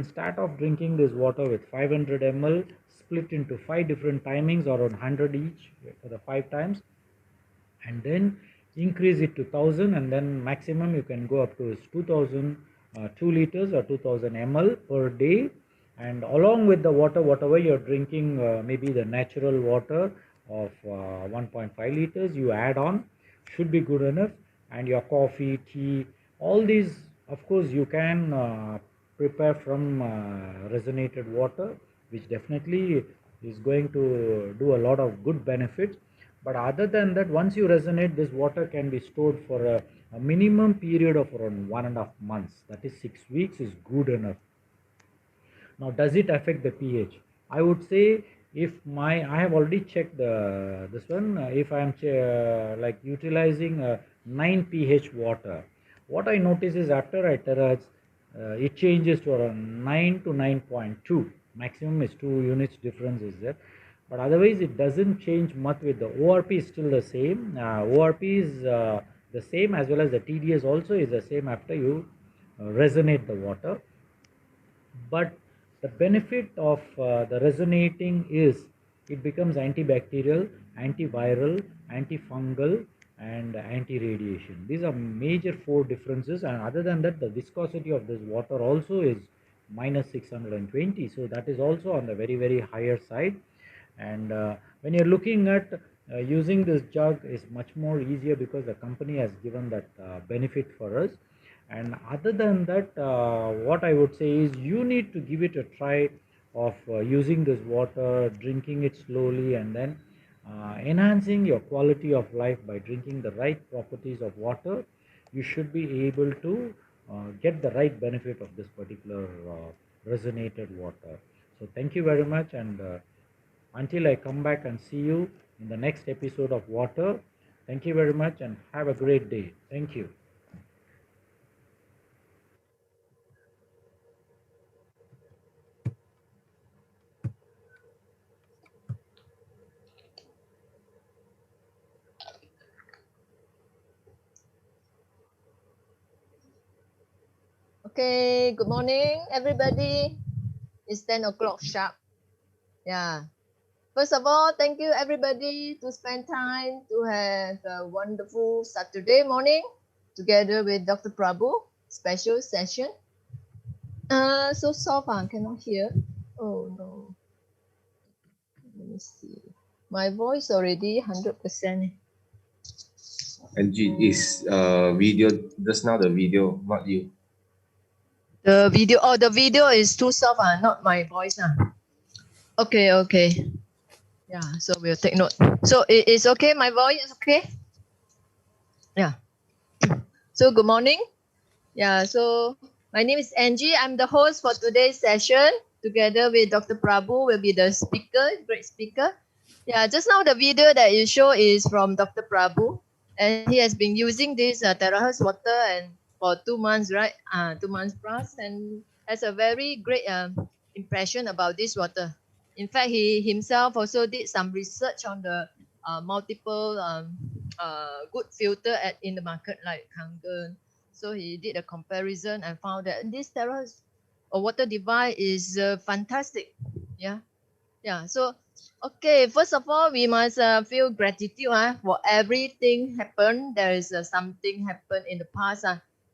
Start off drinking this water with 500 ml, split into 5 different timings or on 100 each for the 5 times, and then increase it to 1000, and then maximum you can go up to 2000 2 liters or 2000 ml per day. And along with the water, whatever you're drinking, maybe the natural water of 1.5 liters you add on, should be good enough. And your coffee, tea, all these, of course, you can prepare from resonated water, which definitely is going to do a lot of good benefits. But other than that, once you resonate, this water can be stored for a minimum period of around 1.5 months. That is 6 weeks is good enough. Now, does it affect the pH? I would say, if I have already checked this one, if I am like utilizing 9 pH water, what I notice is after I Terahertz, it changes to around 9 to 9.2. Maximum is 2 units difference is there. But otherwise, it doesn't change much with the ORP is still the same. ORP is the same, as well as the TDS also is the same after you resonate the water. But the benefit of the resonating is it becomes antibacterial, antiviral, antifungal, and anti-radiation. These are major 4 differences, and other than that, the viscosity of this water also is minus 620. So that is also on the very, very higher side. And when you're looking at using this jug is much more easier because the company has given that benefit for us. And other than that, what I would say is you need to give it a try of using this water, drinking it slowly, and then enhancing your quality of life by drinking the right properties of water. You should be able to get the right benefit of this particular resonated water. So thank you very much, and until I come back and see you in the next episode of Water, thank you very much and have a great day. Thank you. Okay, good morning, everybody. It's 10 o'clock sharp. Yeah. First of all, thank you, everybody, to spend time to have a wonderful Saturday morning together with Dr. Prabhu, special session. So soft, I cannot hear. Oh, no. Let me see. My voice already 100%. And is video just now the video, not you. The video is too soft, not my voice. Okay. Yeah, so we'll take note. So it is okay, my voice is okay? Yeah. So good morning. Yeah, so my name is Angie. I'm the host for today's session. Together with Dr. Prabhu will be the speaker, great speaker. Yeah, just now the video that you show is from Dr. Prabhu. And he has been using this Terahertz water and for 2 months, right? 2 months plus, and has a very great impression about this water. In fact, he himself also did some research on the multiple good filter in the market like Kangen. So he did a comparison and found that this Terahertz water device is fantastic. Yeah. So okay, first of all, we must feel gratitude for everything happened. There is something happened in the past.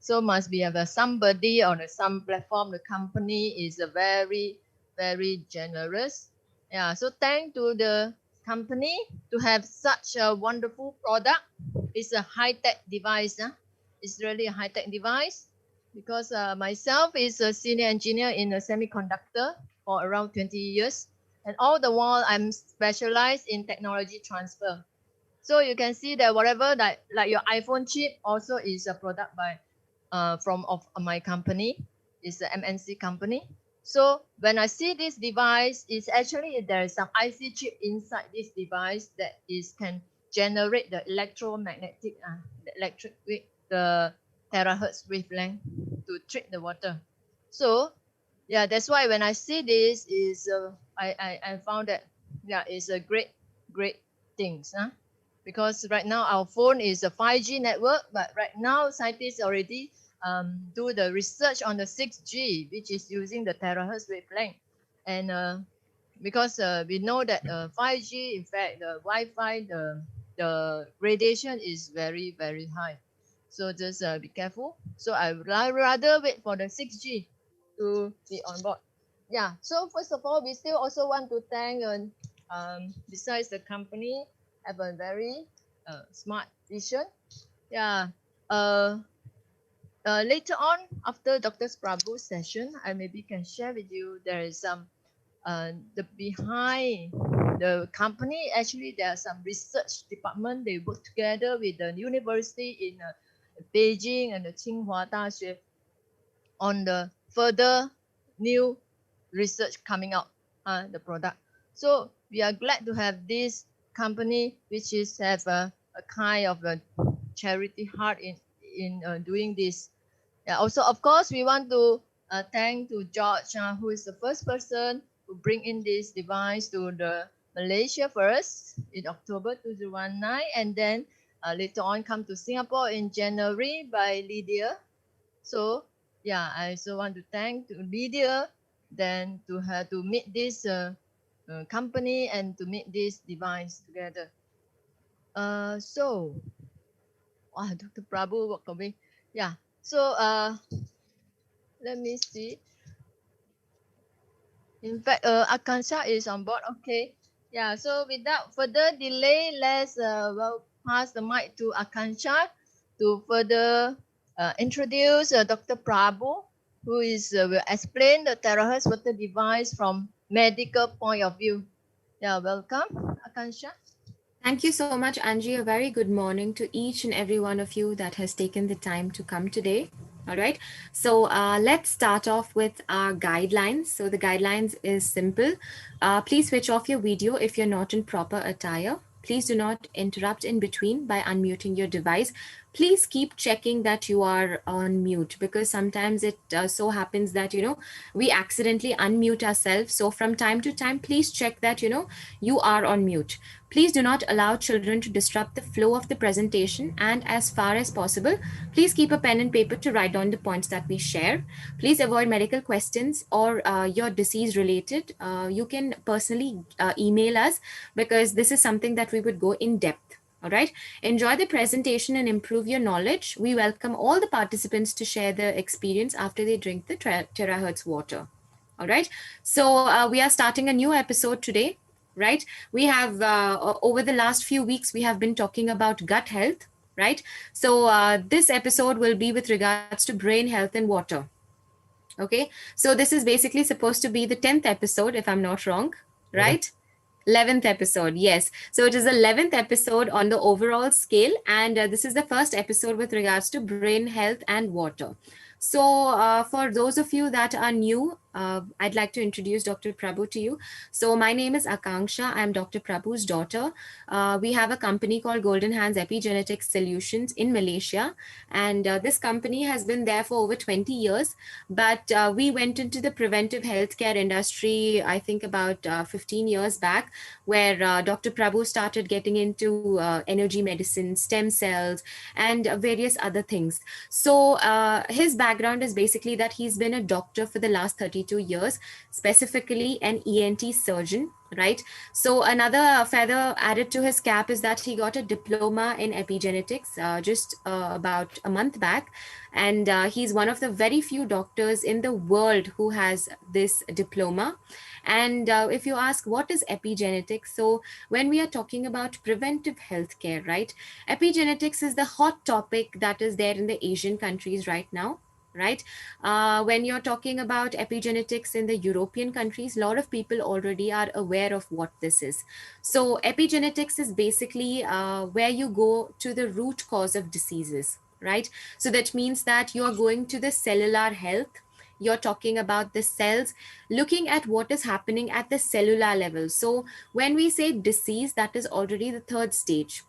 So must be somebody on some platform. The company is very, very generous. Yeah. So thank to the company to have such a wonderful product. It's a high-tech device. It's really a high-tech device because myself is a senior engineer in a semiconductor for around 20 years. And all the while, I'm specialized in technology transfer. So you can see that whatever that, like your iPhone chip, also is a product by from my company. It's an MNC company. So when I see this device, it's actually there is some IC chip inside this device that can generate the electromagnetic, the terahertz wavelength to treat the water. So yeah, that's why when I see this is I found that it's a great things, because right now our phone is a 5G network, but right now scientists already do the research on the 6G, which is using the terahertz wavelength. And because we know that 5G, in fact, the Wi-Fi, the radiation is very, very high. So just be careful. So I would rather wait for the 6G to be on board. Yeah. So first of all, we still also want to thank, besides the company, have a very smart vision. Yeah. Later on, after Dr. Prabhu's session, I maybe can share with you there is some the behind the company. Actually, there are some research department. They work together with the university in Beijing and the Tsinghua Daxue on the further new research coming out, the product. So we are glad to have this company, which is have a kind of a charity heart in doing this. Yeah. Also, of course, we want to thank to George, who is the first person to bring in this device to the Malaysia first in October 2019, and then later on come to Singapore in January by Lydia. So yeah, I also want to thank to Lydia then to her to meet this company and to meet this device together. So Dr. Prabhu walk away. Yeah. So let me see. In fact, Akansha is on board. Okay. Yeah. So without further delay, let's well pass the mic to Akansha to further introduce Dr. Prabhu, who is will explain the terahertz water device from medical point of view. Yeah. Welcome, Akansha. Thank you so much, Angie. A very good morning to each and every one of you that has taken the time to come today. All right. So let's start off with our guidelines. So the guidelines is simple. Please switch off your video if you're not in proper attire. Please do not interrupt in between by unmuting your device. Please keep checking that you are on mute, because sometimes it so happens that, we accidentally unmute ourselves. So from time to time, please check that, you are on mute. Please do not allow children to disrupt the flow of the presentation, and as far as possible, please keep a pen and paper to write down the points that we share. Please avoid medical questions or your disease related. You can personally email us, because this is something that we would go in depth. All right. Enjoy the presentation and improve your knowledge. We welcome all the participants to share their experience after they drink the terahertz water. All right. So we are starting a new episode today. Right. We have over the last few weeks, we have been talking about gut health. Right. So this episode will be with regards to brain health and water. Okay. So this is basically supposed to be the 10th episode, if I'm not wrong. Right. 11th episode. Yes. So it is the 11th episode on the overall scale. And this is the first episode with regards to brain health and water. So for those of you that are new, I'd like to introduce Dr. Prabhu to you. So my name is Akanksha. I'm Dr. Prabhu's daughter. We have a company called Golden Hands Epigenetics Solutions in Malaysia. And this company has been there for over 20 years. But we went into the preventive healthcare industry, I think about 15 years back, where Dr. Prabhu started getting into energy medicine, stem cells, and various other things. So his background is basically that he's been a doctor for the last 32 years, specifically an ENT surgeon, right? So another feather added to his cap is that he got a diploma in epigenetics just about a month back. And he's one of the very few doctors in the world who has this diploma. And if you ask what is epigenetics, so when we are talking about preventive healthcare, right, epigenetics is the hot topic that is there in the Asian countries right now. Right. When you're talking about epigenetics in the European countries, a lot of people already are aware of what this is. So epigenetics is basically where you go to the root cause of diseases. Right. So that means that you are going to the cellular health. You're talking about the cells, looking at what is happening at the cellular level. So when we say disease, that is already the third stage.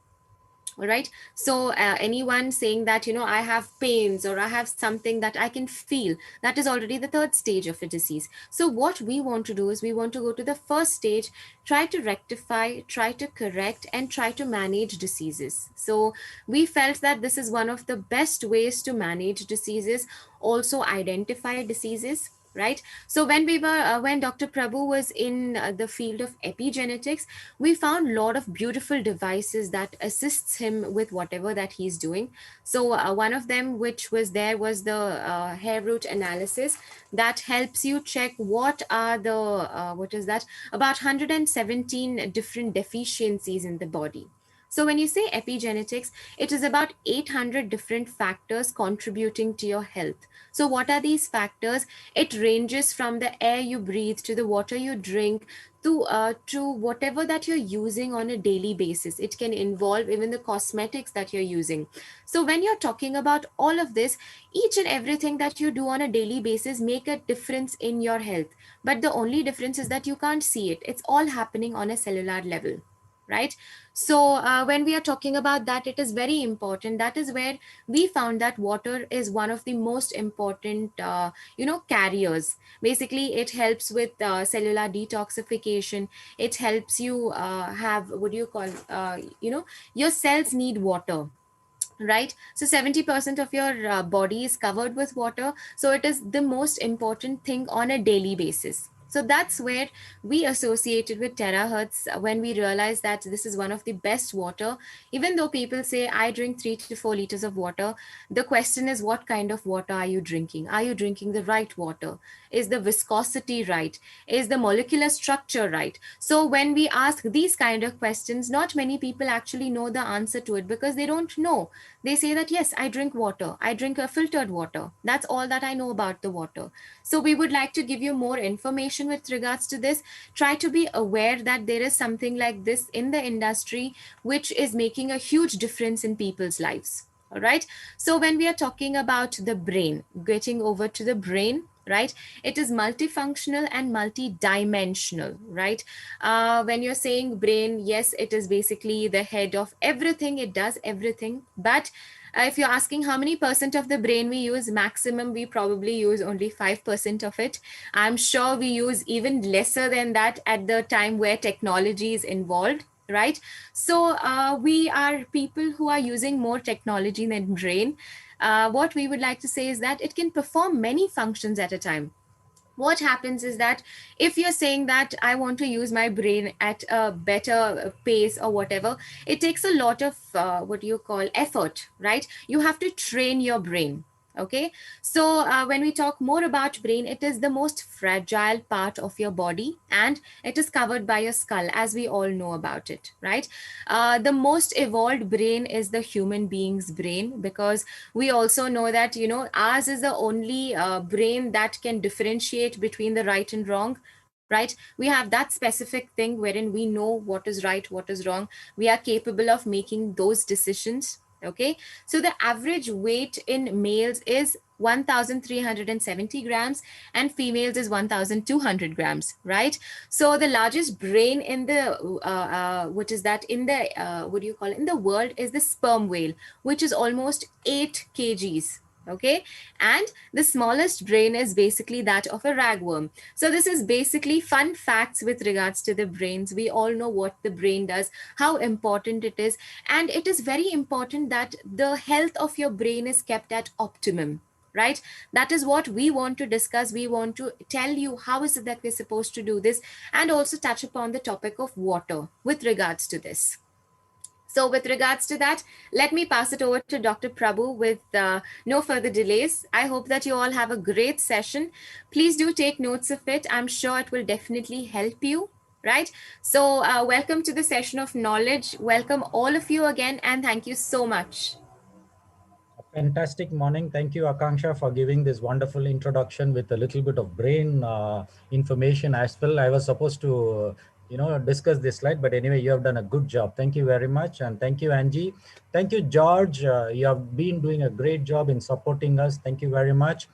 All right. So anyone saying that, I have pains or I have something that I can feel, that is already the third stage of a disease. So what we want to do is we want to go to the first stage, try to rectify, try to correct, and try to manage diseases. So we felt that this is one of the best ways to manage diseases, also identify diseases. Right. So when Dr. Prabhu was in the field of epigenetics, we found a lot of beautiful devices that assists him with whatever that he's doing. So one of them which was there was the hair root analysis that helps you check what are the about 117 different deficiencies in the body. So when you say epigenetics, it is about 800 different factors contributing to your health. So what are these factors? It ranges from the air you breathe to the water you drink to whatever that you're using on a daily basis. It can involve even the cosmetics that you're using. So when you're talking about all of this, each and everything that you do on a daily basis make a difference in your health. But the only difference is that you can't see it. It's all happening on a cellular level. Right. So when we are talking about that, it is very important. That is where we found that water is one of the most important carriers. Basically it helps with cellular detoxification. It helps you have, what do you call, your cells need water. Right. So 70% of your body is covered with water. So it is the most important thing on a daily basis. So that's where we associated with Terahertz when we realized that this is one of the best water. Even though people say I drink 3 to 4 liters of water, the question is, what kind of water are you drinking? Are you drinking the right water? Is the viscosity right? Is the molecular structure right? So when we ask these kind of questions, not many people actually know the answer to it because they don't know. They say that, yes, I drink water. I drink a filtered water. That's all that I know about the water. So we would like to give you more information with regards to this. Try to be aware that there is something like this in the industry, which is making a huge difference in people's lives. All right. So when we are talking about the brain, getting over to the brain, right, it is multifunctional and multi-dimensional. Right. When you're saying brain, yes, it is basically the head of everything. It does everything. But if you're asking how many percent of the brain we use, maximum we probably use only 5% of it. I'm sure we use even lesser than that at the time where technology is involved. Right. So we are people who are using more technology than brain. What we would like to say is that it can perform many functions at a time. What happens is that if you're saying that I want to use my brain at a better pace or whatever, it takes a lot of effort, right? You have to train your brain. Okay. So when we talk more about brain, it is the most fragile part of your body and it is covered by your skull, as we all know about it, right? The most evolved brain is the human being's brain, because we also know that, ours is the only brain that can differentiate between the right and wrong. Right. We have that specific thing wherein we know what is right, what is wrong. We are capable of making those decisions. Okay. So the average weight in males is 1,370 grams and females is 1,200 grams. Right. So the largest brain in the in the world is the sperm whale, which is almost 8 kgs. Okay. And the smallest brain is basically that of a ragworm. So this is basically fun facts with regards to the brains. We all know what the brain does, how important it is. And it is very important that the health of your brain is kept at optimum. Right. That is what we want to discuss. We want to tell you how is it that we're supposed to do this, and also touch upon the topic of water with regards to this. So with regards to that, let me pass it over to Dr. Prabhu with no further delays. I hope that you all have a great session. Please do take notes of it. I'm sure it will definitely help you. Right. So welcome to the session of knowledge. Welcome all of you again, and thank you so much. Fantastic morning. Thank you, Akanksha, for giving this wonderful introduction with a little bit of brain information as well. I was supposed to discuss this slide, but anyway, you have done a good job. Thank you very much. And thank you, Angie. Thank you, George. You have been doing a great job in supporting us. Thank you very much.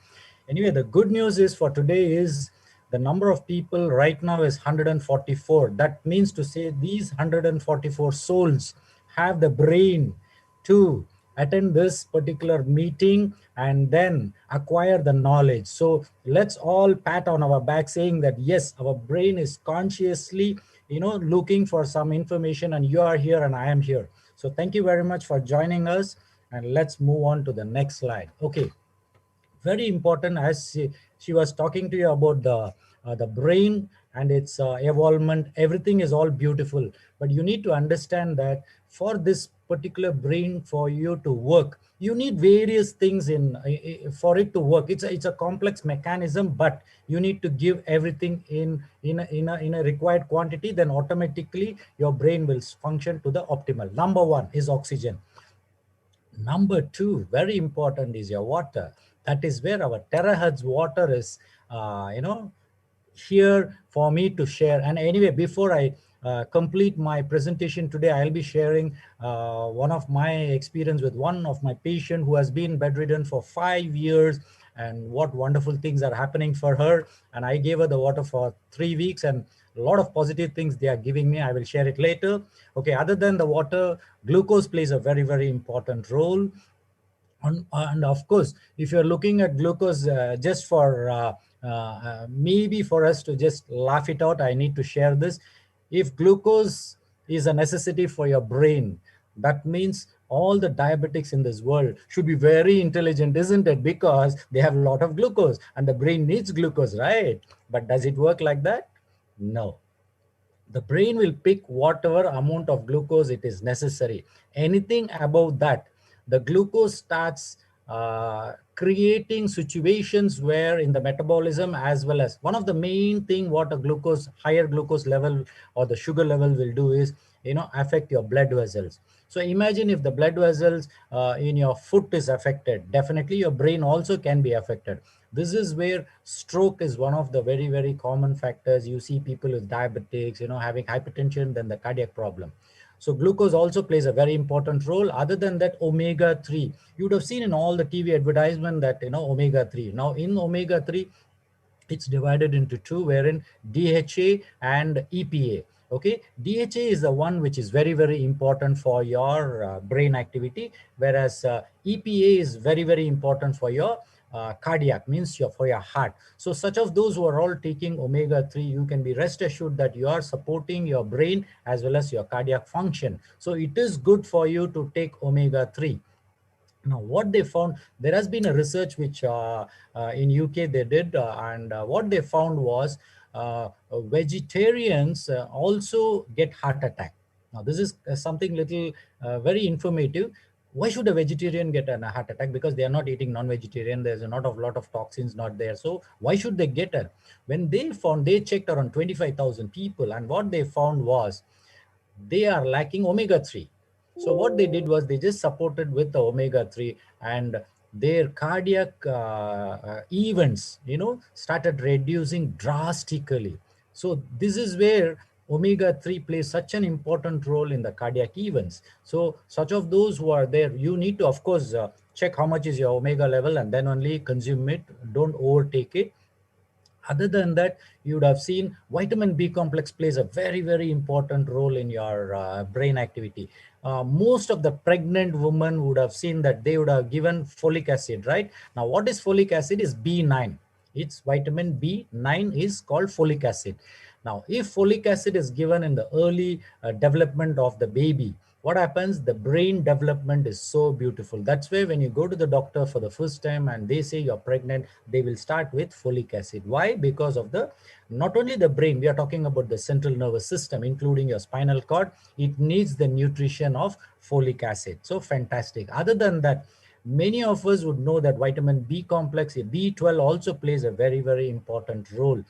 Anyway, the good news is for today is the number of people right now is 144. That means to say these 144 souls have the brain to attend this particular meeting and then acquire the knowledge. So let's all pat on our back saying that yes, our brain is consciously, looking for some information, and you are here and I am here. So thank you very much for joining us, and let's move on to the next slide. Okay, very important, as she was talking to you about the brain and its evolvement. Everything is all beautiful, but you need to understand that for this particular brain, for you to work, you need various things for it to work. It's a complex mechanism, but you need to give everything in a required quantity, then automatically your brain will function to the optimal. Number one is oxygen. Number two, very important, is your water. That is where our terahertz water is, here for me to share. And anyway, before I complete my presentation today, I'll be sharing one of my experience with one of my patient who has been bedridden for 5 years, and what wonderful things are happening for her. And I gave her the water for 3 weeks, and a lot of positive things they are giving me. I will share it later. Okay, other than the water, glucose plays a very, very important role. And of course, if you're looking at glucose just for maybe for us to just laugh it out, I need to share this. If glucose is a necessity for your brain, that means all the diabetics in this world should be very intelligent, isn't it? Because they have a lot of glucose, and the brain needs glucose, right? But does it work like that? No. The brain will pick whatever amount of glucose it is necessary. Anything above that, the glucose starts creating situations where in the metabolism, as well as one of the main thing what a higher glucose level or the sugar level will do is, affect your blood vessels. So imagine if the blood vessels in your foot is affected, definitely your brain also can be affected. This is where stroke is one of the very, very common factors. You see people with diabetics, having hypertension, then the cardiac problem. So glucose also plays a very important role. Other than that, omega-3. You would have seen in all the TV advertisement that, omega-3. Now in omega-3, it's divided into two, wherein DHA and EPA. Okay, DHA is the one which is very, very important for your brain activity, whereas EPA is very, very important for your cardiac, means for your heart. So such of those who are all taking omega-3, you can be rest assured that you are supporting your brain as well as your cardiac function. So it is good for you to take omega-3. Now, what they found, there has been a research which in UK they did, and what they found was vegetarians also get heart attack. Now, this is something little very informative. Why should a vegetarian get a heart attack? Because they are not eating non-vegetarian. There's a lot of toxins not there. So why should they get it? When they checked around 25,000 people, and what they found was they are lacking omega-3. So what they did was they just supported with the omega-3, and their cardiac events, started reducing drastically. So this is where omega-3 plays such an important role in the cardiac events. So such of those who are there, you need to, of course, check how much is your omega level and then only consume it. Don't overtake it. Other than that, you would have seen vitamin B complex plays a very, very important role in your brain activity. Most of the pregnant women would have seen that they would have given folic acid, right? Now, what is folic acid? Is B9. It's vitamin B9 is called folic acid. Now, if folic acid is given in the early development of the baby, what happens? The brain development is so beautiful. That's why when you go to the doctor for the first time and they say you're pregnant, they will start with folic acid. Why? Because of not only the brain, we are talking about the central nervous system, including your spinal cord. It needs the nutrition of folic acid. So fantastic. Other than that, many of us would know that vitamin B complex, B12 also plays a very, very important role.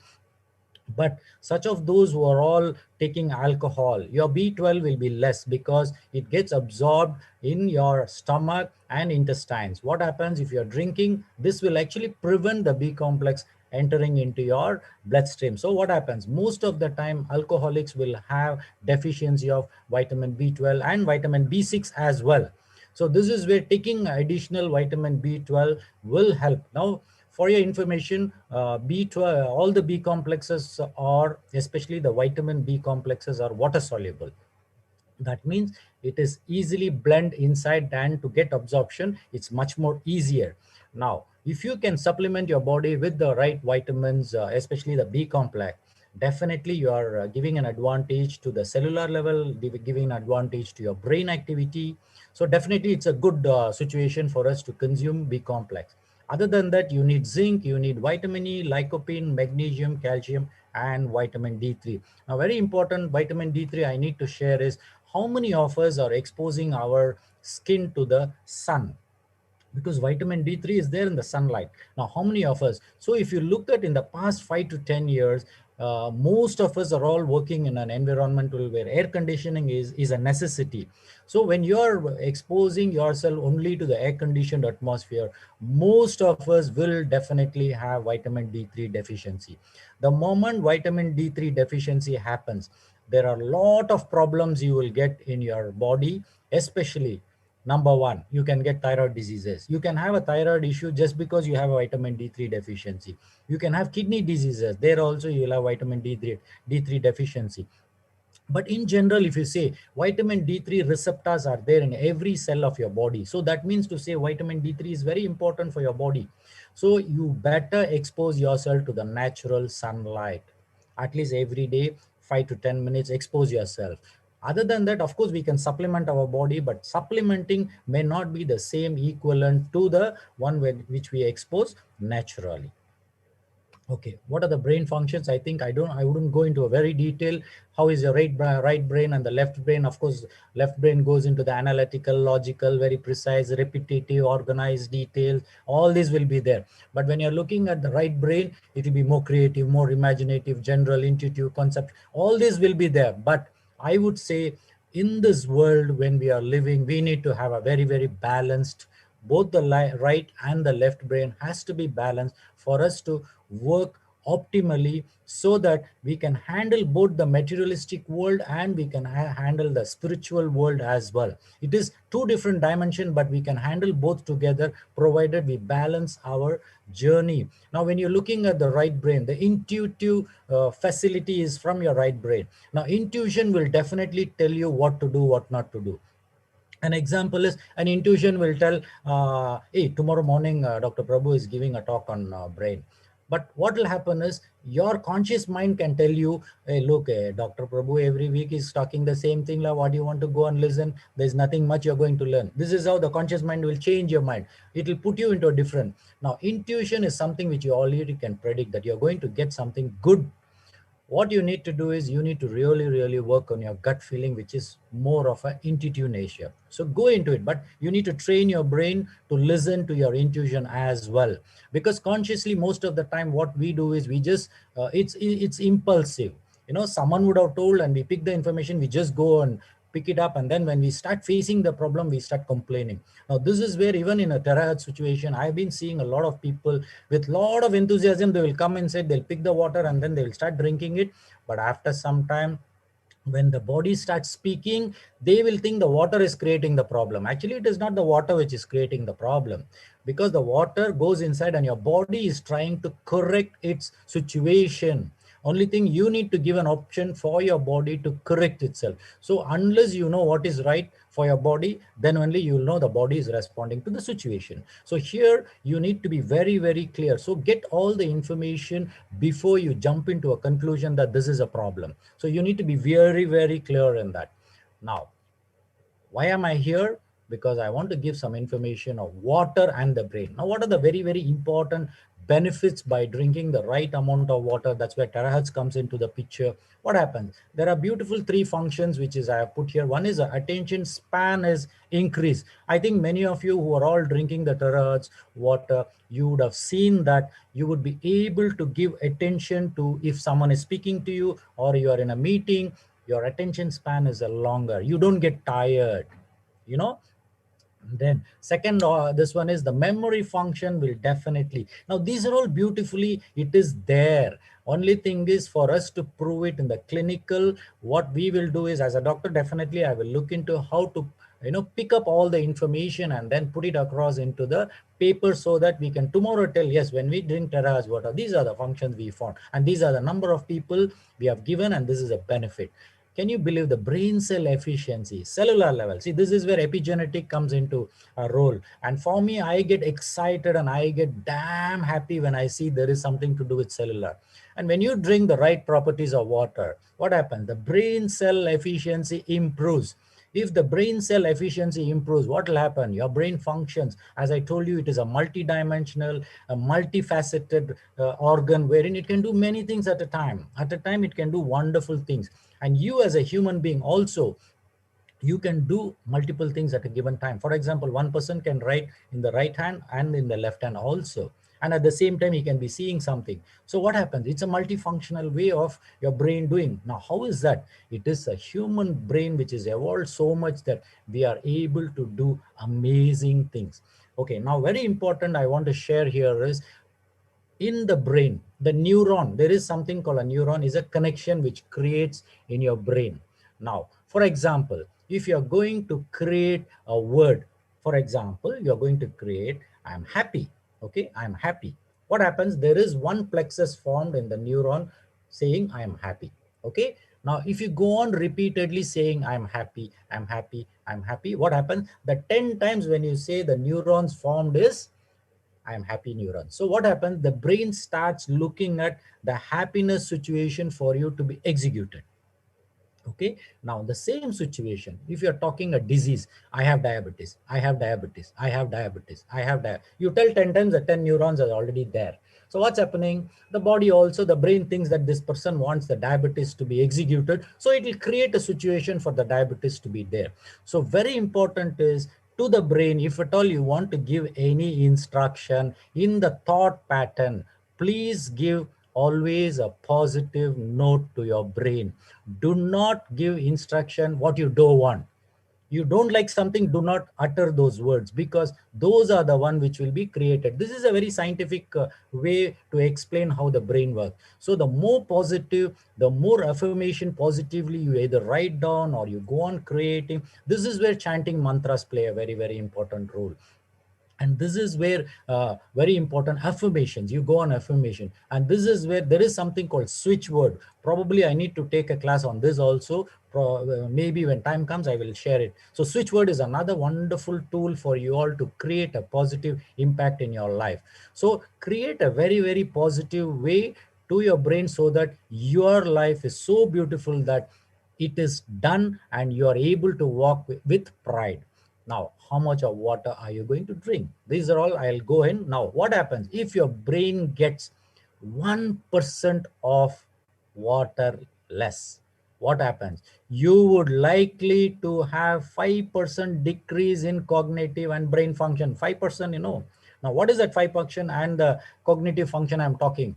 But such of those who are all taking alcohol, your B12 will be less because it gets absorbed in your stomach and intestines. What happens if you're drinking? This will actually prevent the B complex entering into your bloodstream. So what happens? Most of the time, alcoholics will have deficiency of vitamin B12 and vitamin B6 as well. So this is where taking additional vitamin B12 will help. Now, for your information, B12, all the B complexes are, especially the vitamin B complexes, are water soluble. That means it is easily blend inside, and to get absorption, it's much more easier. Now, if you can supplement your body with the right vitamins, especially the B complex, definitely you are giving an advantage to the cellular level, giving an advantage to your brain activity. So definitely it's a good situation for us to consume B complex. Other than that, you need zinc, you need vitamin E, lycopene, magnesium, calcium, and vitamin D3. Now, very important vitamin D3 I need to share is how many of us are exposing our skin to the sun, because vitamin D3 is there in the sunlight. Now, how many of us? So if you look at in the past 5 to 10 years, most of us are all working in an environmental where air conditioning is a necessity. So when you're exposing yourself only to the air conditioned atmosphere, most of us will definitely have vitamin D3 deficiency. The moment vitamin D3 deficiency happens, there are a lot of problems you will get in your body, especially number one, you can get thyroid diseases. You can have a thyroid issue just because you have a vitamin D3 deficiency. You can have kidney diseases. There also you'll have vitamin D3 deficiency. But in general, if you say vitamin D3 receptors are there in every cell of your body. So that means to say vitamin D3 is very important for your body. So you better expose yourself to the natural sunlight. At least every day, 5 to 10 minutes, expose yourself. Other than that, of course, we can supplement our body, but supplementing may not be the same equivalent to the one which we expose naturally. Okay, what are the brain functions? I think I wouldn't go into a very detail. How is your right brain and the left brain? Of course, left brain goes into the analytical, logical, very precise, repetitive, organized details. All this will be there. But when you're looking at the right brain, it will be more creative, more imaginative, general, intuitive, concept. All this will be there. But I would say in this world, when we are living, we need to have a very, very balanced, both the right and the left brain has to be balanced for us to work optimally, so that we can handle both the materialistic world and we can handle the spiritual world as well. It is two different dimensions, but we can handle both together provided we balance our journey. Now, when you're looking at the right brain, the intuitive facility is from your right brain. Now, intuition will definitely tell you what to do, what not to do. An example is an intuition will tell, hey, tomorrow morning, Dr. Prabhu is giving a talk on brain. But what will happen is your conscious mind can tell you, hey, look, Dr. Prabhu every week is talking the same thing. Like, what do you want to go and listen? There's nothing much you're going to learn. This is how the conscious mind will change your mind. It will put you into a different. Now, intuition is something which you already can predict that you're going to get something good. What you need to do is you need to really, really work on your gut feeling, which is more of an intuitive nature. So go into it, but you need to train your brain to listen to your intuition as well. Because consciously, most of the time, what we do is we just, it's impulsive. You know, someone would have told and we pick the information, we just go and pick it up. And then when we start facing the problem, we start complaining. Now, this is where even in a terahertz situation, I've been seeing a lot of people with a lot of enthusiasm. They will come inside, they'll pick the water and then they will start drinking it. But after some time, when the body starts speaking, they will think the water is creating the problem. Actually, it is not the water which is creating the problem, because the water goes inside and your body is trying to correct its situation. Only thing, you need to give an option for your body to correct itself. So unless you know what is right for your body, then only you will know the body is responding to the situation. So here you need to be very, very clear. So get all the information before you jump into a conclusion that this is a problem. So you need to be very, very clear in that. Now, why am I here? Because I want to give some information of water and the brain. Now, what are the very, very important benefits by drinking the right amount of water? That's where terahertz comes into the picture. What happens? There are beautiful three functions which is I have put here. One is attention span is increased. I think many of you who are all drinking the terahertz water, you would have seen that you would be able to give attention to if someone is speaking to you or you are in a meeting. Your attention span is longer. You don't get tired, you know. Then second, this one is the memory function will definitely. Now these are all beautifully, it is there. Only thing is for us to prove it in the clinical, what we will do is as a doctor, definitely I will look into how to, you know, pick up all the information and then put it across into the paper so that we can tomorrow tell, yes, when we drink terahertz water, these are the functions we found and these are the number of people we have given and this is a benefit. Can you believe the brain cell efficiency, cellular level? See, this is where epigenetic comes into a role. And for me, I get excited and I get damn happy when I see there is something to do with cellular. And when you drink the right properties of water, what happens? The brain cell efficiency improves. If the brain cell efficiency improves, what will happen? Your brain functions. As I told you, it is a multidimensional, a multifaceted organ wherein it can do many things at a time. At a time, it can do wonderful things. And you as a human being also, you can do multiple things at a given time. For example, one person can write in the right hand and in the left hand also. And at the same time, he can be seeing something. So what happens? It's a multifunctional way of your brain doing. Now, how is that? It is a human brain which is evolved so much that we are able to do amazing things. Okay, now very important I want to share here is in the brain, the neuron, there is something called a neuron, is a connection which creates in your brain. Now, for example, if you're going to create a word, for example, you're going to create, I'm happy. Okay, I'm happy. What happens? There is one plexus formed in the neuron saying I am happy. Okay. Now, if you go on repeatedly saying I'm happy, I'm happy, I'm happy, what happens? The 10 times when you say the neurons formed is I am happy neuron. So what happens? The brain starts looking at the happiness situation for you to be executed. Okay, now the same situation, if you're talking a disease, I have diabetes, I have diabetes, I have diabetes, I have diabetes. You tell 10 times, the 10 neurons are already there. So what's happening? The body also, the brain thinks that this person wants the diabetes to be executed. So it will create a situation for the diabetes to be there. So very important is to the brain, if at all you want to give any instruction in the thought pattern, please give always a positive note to your brain. Do not give instruction what you don't want. You don't like something, do not utter those words, because those are the one which will be created. This is a very scientific way to explain how the brain works. So the more positive, the more affirmation positively you either write down or you go on creating. This is where chanting mantras play a very, very important role. And this is where very important affirmations, you go on affirmation. And this is where there is something called switch word. Probably I need to take a class on this also. Maybe when time comes, I will share it. So switch word is another wonderful tool for you all to create a positive impact in your life. So create a very, very positive way to your brain so that your life is so beautiful that it is done and you are able to walk with pride. Now, how much of water are you going to drink? These are all I'll go in. Now, what happens if your brain gets 1% of water less? What happens? You would likely to have 5% decrease in cognitive and brain function. 5%, you know. Now, what is that 5% and the cognitive function I'm talking?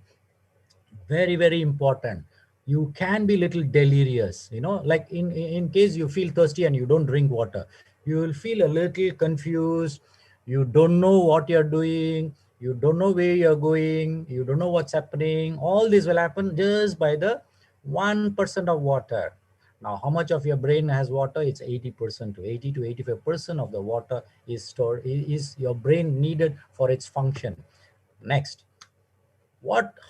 Very, very important. You can be little delirious, you know, like in case you feel thirsty and you don't drink water, you will feel a little confused. You don't know what you're doing. You don't know where you're going. You don't know what's happening. All this will happen just by the 1% of water. Now, how much of your brain has water? It's 80% to 80 to 85% of the water is stored, is your brain needed for its function. Next.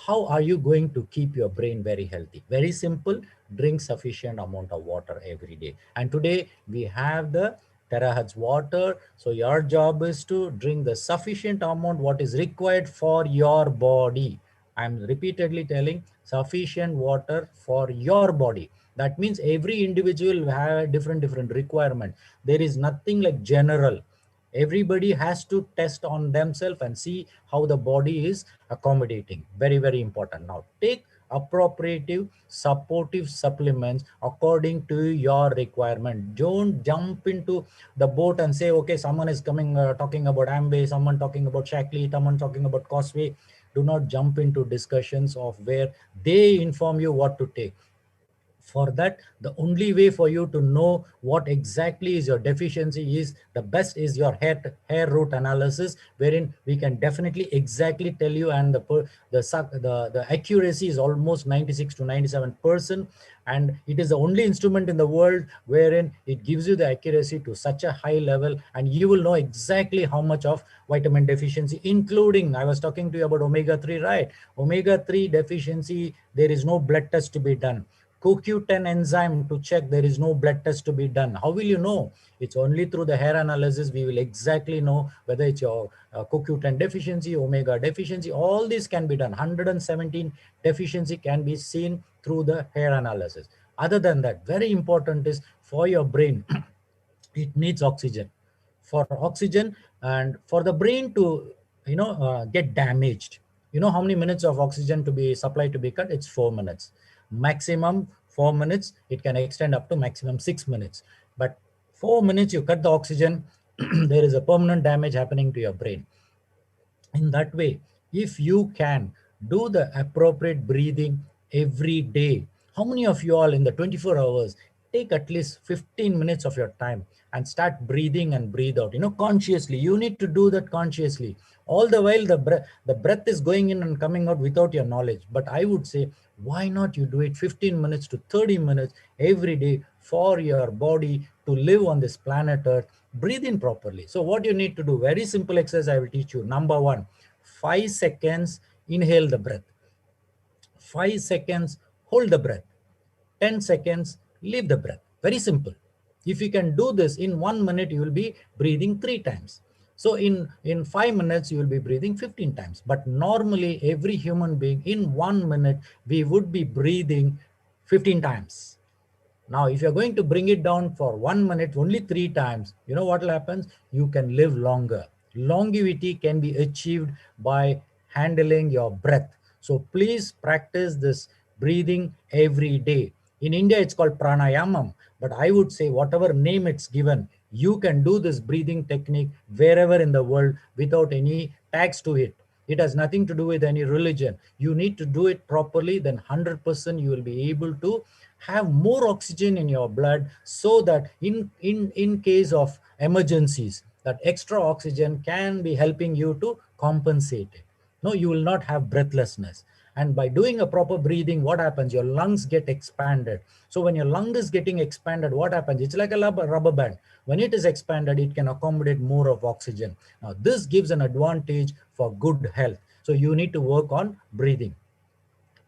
How are you going to keep your brain very healthy? Very simple. Drink sufficient amount of water every day. And today we have the Terahertz water. So your job is to drink the sufficient amount what is required for your body. I'm repeatedly telling sufficient water for your body. That means every individual will have a different requirement. There is nothing like general. Everybody has to test on themselves and see how the body is accommodating. Very, very important. Now take appropriate supportive supplements according to your requirement. Don't jump into the boat and say, okay, someone is coming talking about Amway, someone talking about Shaklee, someone talking about Causeway. Do not jump into discussions of where they inform you what to take. For that, the only way for you to know what exactly is your deficiency is the best is your hair root analysis, wherein we can definitely exactly tell you, and the accuracy is almost 96 to 97%, and it is the only instrument in the world wherein it gives you the accuracy to such a high level, and you will know exactly how much of vitamin deficiency, including, I was talking to you about omega-3, right? Omega-3 deficiency, there is no blood test to be done. CoQ10 enzyme to check. There is no blood test to be done. How will you know? It's only through the hair analysis we will exactly know whether it's your CoQ10 deficiency, omega deficiency. All this can be done. 117 deficiency can be seen through the hair analysis. Other than that, very important is for your brain, it needs oxygen. For oxygen and for the brain to get damaged, you know how many minutes of oxygen to be supplied to be cut? It's 4 minutes. Maximum 4 minutes. It can extend up to maximum 6 minutes. But 4 minutes you cut the oxygen, there is a permanent damage happening to your brain. In that way, if you can do the appropriate breathing every day, how many of you all in the 24 hours take at least 15 minutes of your time and start breathing and breathe out, consciously? You need to do that consciously. All the while the breath is going in and coming out without your knowledge. But I would say, why not you do it 15 minutes to 30 minutes every day for your body to live on this planet Earth? Breathe in properly. So what you need to do, very simple exercise I will teach you. Number 1, 5 seconds, inhale the breath. 5 seconds, hold the breath. 10 seconds, leave the breath. Very simple. If you can do this in 1 minute, you will be breathing 3 times. So in 5 minutes, you will be breathing 15 times. But normally every human being in 1 minute, we would be breathing 15 times. Now, if you're going to bring it down for 1 minute, only 3 times, you know what will happen? You can live longer. Longevity can be achieved by handling your breath. So please practice this breathing every day. In India, it's called pranayamam, but I would say whatever name it's given, you can do this breathing technique wherever in the world without any tax to it. It has nothing to do with any religion. You need to do it properly, then 100% you will be able to have more oxygen in your blood, so that in case of emergencies, that extra oxygen can be helping you to compensate it. No, you will not have breathlessness. And by doing a proper breathing, what happens? Your lungs get expanded. So when your lung is getting expanded, what happens? It's like a rubber band. When it is expanded, it can accommodate more of oxygen. Now, this gives an advantage for good health. So you need to work on breathing.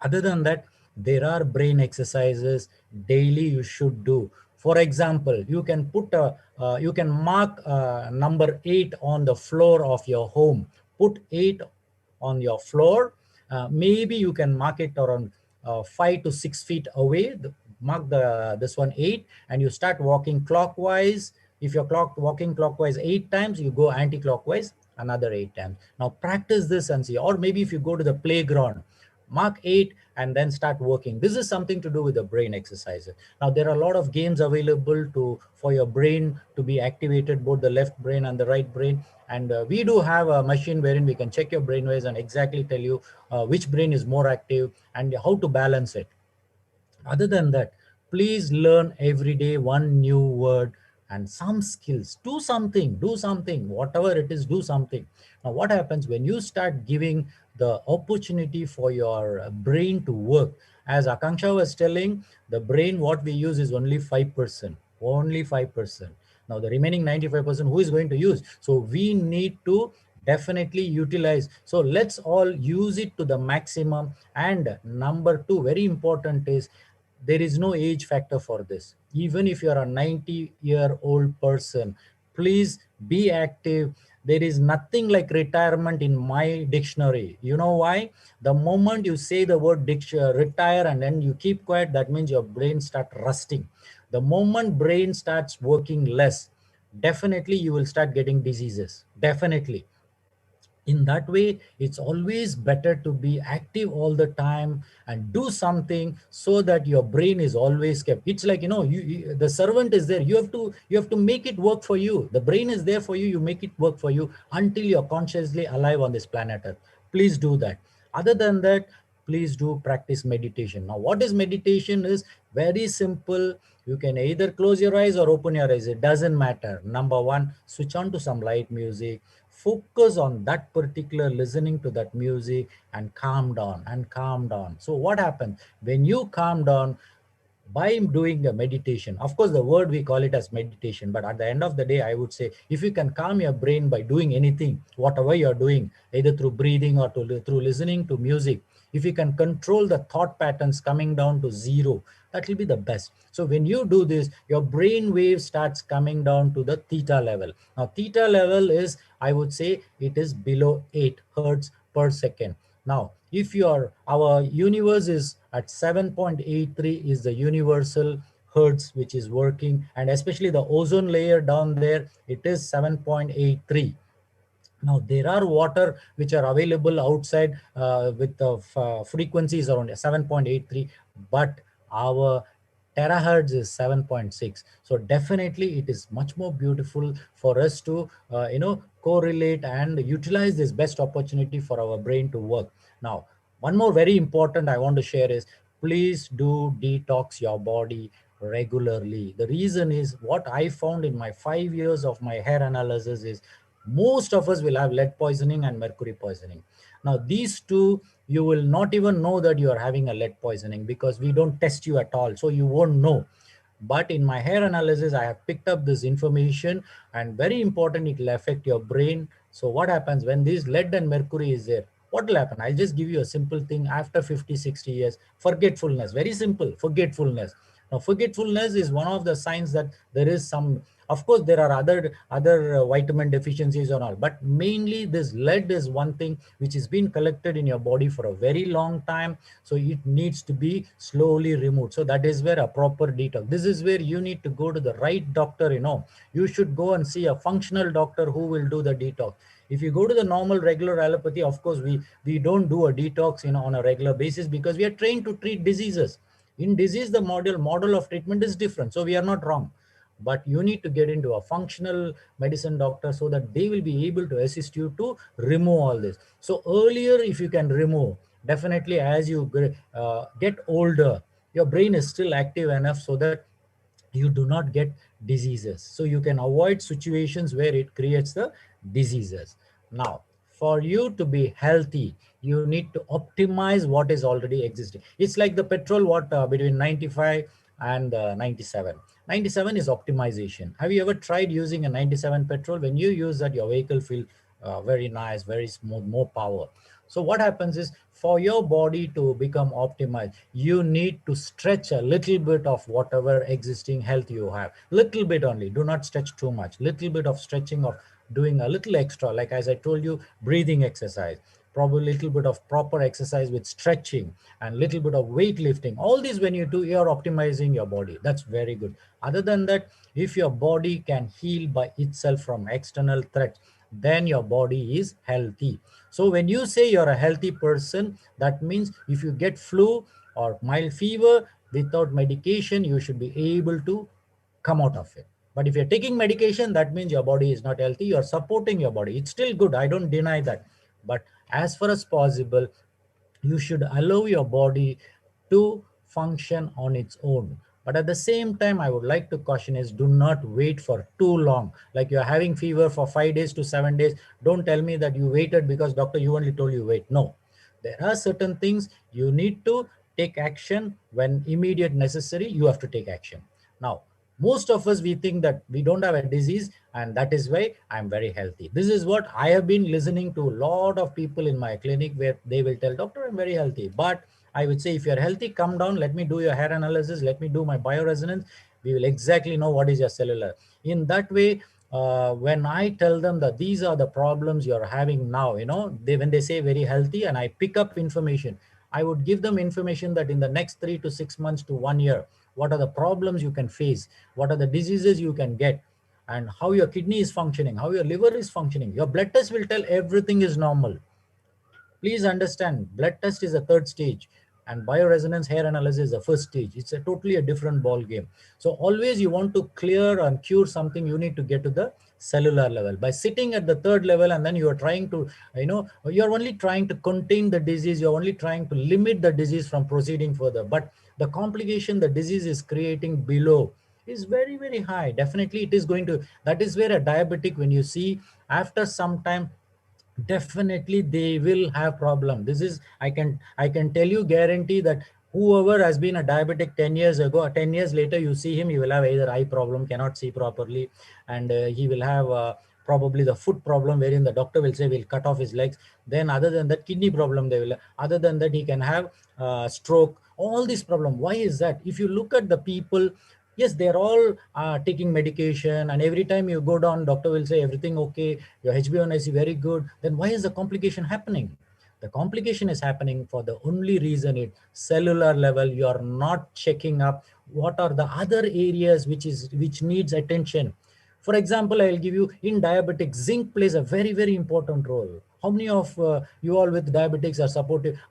Other than that, there are brain exercises daily you should do. For example, you can put you can mark number 8 on the floor of your home. Put 8 on your floor. Maybe you can mark it around 5 to 6 feet away. Mark this one 8, and you start walking clockwise. If you're walking clockwise 8 times, you go anti-clockwise another 8 times. Now practice this and see. Or maybe if you go to the playground, mark 8 and then start working. This is something to do with the brain exercises. Now there are a lot of games available for your brain to be activated, both the left brain and the right brain. And we do have a machine wherein we can check your brain waves and exactly tell you which brain is more active and how to balance it. Other than that, please learn every day one new word and some skills. Do something, whatever it is, do something. Now what happens when you start giving the opportunity for your brain to work? As Akanksha was telling, the brain, what we use is only 5%, only 5%. Now the remaining 95%, who is going to use? So we need to definitely utilize. So let's all use it to the maximum. And number 2, very important, is there is no age factor for this. Even if you're a 90-year-old person, please be active. There is nothing like retirement in my dictionary. You know why? The moment you say the word retire and then you keep quiet, that means your brain starts rusting. The moment brain starts working less, definitely you will start getting diseases. Definitely. In that way, it's always better to be active all the time and do something so that your brain is always kept. It's like, the servant is there. You have to make it work for you. The brain is there for you. You make it work for you until you're consciously alive on this planet Earth. Please do that. Other than that, please do practice meditation. Now, what is meditation is very simple. You can either close your eyes or open your eyes. It doesn't matter. Number 1, switch on to some light music. Focus on that particular, listening to that music, and calm down and calm down. So what happens when you calm down by doing a meditation? Of course, the word we call it as meditation, but at the end of the day, I would say if you can calm your brain by doing anything, whatever you're doing, either through breathing or through listening to music, If you can control the thought patterns coming down to 0, that will be the best. So when you do this, your brain wave starts coming down to the theta level. Now theta level is, I would say, it is below 8 hertz per second. Now if our universe is at 7.83 is the universal hertz which is working, and especially the ozone layer down there, it is 7.83. Now there are water which are available outside with the frequencies around 7.83, but our terahertz is 7.6. So definitely it is much more beautiful for us to correlate and utilize this best opportunity for our brain to work. Now one more very important I want to share is, please do detox your body regularly. The reason is, what I found in my 5 years of my hair analysis is, most of us will have lead poisoning and mercury poisoning. Now these two, you will not even know that you are having a lead poisoning because we don't test you at all, so you won't know. But in my hair analysis, I have picked up this information, and very important, it will affect your brain. So what happens when this lead and mercury is there? What will happen? I'll just give you a simple thing. After 50, 60 years, forgetfulness, very simple, forgetfulness. Now, forgetfulness is one of the signs that there is some, of course, there are other vitamin deficiencies and all, but mainly this lead is one thing which is being collected in your body for a very long time. So it needs to be slowly removed. So that is where a proper detox. This is where you need to go to the right doctor. You should go and see a functional doctor who will do the detox. If you go to the normal regular allopathy, of course, we don't do a detox on a regular basis because we are trained to treat diseases. In disease, the model of treatment is different. So we are not wrong. But you need to get into a functional medicine doctor so that they will be able to assist you to remove all this. So earlier, if you can remove, definitely as you get older, your brain is still active enough so that you do not get diseases. So you can avoid situations where it creates the diseases. Now, for you to be healthy, you need to optimize what is already existing. It's like the petrol, between 95 and 97. 97 is optimization. Have you ever tried using a 97 petrol? When you use that, your vehicle feels very nice, very smooth, more power. So what happens is, for your body to become optimized, you need to stretch a little bit of whatever existing health you have. Little bit only, do not stretch too much. Little bit of stretching, of doing a little extra, like as I told you, breathing exercise, probably a little bit of proper exercise with stretching and little bit of weightlifting. All these, when you do, you're optimizing your body. That's very good. Other than that, if your body can heal by itself from external threats, then your body is healthy. So when you say you're a healthy person, that means if you get flu or mild fever without medication, you should be able to come out of it. But if you're taking medication, that means your body is not healthy. You're supporting your body. It's still good. I don't deny that. But as far as possible, you should allow your body to function on its own. But at the same time, I would like to caution is, do not wait for too long. Like you're having fever for 5 days to 7 days. Don't tell me that you waited because doctor, you only told you wait. No, there are certain things you need to take action when immediate necessary. You have to take action. Now, most of us, we think that we don't have a disease and that is why I'm very healthy. This is what I have been listening to a lot of people in my clinic, where they will tell, doctor, I'm very healthy. But I would say, if you're healthy, come down, let me do your hair analysis, let me do my bioresonance. We will exactly know what is your cellular. In that way, when I tell them that these are the problems you're having now, when they say very healthy and I pick up information, I would give them information that in the next 3 to 6 months to 1 year, what are the problems you can face, what are the diseases you can get, and how your kidney is functioning, how your liver is functioning. Your blood test will tell everything is normal. Please understand, blood test is a third stage and bioresonance hair analysis is the first stage. It's a totally different ball game. So always you want to clear and cure something, you need to get to the cellular level. By sitting at the third level and then you are trying to, you're only trying to contain the disease, you're only trying to limit the disease from proceeding further. But the complication the disease is creating below is very, very high. Definitely it is going to, that is where a diabetic, when you see after some time, definitely they will have problem. This is, I can tell you, guarantee that whoever has been a diabetic 10 years ago, 10 years later, you see him, he will have either eye problem, cannot see properly, and he will have probably the foot problem, wherein the doctor will say we'll cut off his legs. Then other than that, kidney problem, they will, other than that, he can have stroke, all these problems. Why is that? If you look at the people, yes, they're all taking medication, and every time you go down, doctor will say everything okay, your HbA1c very good. Then why is the complication happening? The complication is happening for the only reason it's cellular level. You are not checking up what are the other areas which needs attention. For example, I'll give you, in diabetics, zinc plays a very, very important role. How many of you all with diabetics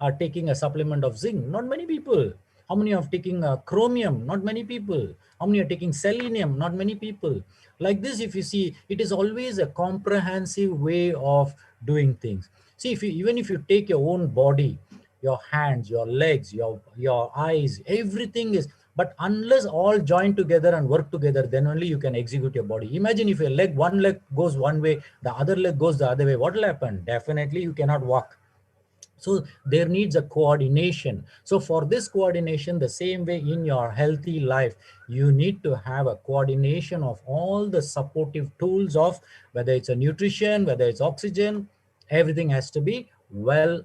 are taking a supplement of zinc? Not many people. How many are taking chromium? Not many people. How many are taking selenium? Not many people. Like this, if you see, it is always a comprehensive way of doing things. See, even if you take your own body, your hands, your legs, your eyes, everything is, but unless all join together and work together, then only you can execute your body. Imagine if one leg goes one way, the other leg goes the other way, what will happen? Definitely you cannot walk. So there needs a coordination. So for this coordination, the same way in your healthy life, you need to have a coordination of all the supportive tools of whether it's a nutrition, whether it's oxygen, everything has to be well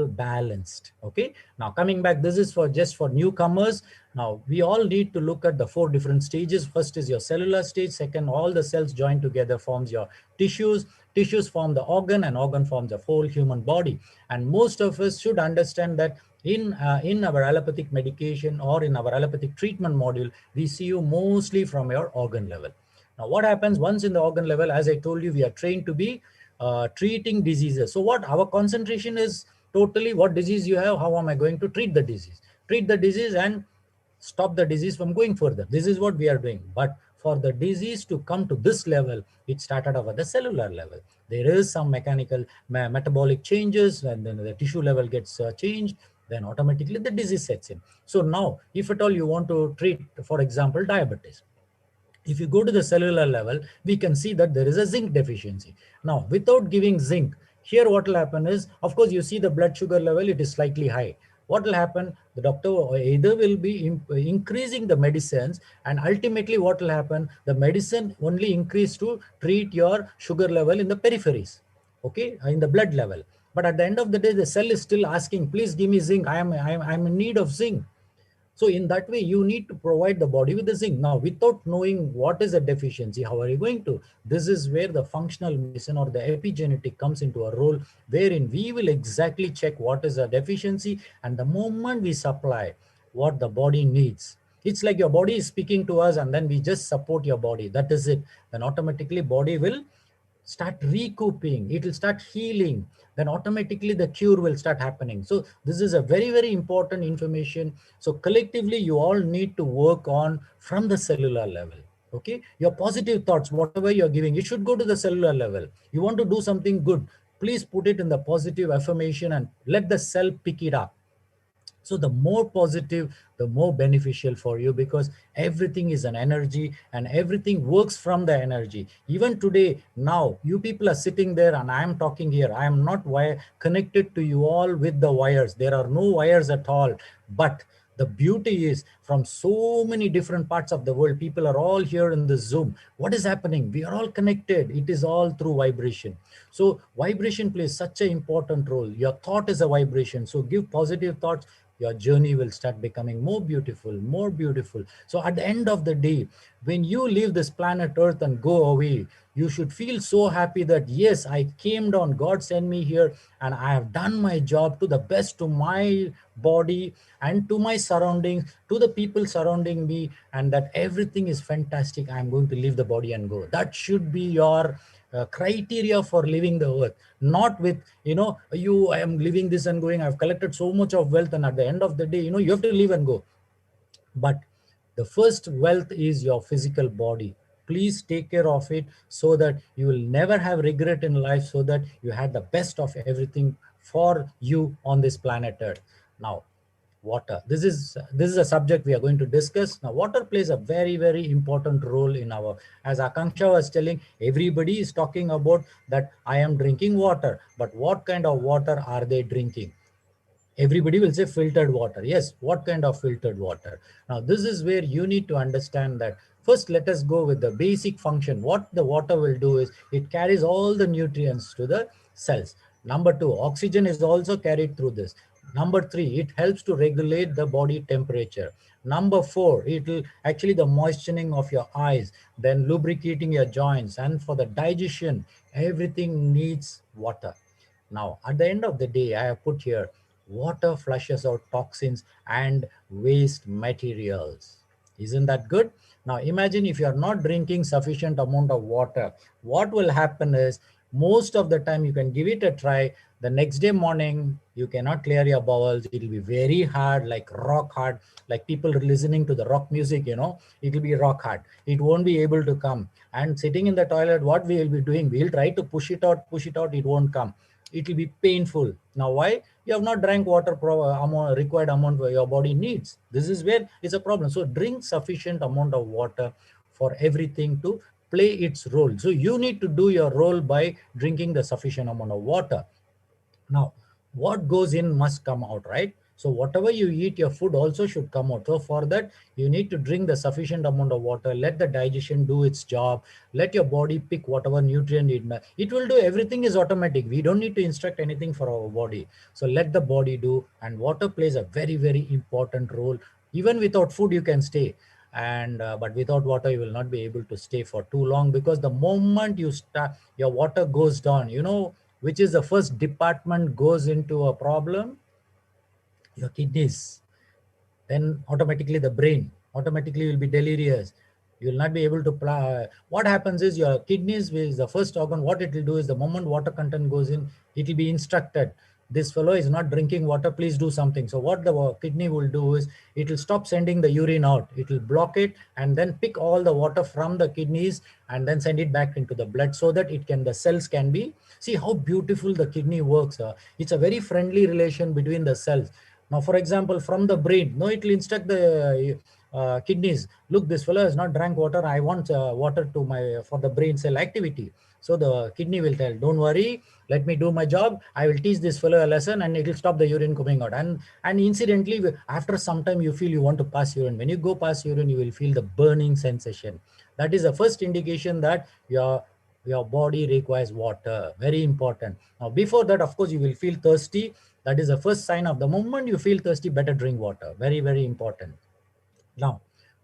balanced. Okay, now coming back, this is just for newcomers. Now we all need to look at the 4 different stages. First is your cellular stage. Second, all the cells joined together forms your tissues. Tissues form the organ, and organ forms the whole human body. And most of us should understand that in our allopathic medication or in our allopathic treatment module, we see you mostly from your organ level. Now what happens once in the organ level? As I told you, we are trained to be treating diseases. So what our concentration is totally what disease you have, how am I going to treat the disease? Treat the disease and stop the disease from going further. This is what we are doing. But for the disease to come to this level, it started off at the cellular level. There is some mechanical metabolic changes, and then the tissue level gets changed, then automatically the disease sets in. So now, if at all you want to treat, for example, diabetes, if you go to the cellular level, we can see that there is a zinc deficiency. Now, without giving zinc, here what will happen is, of course, you see the blood sugar level, it is slightly high. What will happen? The doctor either will be increasing the medicines, and ultimately what will happen? The medicine only increase to treat your sugar level in the peripheries, okay, in the blood level. But at the end of the day, the cell is still asking, please give me zinc. I'm in need of zinc. So in that way, you need to provide the body with the zinc. Now, without knowing what is a deficiency, how are you going to? This is where the functional medicine or the epigenetic comes into a role, wherein we will exactly check what is a deficiency, and the moment we supply what the body needs, it's like your body is speaking to us, and then we just support your body. That is it. Then automatically body will start recouping, it will start healing, then automatically the cure will start happening. So this is a very, very important information. So collectively, you all need to work on from the cellular level. Okay, your positive thoughts, whatever you're giving, it should go to the cellular level. You want to do something good, please put it in the positive affirmation and let the cell pick it up. So the more positive, the more beneficial for you, because everything is an energy and everything works from the energy. Even today, now you people are sitting there and I am talking here. I am not connected to you all with the wires. There are no wires at all. But the beauty is, from so many different parts of the world, people are all here in the Zoom. What is happening? We are all connected. It is all through vibration. So vibration plays such an important role. Your thought is a vibration. So give positive thoughts. Your journey will start becoming more beautiful, more beautiful. So at the end of the day, when you leave this planet Earth and go away, you should feel so happy that, yes, I came down, God sent me here, and I have done my job to the best, to my body and to my surroundings, to the people surrounding me, and that everything is fantastic. I'm going to leave the body and go. That should be your criteria for leaving the earth, not with, I am leaving this and going, I've collected so much of wealth, and at the end of the day, you have to leave and go. But the first wealth is your physical body. Please take care of it so that you will never have regret in life, so that you had the best of everything for you on this planet Earth. Now, water. This is a subject we are going to discuss. Now, water plays a very, very important role in as Akanksha was telling, everybody is talking about that I am drinking water, but what kind of water are they drinking? Everybody will say filtered water. Yes, what kind of filtered water? Now, this is where you need to understand that First, let us go with the basic function. What the water will do is it carries all the nutrients to the cells. Number two, oxygen is also carried through this. Number three, it helps to regulate the body temperature. Number four, it will actually the moistening of your eyes, then lubricating your joints, and for the digestion, everything needs water. Now, at the end of the day, I have put here, water flushes out toxins and waste materials. Isn't that good? Now, imagine if you are not drinking sufficient amount of water, what will happen is most of the time you can give it a try. The next day morning, you cannot clear your bowels. It will be very hard, like rock hard, like people listening to the rock music, you know, it will be rock hard. It won't be able to come. And sitting in the toilet, what we will be doing, we'll try to push it out, it won't come. It will be painful. Now, why? You have not drank water required amount where your body needs. This is where it's a problem. So drink sufficient amount of water for everything to play its role. So you need to do your role by drinking the sufficient amount of water. Now, what goes in must come out, right? So whatever you eat, your food also should come out. So for that, you need to drink the sufficient amount of water, let the digestion do its job, let your body pick whatever nutrient it will do. Everything is automatic. We don't need to instruct anything for our body. So let the body do, and water plays a very, very important role. Even without food, you can stay. And but without water, you will not be able to stay for too long, because the moment you start, your water goes down, you know, which is the first department goes into a problem? Your kidneys. Then automatically the brain, automatically will be delirious. You will not be able to what happens is your kidneys is the first organ. What it will do is the moment water content goes in, it will be instructed. This fellow is not drinking water, please do something. So what the kidney will do is it will stop sending the urine out. It will block it and then pick all the water from the kidneys and then send it back into the blood, so that the cells can be, see how beautiful the kidney works. It's a very friendly relation between the cells. Now, for example, from the brain, no, it will instruct the kidneys. Look, this fellow has not drank water. I want water for the brain cell activity. So the kidney will tell, don't worry, let me do my job. I will teach this fellow a lesson, and it will stop the urine coming out. And incidentally, after some time, you feel you want to pass urine. When you go pass urine, you will feel the burning sensation. That is the first indication that your body requires water. Very important. Now, before that, of course, you will feel thirsty. That is the first sign. Of the moment you feel thirsty, better drink water. Very, very important. Now,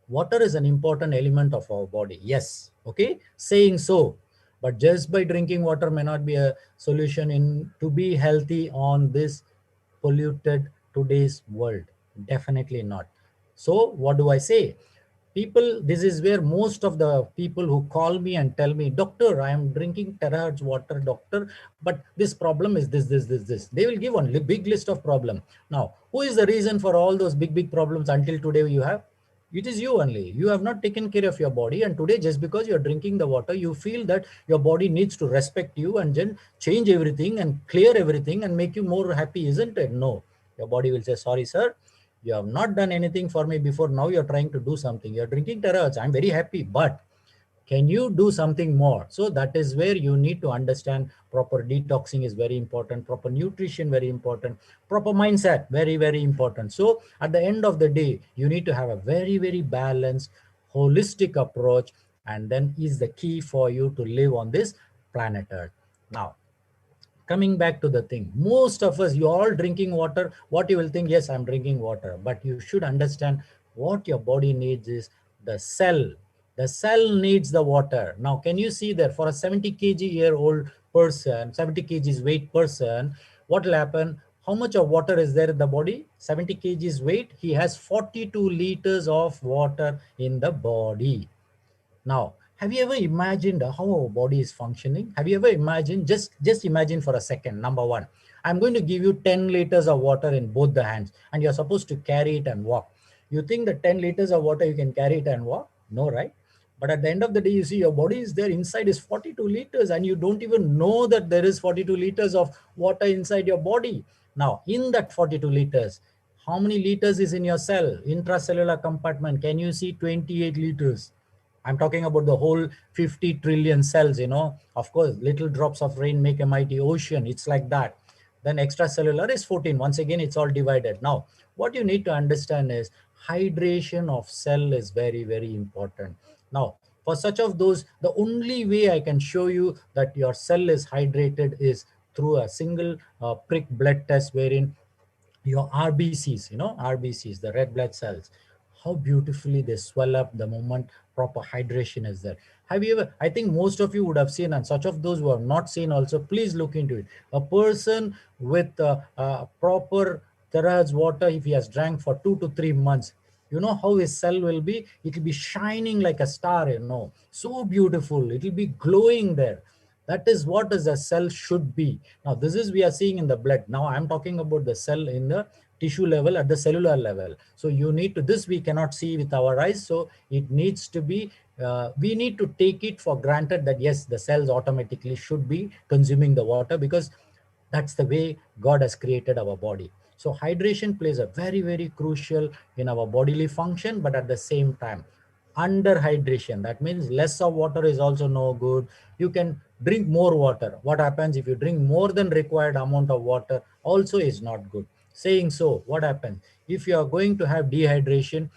water is an important element of our body. Yes. Okay. Saying so. But just by drinking water may not be a solution to be healthy on this polluted today's world. Definitely not. So what do I say? People, this is where most of the people who call me and tell me, doctor, I am drinking terahertz water, doctor, but this problem is this. They will give one big list of problems. Now, who is the reason for all those big problems until today you have? It is you only. You have not taken care of your body, and today, just because you're drinking the water, you feel that your body needs to respect you and then change everything and clear everything and make you more happy, isn't it? No. Your body will say, sorry, sir, you have not done anything for me before. Now you're trying to do something. You're drinking terahertz. I'm very happy, but can you do something more? So that is where you need to understand proper detoxing is very important, proper nutrition very important, proper mindset very, very important. So at the end of the day, you need to have a very, very balanced, holistic approach, and then is the key for you to live on this planet Earth. Now, coming back to the thing, most of us, you're all drinking water. What you will think, yes, I'm drinking water, but you should understand what your body needs is the cell. The cell needs the water. Now, can you see that for a 70 kg-year-old person, 70 kgs weight person, what will happen? How much of water is there in the body? 70 kgs weight, he has 42 liters of water in the body. Now, have you ever imagined how our body is functioning? Have you ever imagined, just imagine for a second, number one, I'm going to give you 10 liters of water in both the hands, and you're supposed to carry it and walk. You think that 10 liters of water, you can carry it and walk? No, right? But at the end of the day, you see your body is there, inside is 42 liters, and you don't even know that there is 42 liters of water inside your body. Now, in that 42 liters, how many liters is in your cell? Intracellular compartment, can you see 28 liters? I'm talking about the whole 50 trillion cells, you know. Of course, little drops of rain make a mighty ocean. It's like that. Then extracellular is 14. Once again, it's all divided. Now, what you need to understand is hydration of cell is very, very important. Now, for such of those, the only way I can show you that your cell is hydrated is through a single prick blood test, wherein your RBCs, RBCs, the red blood cells, how beautifully they swell up the moment proper hydration is there. Have you ever, I think most of you would have seen, and such of those who have not seen also, please look into it. A person with proper Terahertz water, if he has drank for 2 to 3 months, you know how his cell will be? It will be shining like a star, so beautiful. It will be glowing there. That is what is a cell should be. Now, this is we are seeing in the blood. Now, I'm talking about the cell in the tissue level, at the cellular level. So you need to, this we cannot see with our eyes. So it needs to be, we need to take it for granted that yes, the cells automatically should be consuming the water, because that's the way God has created our body. So hydration plays a very, very crucial in our bodily function, but at the same time, under hydration, that means less of water is also no good. You can drink more water. What happens if you drink more than required amount of water also is not good. Saying so, what happens if you are going to have dehydration?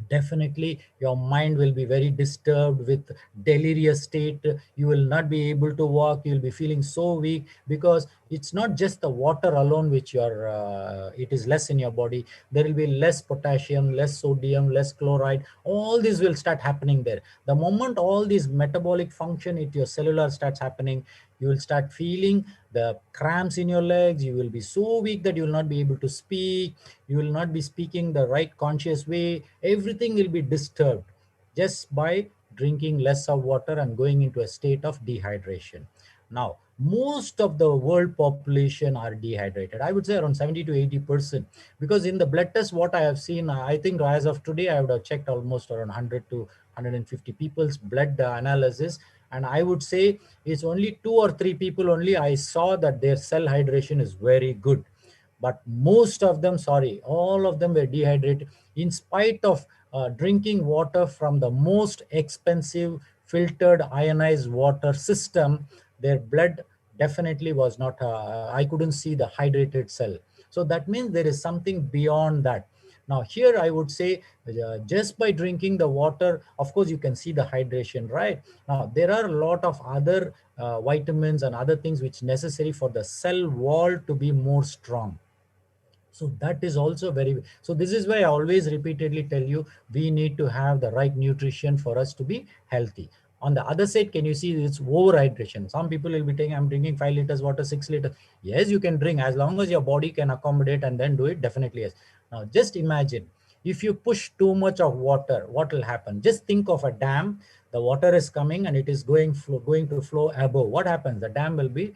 Definitely your mind will be very disturbed with delirious state. You will not be able to walk. You will be feeling so weak, because it's not just the water alone which it is less in your body. There will be less potassium, less sodium, less chloride. All this will start happening there. The moment all these metabolic function at your cellular starts happening, you will start feeling the cramps in your legs. You will be so weak that you will not be able to speak. You will not be speaking the right conscious way. Everything will be disturbed just by drinking less of water and going into a state of dehydration. Now, most of the world population are dehydrated. I would say around 70 to 80%, because in the blood test, what I have seen, I think as of today, I would have checked almost around 100 to 150 people's blood analysis. And I would say it's only 2 or 3 people only I saw that their cell hydration is very good. But most of them, sorry, all of them were dehydrated in spite of drinking water from the most expensive filtered ionized water system. Their blood definitely was not, I couldn't see the hydrated cell. So that means there is something beyond that. Now here I would say just by drinking the water, of course you can see the hydration, right? Now there are a lot of other vitamins and other things which necessary for the cell wall to be more strong. So that is also very, so this is why I always repeatedly tell you, we need to have the right nutrition for us to be healthy. On the other side, can you see it's over hydration? Some people will be saying, I'm drinking 5 liters water, 6 liters. Yes, you can drink as long as your body can accommodate and then do it, definitely yes. Now just imagine, if you push too much of water, what will happen? Just think of a dam. The water is coming and it is going to flow above. What happens? The dam will be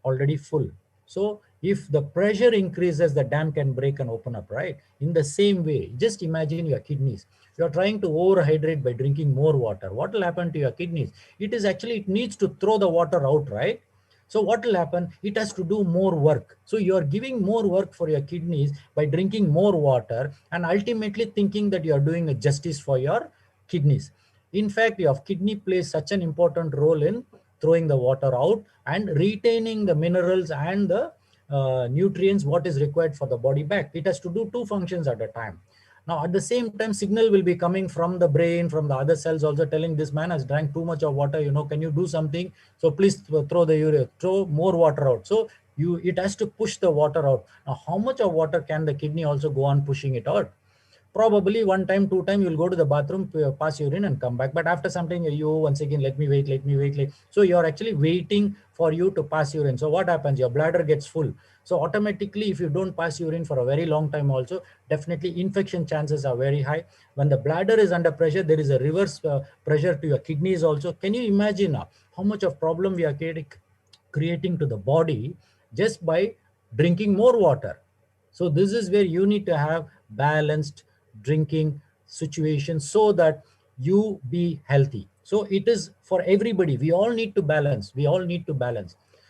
already full. So if the pressure increases, the dam can break and open up, right? In the same way, just imagine your kidneys. You're trying to overhydrate by drinking more water. What will happen to your kidneys? It needs to throw the water out, right? So what will happen? It has to do more work. So you're giving more work for your kidneys by drinking more water and ultimately thinking that you're doing a justice for your kidneys. In fact, your kidney plays such an important role in throwing the water out and retaining the minerals and the nutrients what is required for the body back. It has to do 2 functions at a time. Now at the same time, signal will be coming from the brain, from the other cells also telling this man has drank too much of water, can you do something? So please throw more water out. So it has to push the water out. Now how much of water can the kidney also go on pushing it out? Probably 1 time, 2 time, you'll go to the bathroom, pass urine and come back. But after some time, you once again, let me wait. So you're actually waiting for you to pass urine. So what happens? Your bladder gets full. So automatically, if you don't pass urine for a very long time also, definitely infection chances are very high. When the bladder is under pressure, there is a reverse pressure to your kidneys also. Can you imagine how much of problem we are creating to the body just by drinking more water? So this is where you need to have balanced drinking situation so that you be healthy. So it is for everybody. We all need to balance.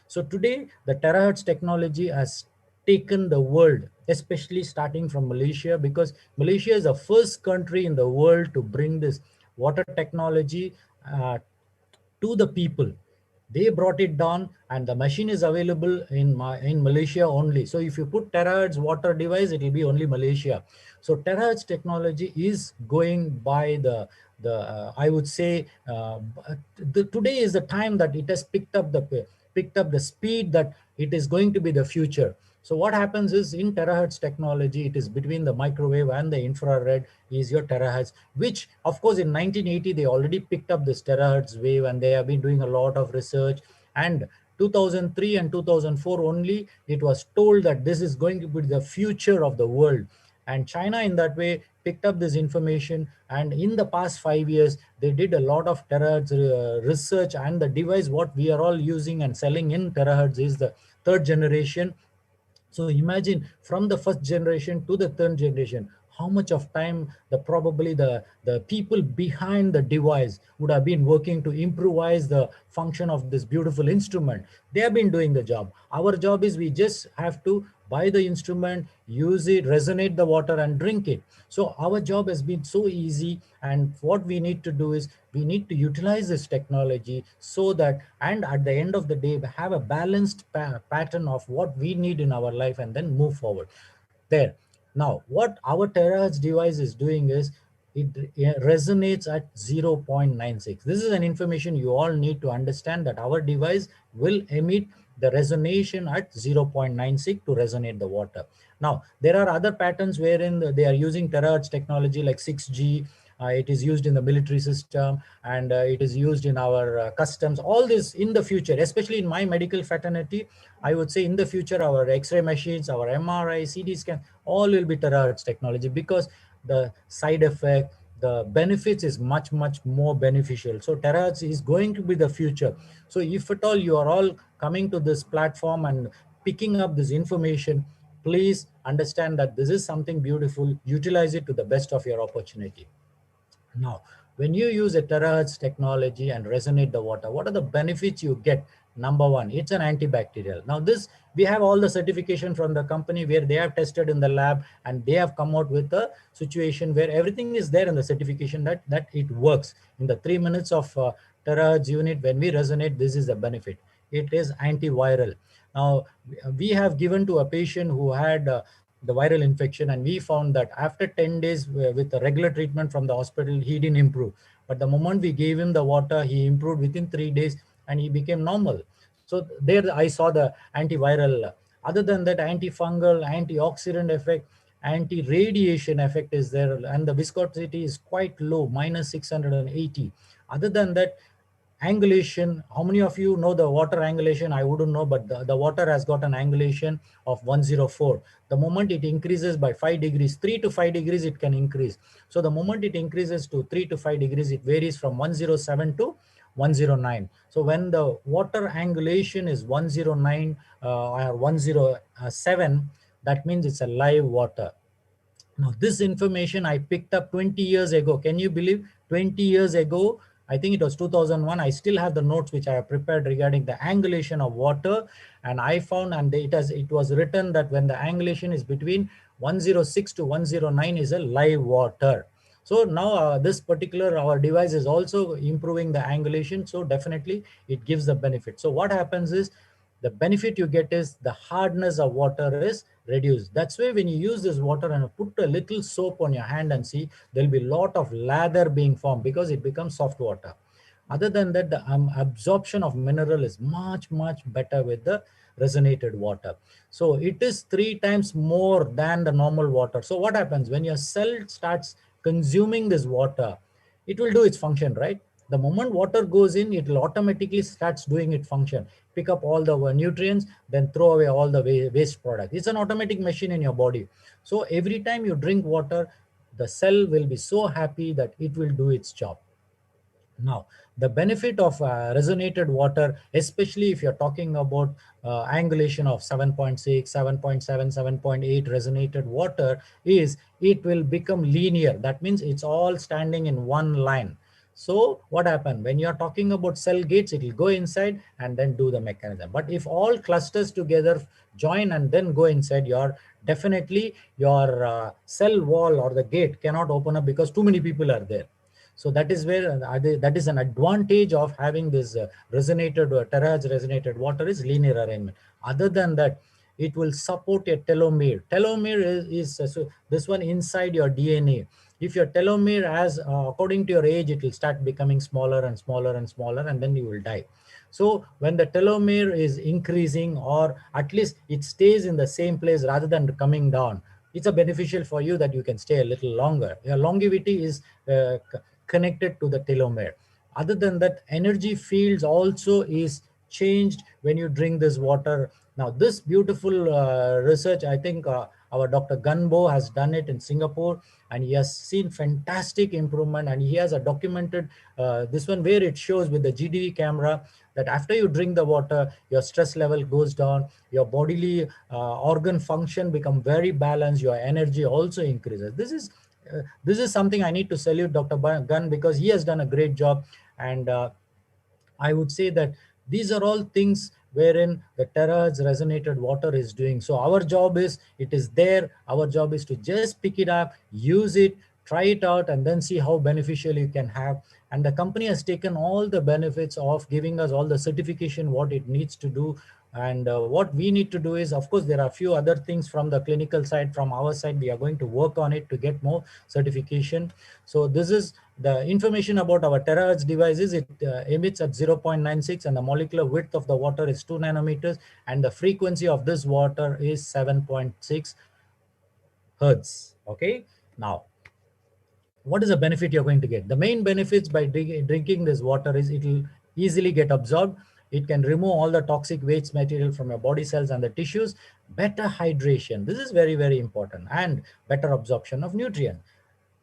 So today the Terahertz technology has taken the world, especially starting from Malaysia, because Malaysia is the first country in the world to bring this water technology to the people. They brought it down, and the machine is available in Malaysia only. So if you put terahertz water device, it will be only Malaysia. So Terahertz technology is going by the I would say today is the time that it has picked up the speed that it is going to be the future. So what happens is in terahertz technology, it is between the microwave and the infrared is your terahertz, which of course in 1980, they already picked up this terahertz wave, and they have been doing a lot of research. And 2003 and 2004 only, it was told that this is going to be the future of the world. And China in that way picked up this information, and in the past 5 years they did a lot of terahertz research, and the device what we are all using and selling in terahertz is the third generation. So imagine from the first generation to the third generation, how much of time probably the people behind the device would have been working to improvise the function of this beautiful instrument. They have been doing the job. Our job is we just have to buy the instrument, use it, resonate the water and drink it. So our job has been so easy, and what we need to do is we need to utilize this technology so that, and at the end of the day, have a balanced pattern of what we need in our life and then move forward. There. Now, what our terahertz device is doing is it resonates at 0.96. This is an information you all need to understand, that our device will emit the resonation at 0.96 to resonate the water. Now, there are other patterns wherein they are using terahertz technology like 6G. It is used in the military system, and it is used in our customs. All this in the future, especially in my medical fraternity, I would say in the future, our X-ray machines, our MRI, CT scan, all will be terahertz technology, because the side effect, the benefits is much, much more beneficial. So terahertz is going to be the future. So if at all you are all coming to this platform and picking up this information, please understand that this is something beautiful. Utilize it to the best of your opportunity. Now, when you use a terahertz technology and resonate the water, what are the benefits you get? Number one, it's an antibacterial. Now this, we have all the certification from the company where they have tested in the lab, and they have come out with a situation where everything is there in the certification that it works. In the 3 minutes of terahertz unit, when we resonate, this is the benefit. It is antiviral. Now, we have given to a patient who had the viral infection, and we found that after 10 days with the regular treatment from the hospital, he didn't improve. But the moment we gave him the water, he improved within 3 days and he became normal. So there I saw the antiviral. Other than that, antifungal, antioxidant effect, anti-radiation effect is there, and the viscosity is quite low, minus 680. Other than that, angulation, how many of you know the water angulation? I wouldn't know, but the water has got an angulation of 104. The moment it increases by 5 degrees, 3 to 5 degrees, it can increase. So the moment it increases to 3 to 5 degrees, it varies from 107 to 109. So when the water angulation is 109 or 107, that means it's a live water. Now, this information I picked up 20 years ago. Can you believe 20 years ago? I think it was 2001. I still have the notes which I have prepared regarding the angulation of water. And I found, and it was written that when the angulation is between 106 to 109 is a live water. So now this particular, our device is also improving the angulation. So definitely it gives the benefit. So what happens is, the benefit you get is the hardness of water is reduced. That's why when you use this water and put a little soap on your hand and see, there'll be a lot of lather being formed because it becomes soft water. Other than that, the absorption of mineral is much, much better with the resonated water. So it is 3 times more than the normal water. So what happens when your cell starts consuming this water, it will do its function, right? The moment water goes in, it will automatically starts doing its function, pick up all the nutrients, then throw away all the waste product. It's an automatic machine in your body. So every time you drink water, the cell will be so happy that it will do its job. Now, the benefit of resonated water, especially if you're talking about angulation of 7.6, 7.7, 7.8 resonated water, is it will become linear. That means it's all standing in one line. So what happened when you're talking about cell gates, it will go inside and then do the mechanism. But if all clusters together join and then go inside, definitely your cell wall or the gate cannot open up because too many people are there. So that is where that is an advantage of having this resonated terahertz resonated water is linear arrangement. Other than that, it will support a telomere. Telomere is so this one inside your DNA. If your telomere has, according to your age, it will start becoming smaller and smaller and smaller, and then you will die. So when the telomere is increasing, or at least it stays in the same place rather than coming down, it's a beneficial for you that you can stay a little longer. Your longevity is connected to the telomere. Other than that, energy fields also is changed when you drink this water. Now, this beautiful research, I think our Dr. Gunbo has done it in Singapore, and he has seen fantastic improvement, and he has a documented this one where it shows with the GDV camera that after you drink the water, your stress level goes down, your bodily organ function become very balanced, your energy also increases. This is something I need to salute Dr. Gunn, because he has done a great job. And I would say that these are all things wherein the terahertz resonated water is doing. So our job is, it is there. Our job is to just pick it up, use it, try it out, and then see how beneficial you can have. And the company has taken all the benefits of giving us all the certification, what it needs to do. And what we need to do is, of course, there are a few other things from the clinical side, from our side, we are going to work on it to get more certification. So this is the information about our terahertz devices. It emits at 0.96, and the molecular width of the water is 2 nanometers, and the frequency of this water is 7.6 hertz. Okay, now what is the benefit you're going to get? The main benefits by drinking this water is it will easily get absorbed. It can remove all the toxic waste material from your body cells and the tissues. Better hydration. This is very, very important. And better absorption of nutrients.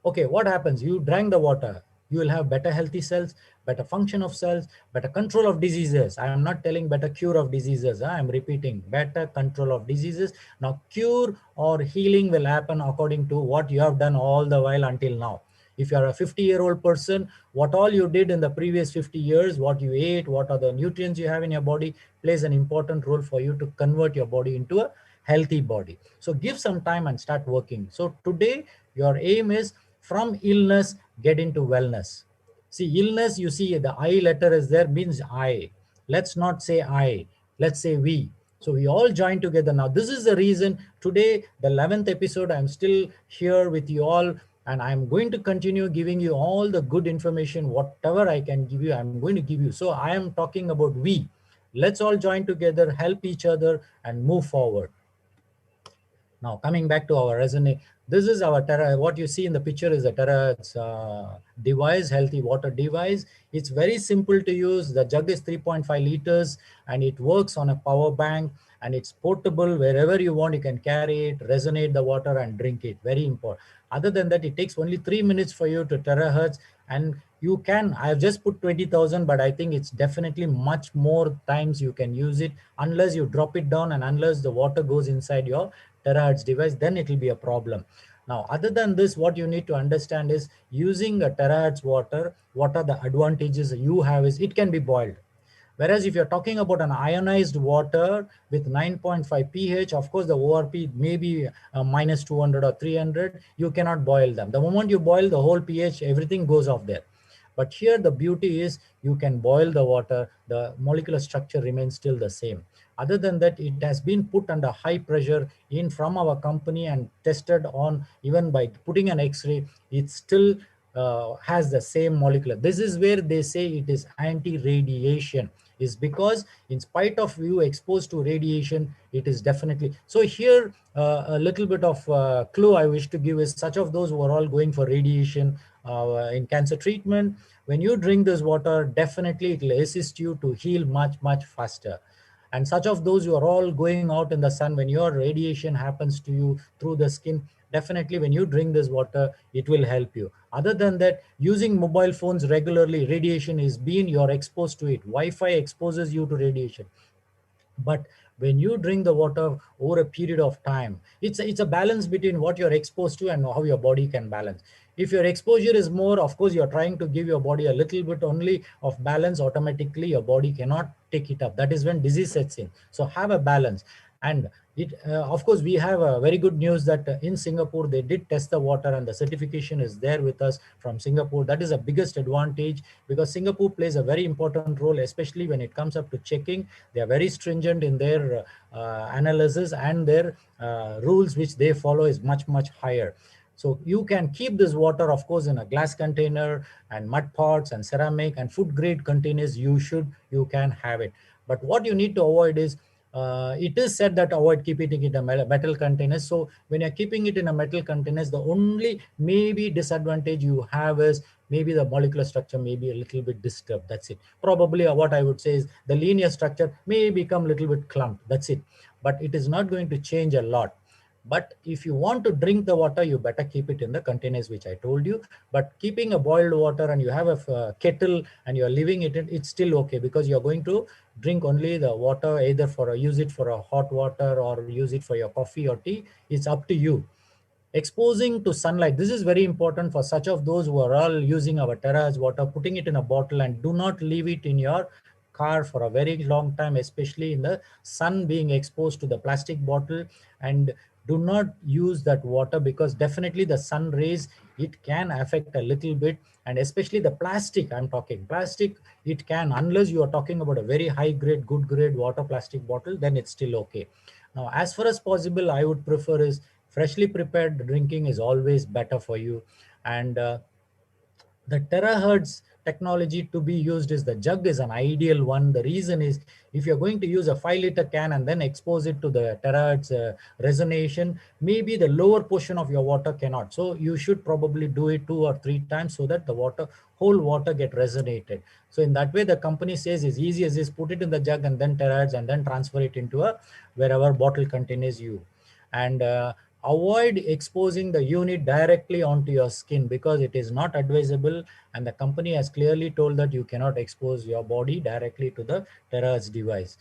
Okay, what happens? You drank the water. You will have better healthy cells, better function of cells, better control of diseases. I am not telling better cure of diseases. I am repeating better control of diseases. Now, cure or healing will happen according to what you have done all the while until now. If you are a 50-year-old person, what all you did in the previous 50 years, what you ate, what are the nutrients you have in your body, plays an important role for you to convert your body into a healthy body. So give some time and start working. So today, your aim is from illness, get into wellness. See, illness, you see the I letter is there, means I. Let's not say I, let's say we. So we all join together now. This is the reason today, the 11th episode, I'm still here with you all. And I'm going to continue giving you all the good information, whatever I can give you, I'm going to give you. So I am talking about we. Let's all join together, help each other, and move forward. Now, coming back to our resonate, this is our what you see in the picture is a terahertz device, healthy water device. It's very simple to use. The jug is 3.5 liters, and it works on a power bank, and it's portable. Wherever you want, you can carry it, resonate the water, and drink it. Very important. Other than that, it takes only 3 minutes for you to terahertz, and you can, I've just put 20,000, but I think it's definitely much more times you can use it, unless you drop it down and unless the water goes inside your terahertz device, then it will be a problem. Now, other than this, what you need to understand is using a terahertz water, what are the advantages you have is it can be boiled. Whereas if you're talking about an ionized water with 9.5 pH, of course, the ORP may be minus 200 or 300. You cannot boil them. The moment you boil, the whole pH, everything goes off there. But here the beauty is you can boil the water. The molecular structure remains still the same. Other than that, it has been put under high pressure in from our company and tested on, even by putting an X-ray, it still has the same molecular. This is where they say it is anti-radiation, is because in spite of you exposed to radiation, it is definitely. So here a little bit of clue I wish to give is such of those who are all going for radiation in cancer treatment, when you drink this water, definitely it will assist you to heal much, much faster. And such of those who are all going out in the sun, when your radiation happens to you through the skin, definitely when you drink this water, it will help you. Other than that, using mobile phones regularly, radiation is being, you're exposed to it. Wi-Fi exposes you to radiation. But when you drink the water over a period of time, it's a balance between what you're exposed to and how your body can balance. If your exposure is more, of course, you're trying to give your body a little bit only of balance, automatically your body cannot take it up. That is when disease sets in. So have a balance. And it, of course, we have a very good news that in Singapore, they did test the water and the certification is there with us from Singapore. That is the biggest advantage, because Singapore plays a very important role, especially when it comes up to checking. They are very stringent in their analysis, and their rules which they follow is much, much higher. So you can keep this water, of course, in a glass container and mud pots and ceramic and food grade containers. You can have it. But what you need to avoid is, it is said that avoid keeping it in a metal containers. So when you're keeping it in a metal containers, the only maybe disadvantage you have is maybe the molecular structure may be a little bit disturbed. That's it. Probably what I would say is the linear structure may become a little bit clumped. That's it. But it is not going to change a lot. But if you want to drink the water, you better keep it in the containers which I told you. But keeping a boiled water and you have a kettle and you're leaving it in, it's still okay, because you're going to drink only the water, either use it for a hot water or use it for your coffee or tea. It's up to you. Exposing to sunlight, this is very important for such of those who are all using our Terahertz water, putting it in a bottle, and do not leave it in your car for a very long time, especially in the sun, being exposed to the plastic bottle. And do not use that water, because definitely the sun rays, it can affect a little bit. And especially the plastic, I'm talking plastic, it can, unless you are talking about a very high grade, good grade water plastic bottle, then it's still okay. Now, as far as possible, I would prefer is freshly prepared drinking is always better for you. And the Terahertz technology to be used is, the jug is an ideal one. The reason is, if you're going to use a 5-liter can and then expose it to the Terahertz resonation, maybe the lower portion of your water cannot. So you should probably do it 2 or 3 times so that the whole water get resonated. So in that way, the company says as easy as this, put it in the jug and then Terahertz and then transfer it into a wherever bottle contains you. And avoid exposing the unit directly onto your skin, because it is not advisable, and the company has clearly told that you cannot expose your body directly to the Terahertz device.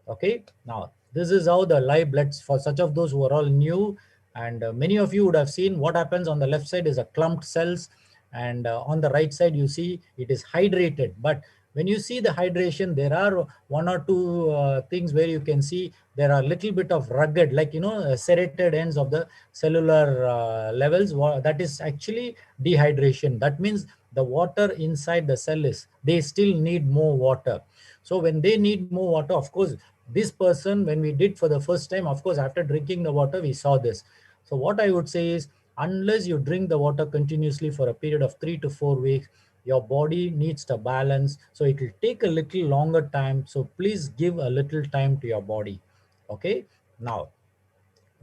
Okay, now this is how the live bloods, for such of those who are all new, and many of you would have seen what happens on the left side is a clumped cells, and on the right side you see it is hydrated. But when you see the hydration, there are 1 or 2 things where you can see there are a little bit of rugged, like, serrated ends of the cellular levels. That is actually dehydration. That means the water inside the cell they still need more water. So when they need more water, of course, this person, when we did for the first time, of course, after drinking the water, we saw this. So what I would say is, unless you drink the water continuously for a period of 3 to 4 weeks, your body needs to balance. So it will take a little longer time. So please give a little time to your body. Okay. Now,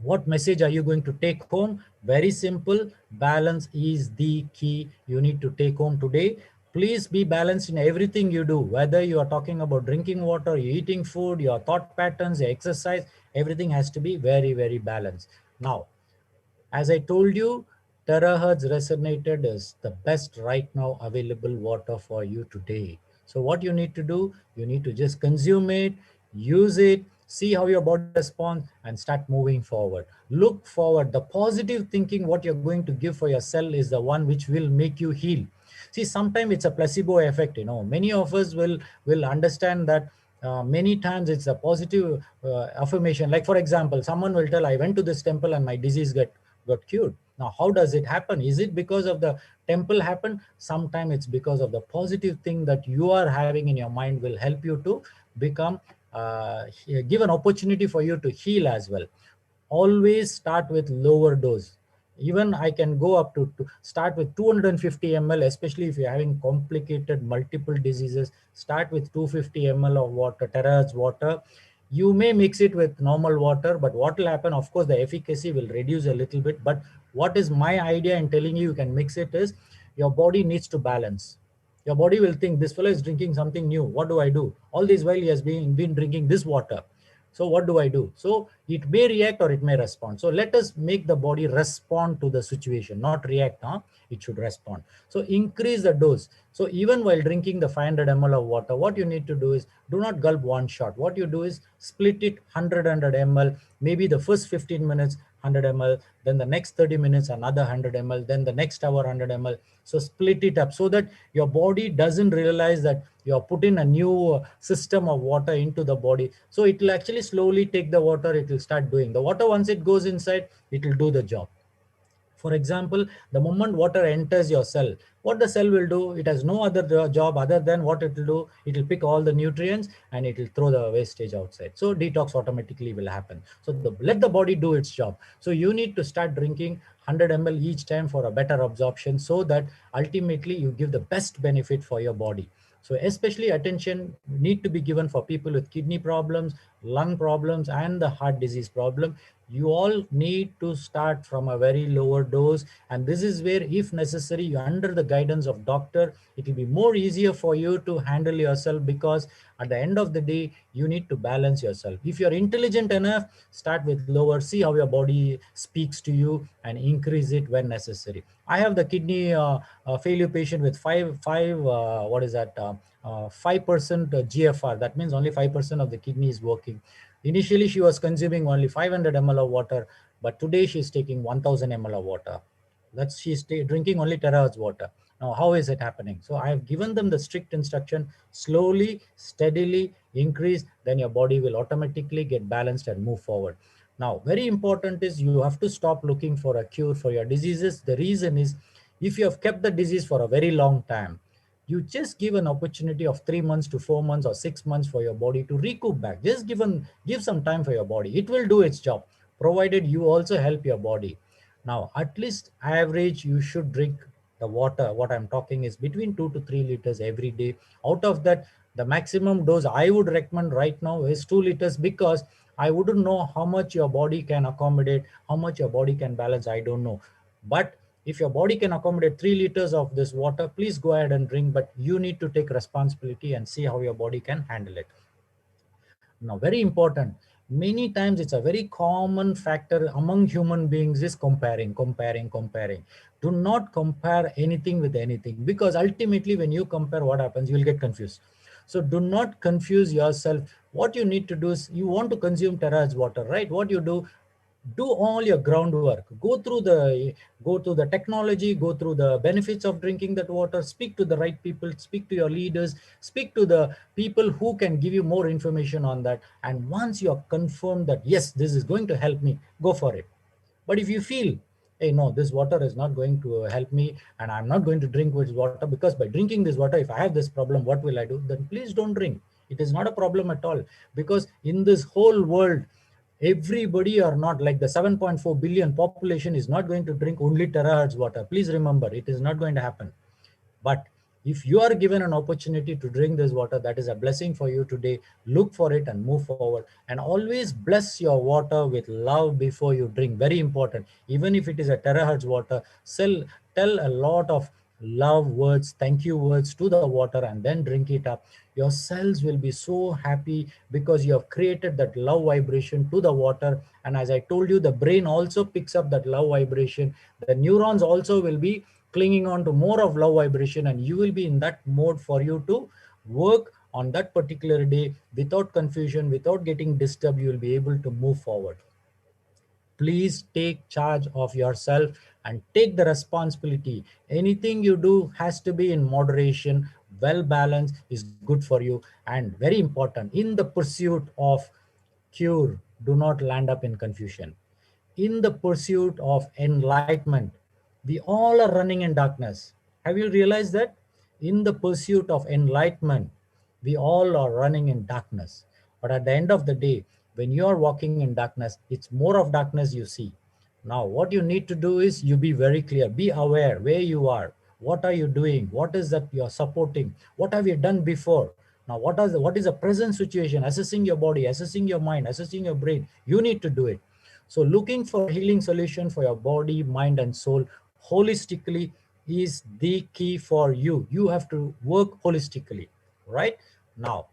what message are you going to take home? Very simple. Balance is the key you need to take home today. Please be balanced in everything you do, whether you are talking about drinking water, eating food, your thought patterns, your exercise, everything has to be very, very balanced. Now, as I told you, Terahertz Resonated is the best right now available water for you today. So what you need to do, you need to just consume it, use it, see how your body responds, and start moving forward. Look forward. The positive thinking, what you're going to give for your cell, is the one which will make you heal. See, sometimes it's a placebo effect. Many of us will understand that many times it's a positive affirmation. Like, for example, someone will tell, I went to this temple and my disease got cured. Now, how does it happen? Is it because of the temple happened? Sometimes it's because of the positive thing that you are having in your mind will help you to become, give an opportunity for you to heal as well. Always start with lower dose. Even I can go up to start with 250 ml, especially if you're having complicated multiple diseases. Start with 250 ml of water, Terahertz water. You may mix it with normal water, but what will happen, of course, the efficacy will reduce a little bit. But what is my idea in telling you can mix it is, your body needs to balance. Your body will think, this fellow is drinking something new. What do I do? All this while he has been drinking this water. So what do I do? So it may react or it may respond. So let us make the body respond to the situation, not react. It should respond. So increase the dose. So even while drinking the 500 ml of water, what you need to do is, do not gulp one shot. What you do is split it 100 ml, maybe the first 15 minutes, 100 ml, then the next 30 minutes another 100 ml, then the next hour 100 ml. So split it up so that your body doesn't realize that you're putting a new system of water into the body. So it will actually slowly take the water, it will start doing. The water, once it goes inside, it will do the job. For example, the moment water enters your cell, what the cell will do, it has no other job other than what it will do. It will pick all the nutrients and it will throw the wastage outside. So detox automatically will happen. So let the body do its job. So you need to start drinking 100 ml each time for a better absorption, so that ultimately you give the best benefit for your body. So especially attention need to be given for people with kidney problems, lung problems, and the heart disease problem. You all need to start from a very lower dose, and this is where, if necessary, under the guidance of doctor, it will be more easier for you to handle yourself, because at the end of the day, you need to balance yourself. If you're intelligent enough, start with lower, see how your body speaks to you, and increase it when necessary. I have the kidney failure patient with 5% GFR. That means only 5% of the kidney is working. Initially, she was consuming only 500 ml of water, but today she's taking 1000 ml of water. She's drinking only Terahertz water. Now, how is it happening? So I have given them the strict instruction: slowly, steadily increase, then your body will automatically get balanced and move forward. Now, very important is you have to stop looking for a cure for your diseases. The reason is, if you have kept the disease for a very long time, you just give an opportunity of 3 months to 4 months or 6 months for your body to recoup back. Just give some time for your body. It will do its job, provided you also help your body. Now, at least average, you should drink the water. What I'm talking is between 2 to 3 liters every day. Out of that, the maximum dose I would recommend right now is 2 liters, because I wouldn't know how much your body can accommodate, how much your body can balance. I don't know. But if your body can accommodate 3 liters of this water, please go ahead and drink, but you need to take responsibility and see how your body can handle it. Now, very important, many times it's a very common factor among human beings is comparing. Do not compare anything with anything, because ultimately when you compare, what happens? You'll get confused. So do not confuse yourself. What you need to do is, you want to consume Terahertz water, right? What you do all your groundwork, go through the technology, go through the benefits of drinking that water, speak to the right people, speak to your leaders, speak to the people who can give you more information on that. And once you're confirmed that yes, this is going to help me, go for it. But if you feel, hey, no, this water is not going to help me, and I'm not going to drink this water, because by drinking this water, if I have this problem, what will I do? Then please don't drink. It is not a problem at all, because in this whole world, everybody are not like the 7.4 billion population is not going to drink only Terahertz water. Please remember, it is not going to happen. But if you are given an opportunity to drink this water, that is a blessing for you today. Look for it and move forward. And always bless your water with love before you drink. Very important. Even if it is a Terahertz water, tell a lot of love words, thank you words to the water, and then drink it up. Your cells will be so happy, because you have created that love vibration to the water. And as I told you, the brain also picks up that love vibration. The neurons also will be clinging on to more of love vibration, and you will be in that mode for you to work on that particular day without confusion, without getting disturbed. You will be able to move forward. Please take charge of yourself and take the responsibility. Anything you do has to be in moderation. Well balanced is good for you. And very important, in the pursuit of cure, do not land up in confusion. In the pursuit of enlightenment, we all are running in darkness. Have you realized that? In the pursuit of enlightenment, we all are running in darkness. But at the end of the day, when you are walking in darkness, it's more of darkness you see. Now, what you need to do is you be very clear, be aware where you are. What are you doing? What is that you're supporting? What have you done before? Now, what is the present situation? Assessing your body, assessing your mind, assessing your brain. You need to do it. So looking for healing solution for your body, mind, and soul holistically is the key for you. You have to work holistically, right? Now,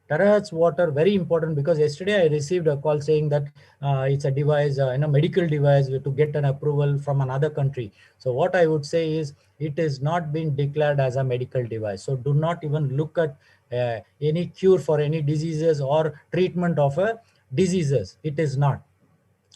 Terahertz water, very important, because yesterday I received a call saying that it's a device, medical device to get an approval from another country. So what I would say is, it is not been declared as a medical device. So do not even look at any cure for any diseases or treatment of diseases. It is not.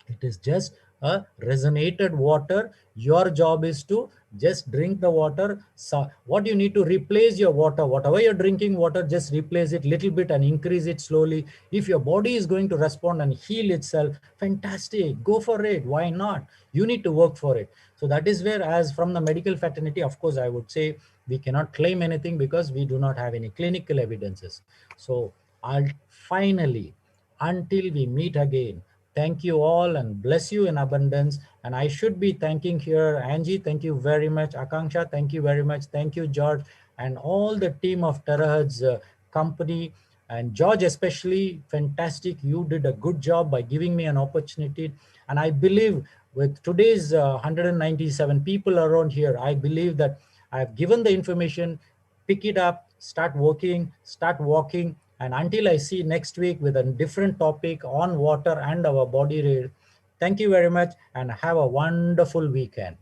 It is just a resonated water. Your job is to just drink the water. So what you need to replace your water, whatever you're drinking water, just replace it little bit and increase it slowly. If your body is going to respond and heal itself, fantastic, go for it. Why not? You need to work for it. So that is where, as from the medical fraternity, of course, I would say we cannot claim anything because we do not have any clinical evidences. So I'll finally, until we meet again, thank you all and bless you in abundance. And I should be thanking here Angie, thank you very much. Akanksha, thank you very much. Thank you, George, and all the team of Terahertz company. And George especially, fantastic. You did a good job by giving me an opportunity. And I believe with today's 197 people around here, I believe that I've given the information, pick it up, start working, start walking. And until I see next week with a different topic on water and our body rate, thank you very much and have a wonderful weekend.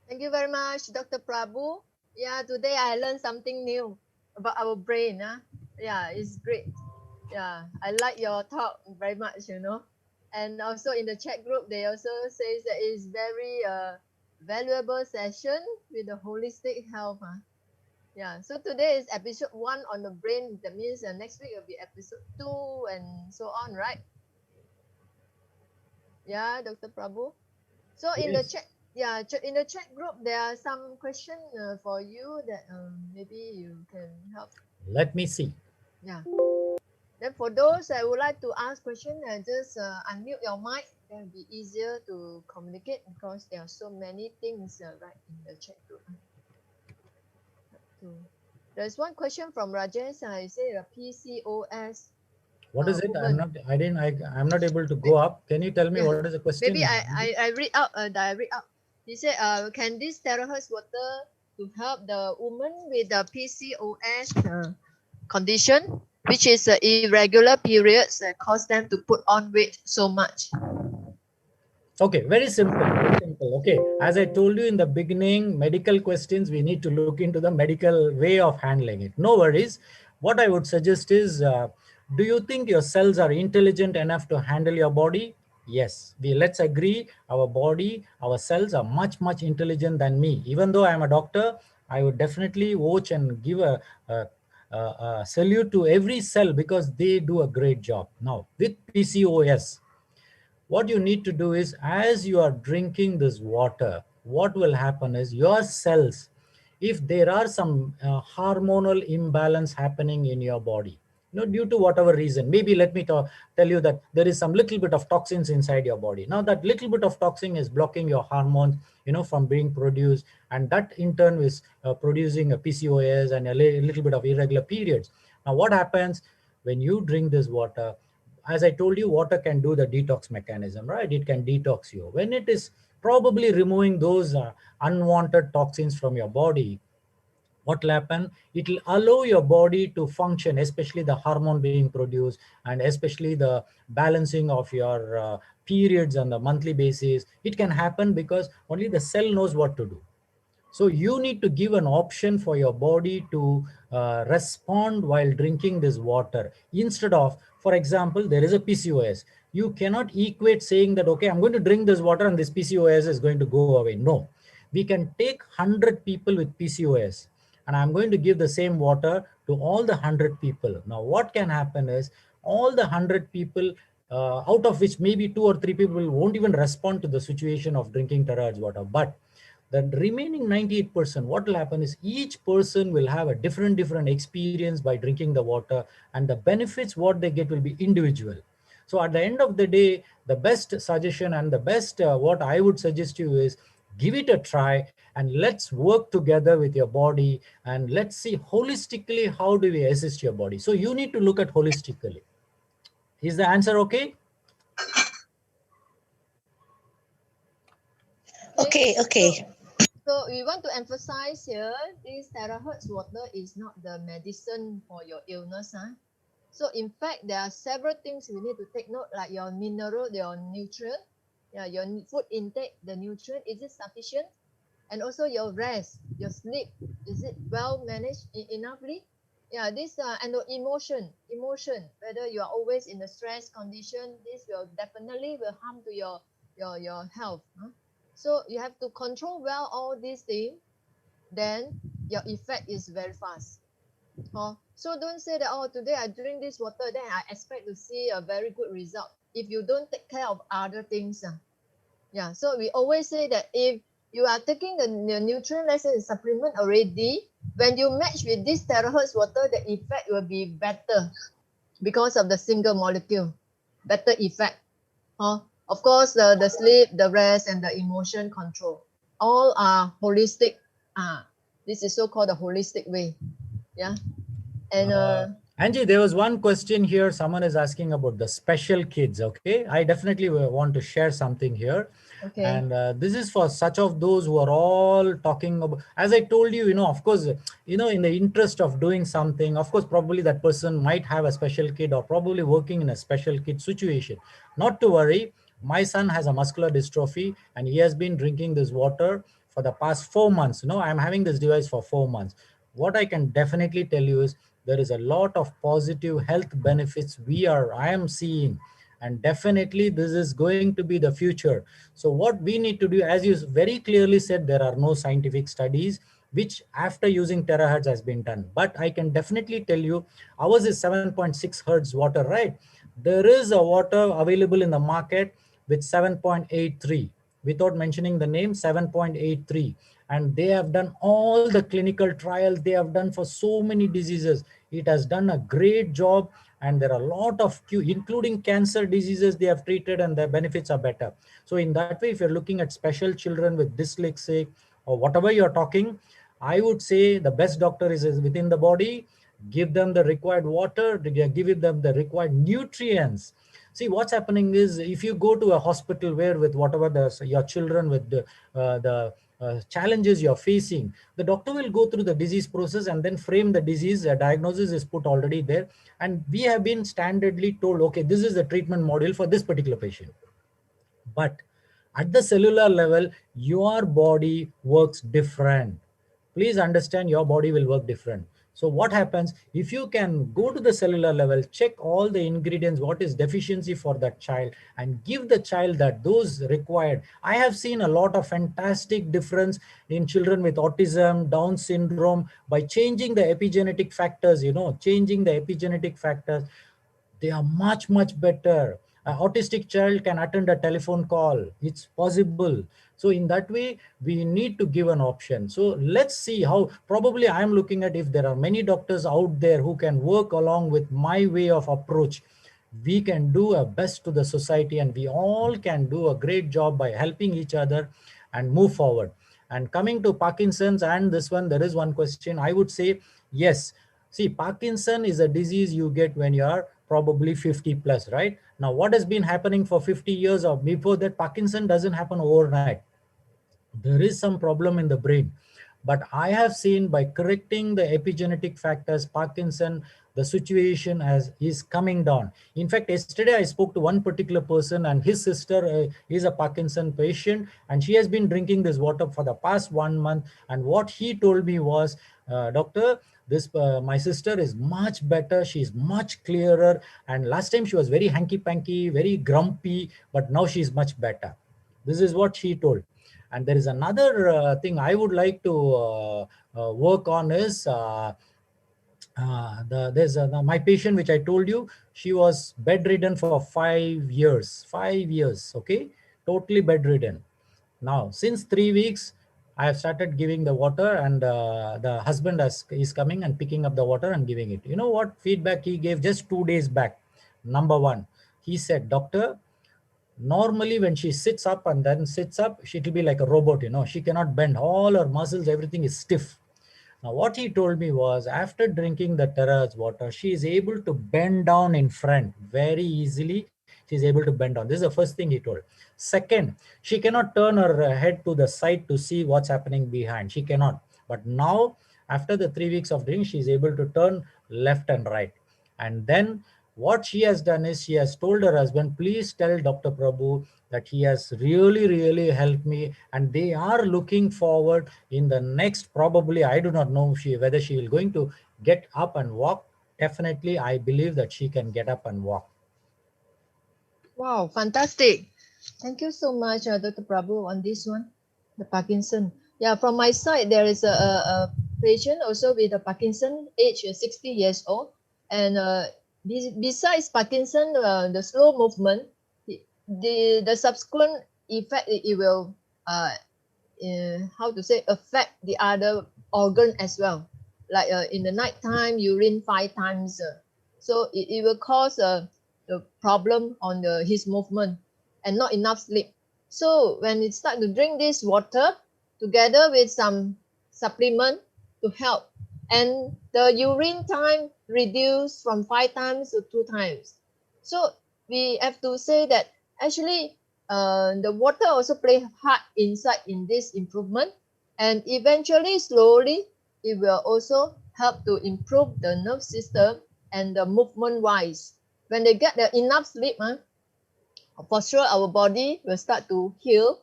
Thank you very much, Dr. Prabhu. Yeah, today I learned something new about our brain. Huh? Yeah, it's great. Yeah, I like your talk very much, you know. And also in the chat group, they also says that it's very valuable session with the holistic health. Huh? Yeah, so today is episode 1 on the brain. That means next week will be episode 2 and so on, right? Yeah, Dr. Prabhu. So in the chat, yeah, in the chat group, there are some questions for you that maybe you can help. Let me see. Yeah. Then for those that would like to ask questions, just unmute your mic. That will be easier to communicate because there are so many things right in the chat group. There's one question from Rajesh. He said PCOS. What is it? I'm not able to go up. Can you tell me what is the question? Maybe I read out. I read out. He said, can this Terahertz water to help the woman with the PCOS condition, which is irregular periods that cause them to put on weight so much? Okay, very simple, very simple. Okay, as I told you in the beginning, medical questions, we need to look into the medical way of handling it. No worries. What I would suggest is, do you think your cells are intelligent enough to handle your body? Yes, let's agree our body, our cells are much, much intelligent than me. Even though I'm a doctor, I would definitely watch and give a salute to every cell because they do a great job. Now, with PCOS, what you need to do is, as you are drinking this water, what will happen is your cells, if there are some hormonal imbalance happening in your body, due to whatever reason, maybe let me tell you that there is some little bit of toxins inside your body. Now that little bit of toxin is blocking your hormones, from being produced, and that in turn is producing a PCOS and a little bit of irregular periods. Now what happens when you drink this water? As I told you, water can do the detox mechanism, right? It can detox you. When it is probably removing those unwanted toxins from your body, what will happen? It will allow your body to function, especially the hormone being produced and especially the balancing of your periods on the monthly basis. It can happen because only the cell knows what to do. So you need to give an option for your body to respond while drinking this water. Instead of, for example, there is a PCOS. You cannot equate saying that, okay, I'm going to drink this water and this PCOS is going to go away. No, we can take 100 people with PCOS and I'm going to give the same water to all the 100 people. Now, what can happen is all the 100 people, out of which maybe 2 or 3 people won't even respond to the situation of drinking Terahertz water. But the remaining 98%, what will happen is each person will have a different experience by drinking the water, and the benefits what they get will be individual. So at the end of the day, the best suggestion and the best what I would suggest you is give it a try and let's work together with your body and let's see holistically how do we assist your body. So you need to look at holistically. Is the answer okay? Okay. So we want to emphasize here, this Terahertz water is not the medicine for your illness. So in fact, there are several things we need to take note, like your mineral, your nutrient, your food intake, the nutrient, is it sufficient? And also your rest, your sleep, is it well managed enoughly? Yeah, this and the emotion, whether you are always in a stress condition, this will definitely harm to your your health. So you have to control well all these things, then your effect is very fast. So don't say that, oh, today I drink this water, then I expect to see a very good result if you don't take care of other things. Yeah, so we always say that if you are taking the nutrient, let's say the supplement already, when you match with this terahertz water, the effect will be better because of the single molecule, better effect. Of course, the sleep, the rest, and the emotion control, all are holistic. This is so-called the holistic way. Yeah. And Angie, there was one question here. Someone is asking about the special kids. Okay, I definitely want to share something here. Okay. And this is for such of those who are all talking about, as I told you, of course, in the interest of doing something, of course, probably that person might have a special kid or probably working in a special kid situation. Not to worry. My son has a muscular dystrophy and he has been drinking this water for the past 4 months. I'm having this device for 4 months. What I can definitely tell you is there is a lot of positive health benefits I am seeing, and definitely this is going to be the future. So what we need to do, as you very clearly said, there are no scientific studies which after using terahertz has been done, but I can definitely tell you ours is 7.6 hertz water, right? There is a water available in the market with 7.83, without mentioning the name, 7.83, and they have done all the clinical trials they have done for so many diseases. It has done a great job, and there are a lot of including cancer diseases they have treated, and their benefits are better. So in that way, if you're looking at special children with dyslexic or whatever you're talking, I would say the best doctor is within the body. Give them the required water, give them the required nutrients. See, what's happening is if you go to a hospital where with whatever your children with the challenges you're facing, the doctor will go through the disease process and then frame the disease. A diagnosis is put already there. And we have been standardly told, okay, this is the treatment model for this particular patient. But at the cellular level, your body works different. Please understand, your body will work different. So what happens if you can go to the cellular level, check all the ingredients, what is deficiency for that child, and give the child those required. I have seen a lot of fantastic difference in children with autism, Down syndrome, by changing the epigenetic factors, changing the epigenetic factors. They are much, much better. An autistic child can attend a telephone call. It's possible. So in that way, we need to give an option. So let's see how, probably I'm looking at if there are many doctors out there who can work along with my way of approach. We can do our best to the society, and we all can do a great job by helping each other and move forward. And coming to Parkinson's and this one, there is one question. I would say, yes. See, Parkinson is a disease you get when you are probably 50 plus, right? Now, what has been happening for 50 years or before that, Parkinson doesn't happen overnight. There is some problem in the brain. But I have seen by correcting the epigenetic factors, Parkinson, the situation is coming down. In fact, yesterday I spoke to one particular person, and his sister is a Parkinson patient, and she has been drinking this water for the past 1 month. And what he told me was, doctor, my sister is much better. She's much clearer. And last time she was very hanky-panky, very grumpy, but now she's much better. This is what she told. And there is another thing I would like to work on is my patient, which I told you, she was bedridden for 5 years. 5 years, okay, totally bedridden. Now, since 3 weeks, I have started giving the water, and the husband is coming and picking up the water and giving it. You know what feedback he gave just 2 days back? Number one, he said, doctor, normally when she sits up and then sits up, she will be like a robot, she cannot bend. All her muscles, everything is stiff. Now, what he told me was, after drinking the Terahertz water, she is able to bend down in front very easily. She's able to bend down. This is the first thing he told. Second, she cannot turn her head to the side to see what's happening behind. She cannot. But now, after the 3 weeks of drinking, she is able to turn left and right. And then what she has done is she has told her husband, please tell Dr. Prabhu that he has really, really helped me, and they are looking forward in the next, probably, I do not know whether she will going to get up and walk. Definitely, I believe that she can get up and walk. Wow, fantastic. Thank you so much, Dr. Prabhu, on this one, the Parkinson. Yeah, from my side, there is a patient also with a Parkinson, age 60 years old. And besides Parkinson, the slow movement, the subsequent effect, it will, how to say, affect the other organ as well. Like in the night time, urine 5 times. So it will cause the problem on his movement and not enough sleep. So when you start to drink this water together with some supplement to help, and the urine time reduced from 5 times to 2 times. So we have to say that actually the water also play hard inside in this improvement, and eventually slowly it will also help to improve the nerve system and the movement wise. When they get the enough sleep, for sure our body will start to heal,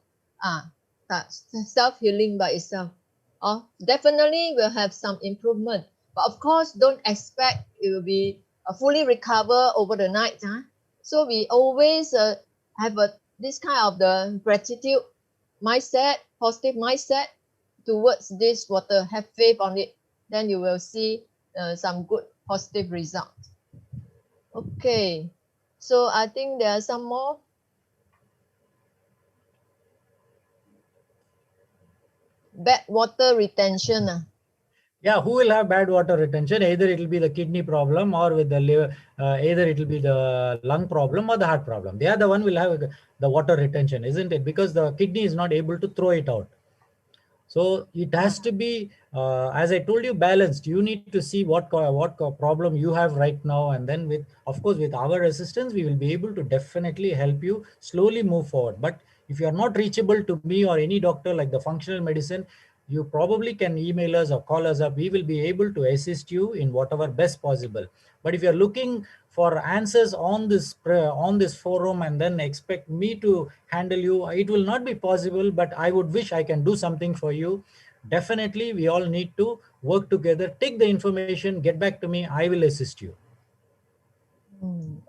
self-healing by itself. Definitely will have some improvement, but of course don't expect it will be fully recover over the night. So we always have this kind of the gratitude mindset, positive mindset towards this water. Have faith on it, then you will see some good positive results. Okay, so I think there are some more. Bad water retention. Yeah, who will have bad water retention? Either it will be the kidney problem, or with the liver, either it will be the lung problem or the heart problem. They are the one will have the water retention, isn't it? Because the kidney is not able to throw it out. So it has to be, as I told you, balanced. You need to see what problem you have right now, and then with, of course, with our assistance, we will be able to definitely help you slowly move forward. But if you are not reachable to me or any doctor like the functional medicine, you probably can email us or call us up. We will be able to assist you in whatever best possible. But if you're looking for answers on this forum and then expect me to handle you, it will not be possible. But I would wish I can do something for you. Definitely, we all need to work together. Take the information, get back to me. I will assist you.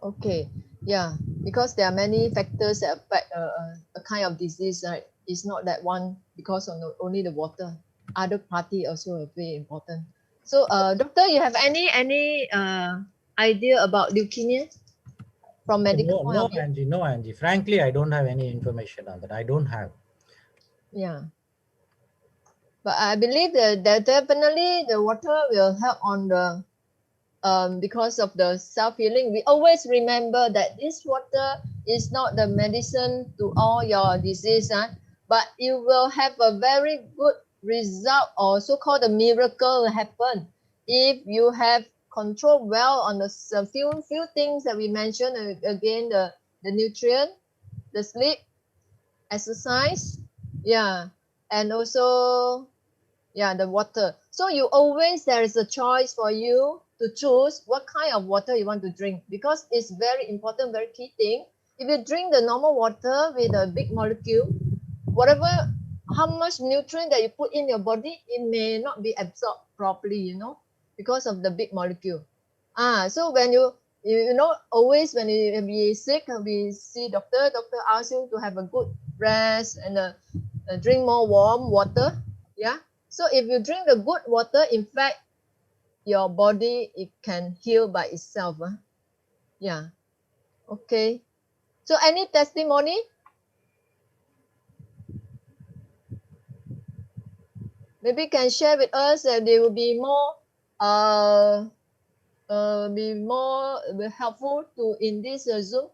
Okay, yeah, because there are many factors that affect a kind of disease, right? It's not that one because of only the water. Other party also are very important. So, doctor, you have any idea about leukemia from medical point of view? No, Angie. Frankly, I don't have any information on that. I don't have. Yeah, but I believe that definitely the water will help on the because of the self-healing. We always remember that this water is not the medicine to all your disease, but you will have a very good result, or so-called a miracle happen if you have control well on the few things that we mentioned. Again, the nutrient, the sleep, exercise, yeah, and also the water. So you always, there is a choice for you to choose what kind of water you want to drink, because it's very important, very key thing. If you drink the normal water with a big molecule, whatever, how much nutrient that you put in your body, it may not be absorbed properly, because of the big molecule. So when you always when you be sick, we see doctor asks you to have a good rest and drink more warm water. Yeah. So if you drink the good water, in fact, your body, it can heal by itself. Yeah. Okay. So any testimony? Maybe can share with us that they will be more helpful to in this Zoom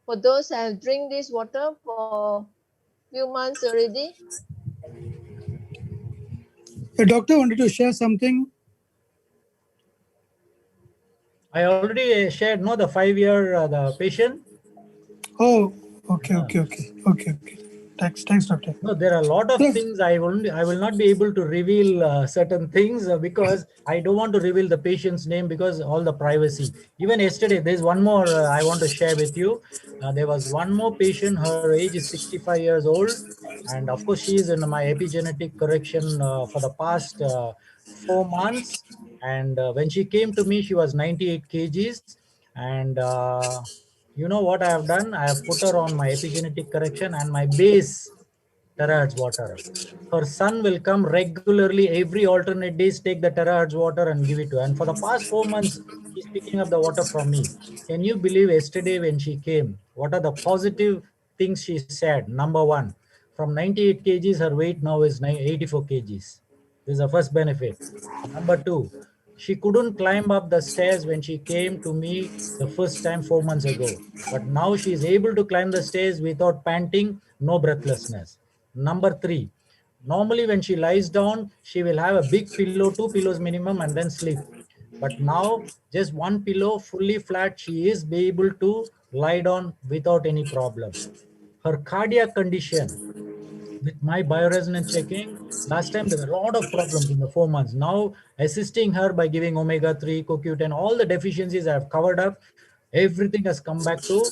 for those who have drink this water for few months already. The doctor wanted to share something. I already shared, no, the 5-year the patient. Oh, okay. Thanks, doctor. No, there are a lot of things I will not be able to reveal certain things because I don't want to reveal the patient's name because all the privacy. Even yesterday, there's one more I want to share with you. There was one more patient. Her age is 65 years old, and of course, she is in my epigenetic correction for the past 4 months. And when she came to me, she was 98 kgs, and you know what I have done? I have put her on my epigenetic correction and my base terahertz water. Her son will come regularly every alternate days, take the terahertz water and give it to her. And for the past 4 months, she's picking up the water from me. Can you believe yesterday when she came, what are the positive things she said? Number one, from 98 kgs, her weight now is 84 kgs. This is the first benefit. Number two, she couldn't climb up the stairs when she came to me the first time 4 months ago. But now she is able to climb the stairs without panting, no breathlessness. Number three, normally when she lies down, she will have a big pillow, 2 pillows minimum, and then sleep. But now just one pillow, fully flat, she is be able to lie down without any problem. Her cardiac condition, with my bioresonance checking, last time there were a lot of problems in the 4 months. Now assisting her by giving omega-3, CoQ10, all the deficiencies I have covered up, everything has come back to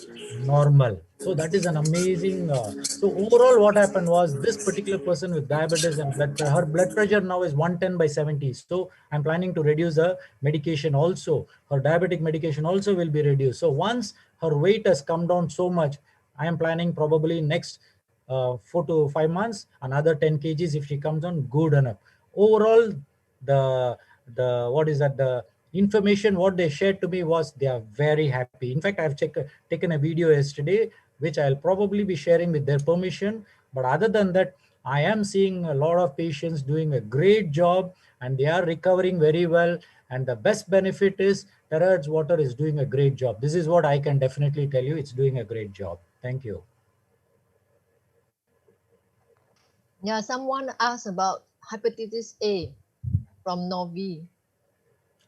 normal. So that is an amazing. So overall, what happened was this particular person with diabetes and her blood pressure now is 110/70. So I'm planning to reduce her medication also. Her diabetic medication also will be reduced. So once her weight has come down so much, I am planning probably next 4 to 5 months, another 10 kgs if she comes on, good enough. Overall, the what is that, the information what they shared to me was they are very happy. In fact, I've taken a video yesterday which I'll probably be sharing with their permission. But other than that, I am seeing a lot of patients doing a great job and they are recovering very well. And the best benefit is Terahertz water is doing a great job. This is what I can definitely tell you. It's doing a great job. Thank you. Yeah, someone asked about hepatitis A from Novi.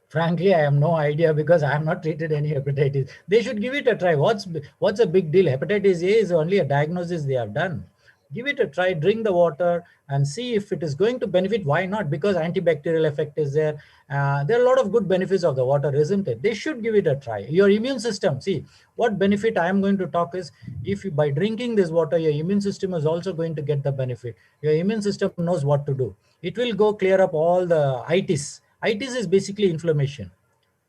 Frankly, I have no idea because I have not treated any hepatitis. They should give it a try. What's a big deal? Hepatitis A is only a diagnosis they have done. Give it a try, drink the water and see if it is going to benefit. Why not? Because antibacterial effect is there. There are a lot of good benefits of the water, isn't it? They should give it a try. Your immune system, see, what benefit I am going to talk is if you, by drinking this water, your immune system is also going to get the benefit. Your immune system knows what to do. It will go clear up all the itis. Itis is basically inflammation.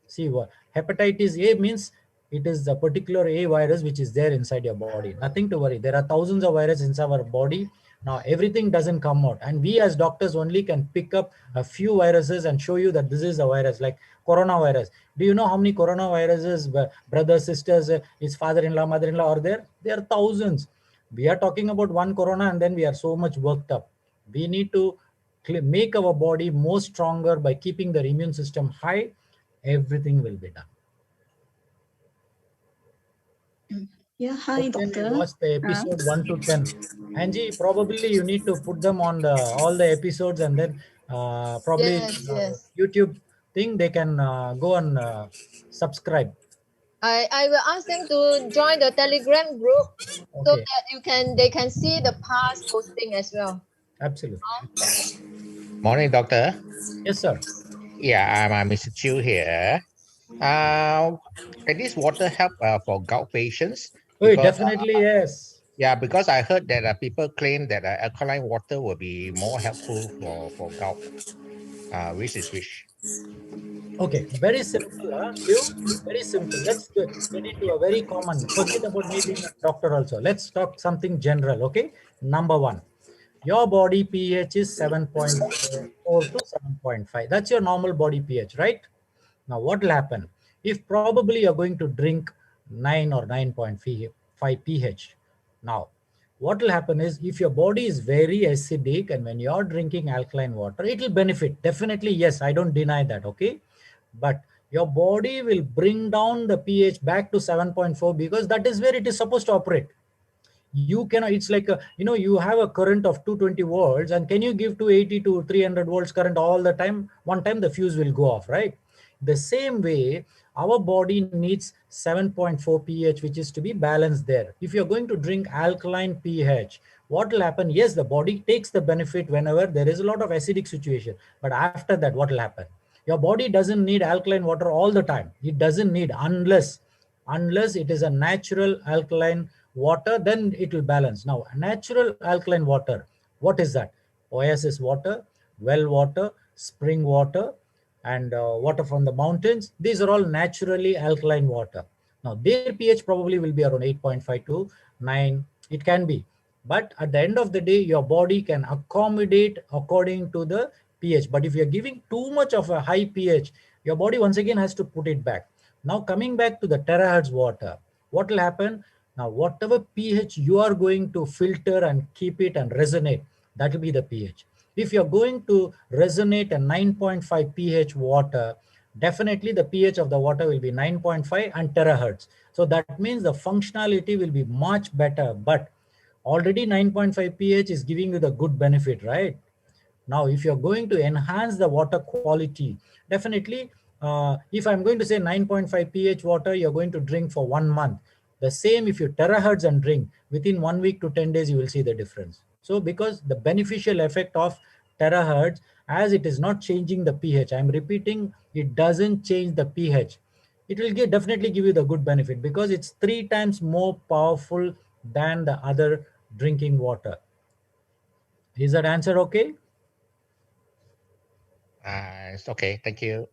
See, what hepatitis A means, it is the particular A virus which is there inside your body. Nothing to worry. There are thousands of viruses inside our body. Now everything doesn't come out, and we as doctors only can pick up a few viruses and show you that this is a virus, like coronavirus. Do you know how many coronaviruses, brothers, sisters, his father-in-law, mother-in-law are there? There are thousands. We are talking about one corona and then we are so much worked up. We need to make our body more stronger by keeping the immune system high. Everything will be done. Yeah, hi, doctor. Watch the episode 1 to 10. Angie, probably you need to put them on all the episodes, and then probably Yes. YouTube thing, they can go and subscribe. I will ask them to join the Telegram group so Okay. that they can see the past posting as well. Absolutely. Morning, doctor. Yes, sir. Yeah, I'm Mr. Chu here. Can this water help for gout patients? Oh, definitely yes. Yeah, because I heard that people claim that alkaline water will be more helpful for gout. Which is which? Okay, very simple. Very simple. Let's get into a very common. Forget about me being a doctor also. Let's talk something general. Okay. Number one, your body pH is 7.4 to 7.5. That's your normal body pH, right? Now, what will happen if probably you're going to drink 9 or 9.5 pH? Now, what will happen is if your body is very acidic and when you're drinking alkaline water, it will benefit. Definitely, yes, I don't deny that, okay? But your body will bring down the pH back to 7.4 because that is where it is supposed to operate. You cannot, it's like, you have a current of 220 volts and can you give 280 to 300 volts current all the time? One time the fuse will go off, right? The same way, our body needs 7.4 pH, which is to be balanced there. If you're going to drink alkaline pH, what will happen? Yes, the body takes the benefit whenever there is a lot of acidic situation. But after that, what will happen? Your body doesn't need alkaline water all the time. It doesn't need unless it is a natural alkaline water, then it will balance. Now, natural alkaline water, what is that? Oasis water, well water, spring water, and water from the mountains. These are all naturally alkaline water. Now their pH probably will be around 8.5 to 9. It can be. But at the end of the day, your body can accommodate according to the pH. But if you're giving too much of a high pH, your body once again has to put it back. Now coming back to the terahertz water, what will happen? Now whatever pH you are going to filter and keep it and resonate, that will be the pH. If you're going to resonate a 9.5 pH water, definitely the pH of the water will be 9.5 and terahertz. So that means the functionality will be much better, but already 9.5 pH is giving you the good benefit, right? Now, if you're going to enhance the water quality, definitely, if I'm going to say 9.5 pH water, you're going to drink for 1 month. The same if you terahertz and drink, within 1 week to 10 days, you will see the difference. So because the beneficial effect of terahertz, as it is not changing the pH, I'm repeating, it doesn't change the pH. It will definitely give you the good benefit because it's 3 times more powerful than the other drinking water. Is that answer okay? It's okay. Thank you.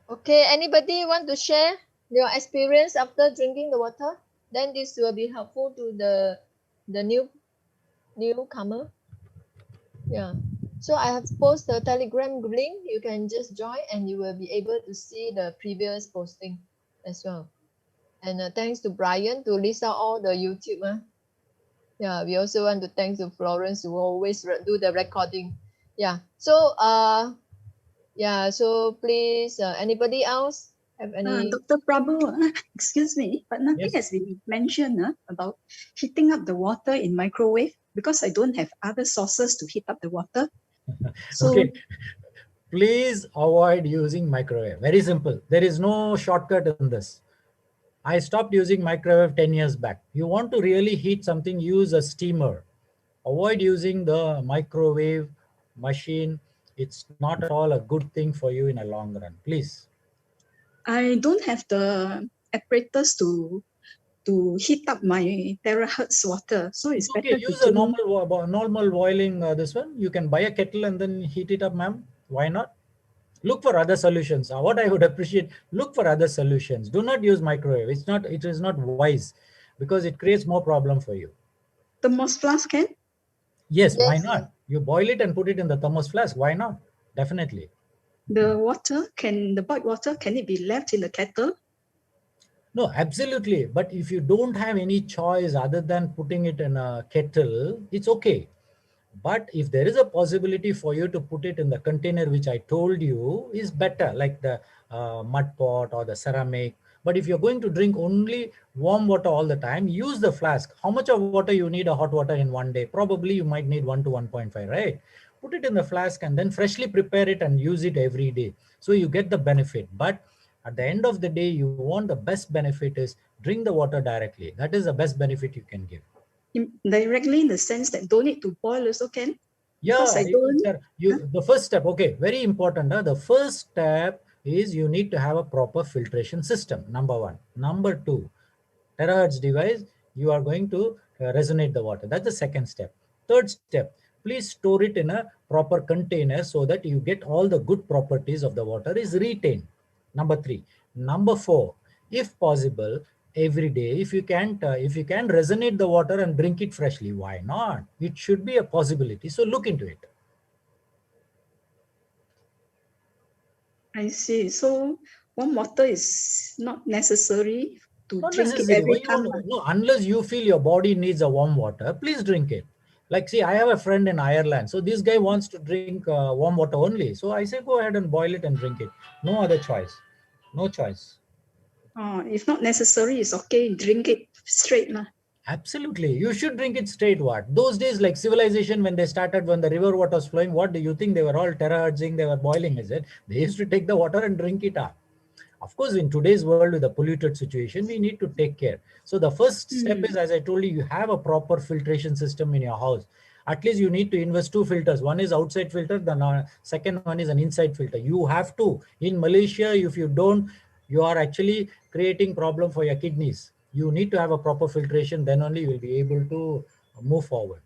Okay, anybody want to share your experience after drinking the water? Then this will be helpful to the newcomer. Yeah. So I have posted the Telegram link. You can just join and you will be able to see the previous posting as well. And thanks to Brian to list out all the YouTube. Yeah, we also want to thank to Florence who always do the recording. Yeah. So yeah, so please, anybody else have any? Dr. Prabhu, excuse me, but nothing Yes. has been mentioned about heating up the water in microwave because I don't have other sources to heat up the water. So, Okay. Please avoid using microwave. Very simple. There is no shortcut in this. I stopped using microwave 10 years back. You want to really heat something, use a steamer. Avoid using the microwave machine. It's not at all a good thing for you in a long run. Please. I don't have the apparatus to heat up my terahertz water. So it's Okay, better to use a drink. normal boiling this one. You can buy a kettle and then heat it up, ma'am. Why not? Look for other solutions. What I would appreciate, look for other solutions. Do not use microwave. It is not wise because it creates more problem for you. Thermos flask can? Yes, why Yes. not? You boil it and put it in the thermos flask. Why not? Definitely. The boiled water, can it be left in the kettle? No, absolutely. But if you don't have any choice other than putting it in a kettle, it's okay. But if there is a possibility for you to put it in the container, which I told you is better, like the mud pot or the ceramic. But if you're going to drink only warm water all the time, use the flask. How much of water you need a hot water in 1 day? Probably you might need 1 to 1.5, right? Put it in the flask and then freshly prepare it and use it every day. So you get the benefit. But at the end of the day, you want the best benefit is drink the water directly. That is the best benefit you can give. Directly in the sense that don't need to boil also can? Yeah, Because I don't. the first step, okay, very important. The first step is you need to have a proper filtration system, number 1. Number 2, terahertz device, you are going to resonate the water. That's the second step. Third step, please store it in a proper container so that you get all the good properties of the water is retained. Number 3. Number 4, if possible, every day, if you can resonate the water and drink it freshly, why not? It should be a possibility. So look into it. I see. So warm water is not necessary to Not drink it necessary. Why every you time. want to, no, unless you feel your body needs a warm water, please drink it. Like, see, I have a friend in Ireland. So this guy wants to drink warm water only. So I say, go ahead and boil it and drink it. No other choice. No choice. If not necessary, it's okay. Drink it straight. Absolutely. You should drink it straight. What? Those days, like civilization, when they started, when the river water was flowing, what do you think? They were all terahertzing, they were boiling, is it? They used to take the water and drink it up. Of course, in today's world with a polluted situation, we need to take care. So the first step is, as I told you, you have a proper filtration system in your house. At least you need to invest 2 filters. One is outside filter, the second one is an inside filter. You have to. In Malaysia, if you don't, you are actually creating problem for your kidneys. You need to have a proper filtration, then only you will be able to move forward.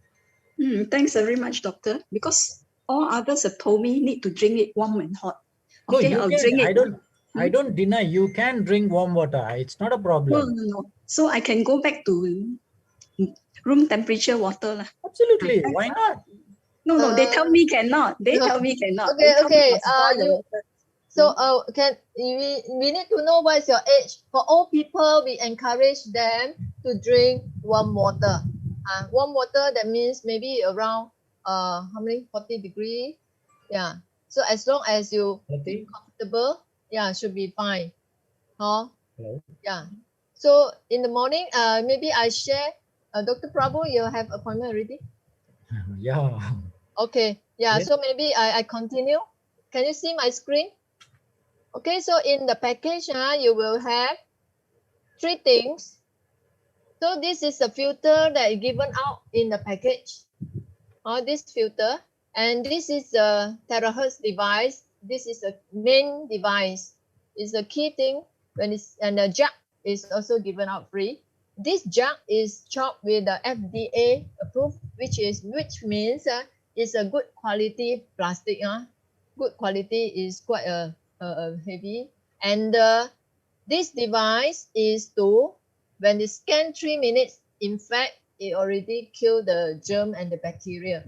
Thanks very much, doctor. Because all others have told me need to drink it warm and hot. No, Okay, you I'll can. drink it. I don't deny you can drink warm water. It's not a No, problem. no. So I can go back to room temperature water lah. Absolutely. Why not? No, they tell me cannot. They no. tell me cannot. Okay, They tell me okay. must boil the water. So can we need to know what is your age? For all people, we encourage them to drink warm water. Warm water, that means maybe around how many 40 degrees. Yeah. So as long as you feel comfortable, yeah, should be fine. Huh? Hello. Yeah. So in the morning, maybe I share. Dr. Prabhu, you have appointment already? Yeah. Okay. Yeah. Yes. So maybe I continue. Can you see my screen? Okay. So in the package, you will have 3 things. So this is a filter that is given out in the package. This filter, and this is a terahertz device. This is a main device. It's a key thing when it's, and the jug is also given out free. This jug is chopped with the FDA approved, which means it's a good quality plastic. Good quality is quite heavy, and this device is to, when it scan 3 minutes, in fact, it already killed the germ and the bacteria.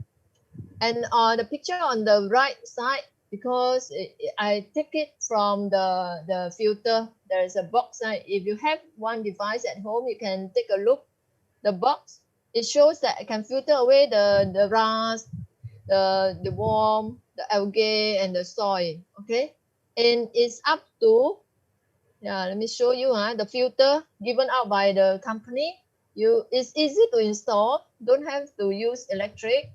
And the picture on the right side, because I take it from the filter, there is a box. If you have one device at home, you can take a look. The box, it shows that it can filter away the rust, the worm, the algae, and the soil. Okay, and it's up to, yeah, let me show you the filter given out by the company. It's easy to install, don't have to use electric,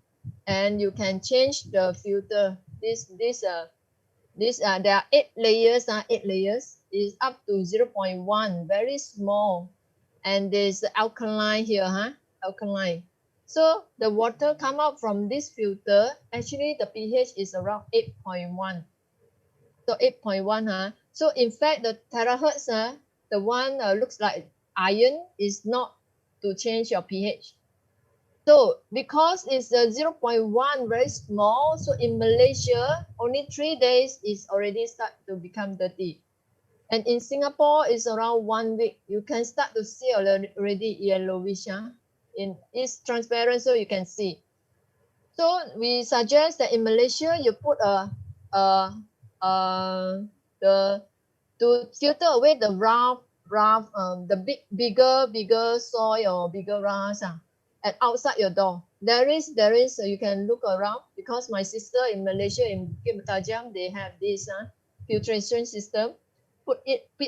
and you can change the filter. There are 8 layers. 8 layers is up to 0.1, very small, and there's alkaline here. Alkaline. So the water come out from this filter. Actually, the pH is around 8.1. So 8.1. So in fact, the terahertz, the one looks like iron, is not to change your pH. So because it's 0.1, very small, so in Malaysia, only 3 days is already start to become dirty. And in Singapore, it's around 1 week. You can start to see already yellowish. It's transparent, so you can see. So we suggest that in Malaysia, you put to filter away the the bigger soil or bigger rust at outside your door. There is you can look around, because my sister in Malaysia in Bukit Bertajam, they have this filtration system. Put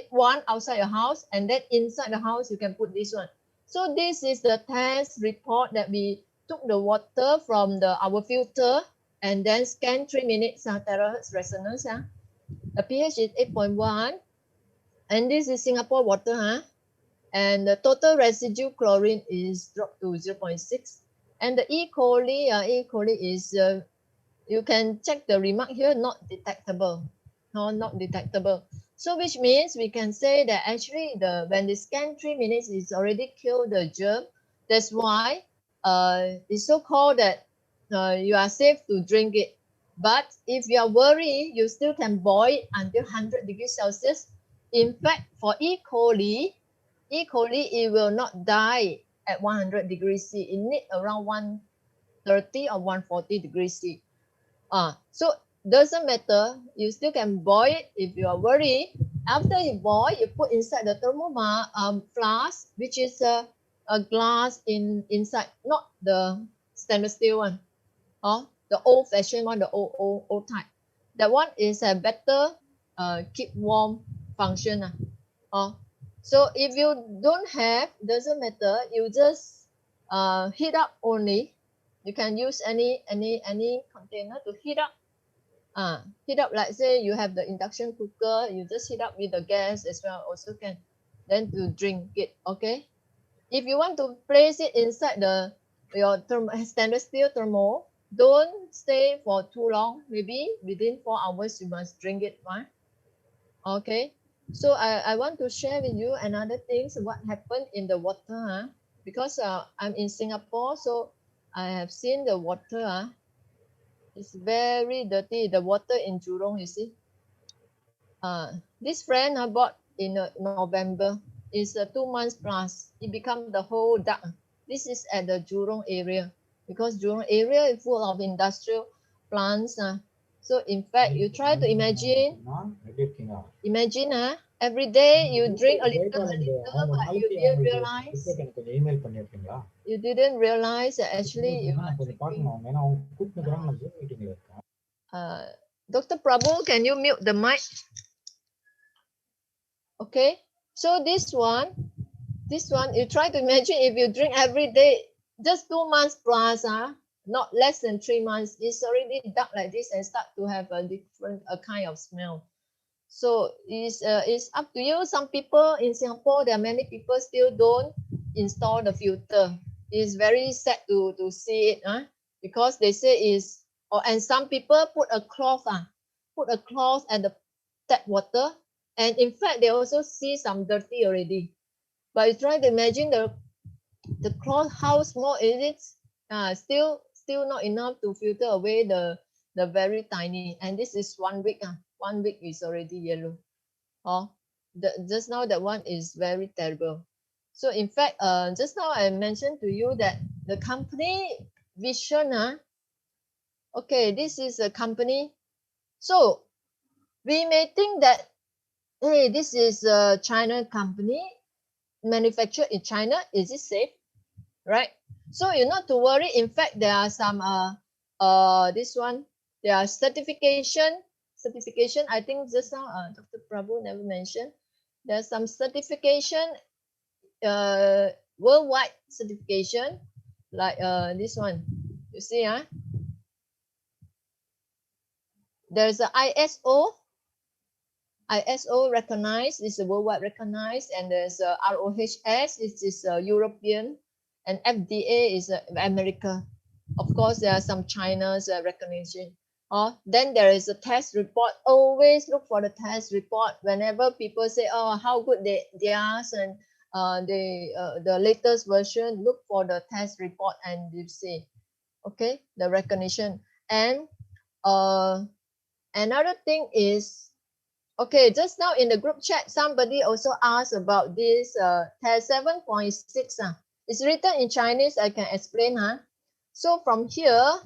one outside your house, and then inside the house you can put this one. So this is the test report that we took the water from our filter and then scan 3 minutes terahertz resonance. The pH is 8.1, and this is Singapore water. And the total residue chlorine is dropped to 0.6. And the E. coli is, you can check the remark here, not detectable. No, not detectable. So which means we can say that actually when they scan 3 minutes, it's already killed the germ. That's why it's so called that you are safe to drink it. But if you are worried, you still can boil it until 100 degrees Celsius. In fact, for E. coli, it will not die at 100 degrees C. It needs around 130 or 140 degrees C. So doesn't matter. You still can boil it if you are worried. After you boil, you put inside the flask, which is a glass inside, not the stainless steel one. The old-fashioned one, the old type. That one is a better keep warm function. So if you don't have, doesn't matter, you just heat up only. You can use any container to heat up. Heat up, like say you have the induction cooker, you just heat up with the gas as well, also can. Then to drink it, okay? If you want to place it inside your stainless steel thermal, don't stay for too long. Maybe within 4 hours you must drink it, right? Okay. So I want to share with you another things what happened in the water. Because I'm in Singapore, so I have seen the water. It's very dirty. The water in Jurong, you see. This friend I bought in November. Is 2 months plus. It become the whole dark. This is at the Jurong area because Jurong area is full of industrial plants. So in fact, you try to imagine. Imagine, every day you drink a little, but you didn't realize. You didn't realize that actually you are drinking. Dr. Prabhu, can you mute the mic? Okay. So this one, you try to imagine if you drink every day, just 2 months plus, not less than 3 months, it's already dark like this and start to have a different kind of smell. So it's up to you. Some people in Singapore, there are many people still don't install the filter. It's very sad to see it, because they say and some people put a cloth at the tap water. And in fact, they also see some dirty already. But you try to imagine the cloth, how small is it? Still not enough to filter away the very tiny. And this is 1 week. 1 week is already yellow. Just now that one is very terrible. So in fact, just now I mentioned to you that the company vision. Okay, this is a company. So we may think that, hey, this is a China company, manufactured in China. Is it safe? Right? So you're not to worry. In fact, there are some this one, there are certification. I think just now Dr. Prabhu never mentioned. There's some certification, worldwide certification, like this one. You see, there's a ISO recognized, is a worldwide recognized, and there's a ROHS, it is a European, and FDA is America. Of course, there are some China's recognition. Then there is a test report. Always look for the test report. Whenever people say, oh, how good they are, and the latest version, look for the test report and you see, okay, the recognition. And another thing is, okay, just now in the group chat, somebody also asked about this test 7.6. It's written in Chinese. I can explain. So from here,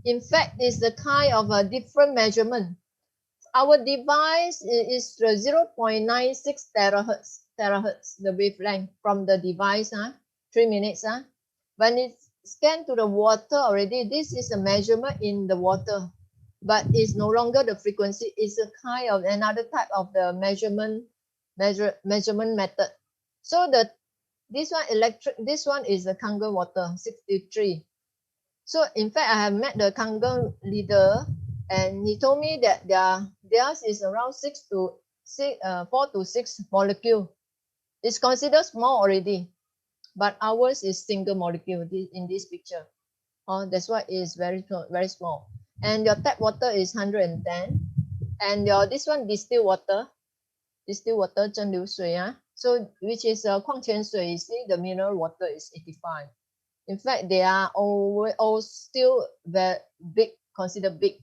in fact, it's the kind of a different measurement. Our device is 0.96 terahertz, the wavelength from the device. 3 minutes. When it's scanned to the water already, this is a measurement in the water. But it's no longer the frequency. It's a kind of another type of the measurement method. So this one is the Kangen water 63. So in fact, I have met the Kangen leader, and he told me that theirs is around 4 to 6 molecule. It's considered small already, but ours is single molecule in this picture. That's why it's very small. And your tap water is 110, and this one distilled water 蒸馏水 so which is 矿泉水. You see, the mineral water is 85. In fact, they are all still very big, considered big.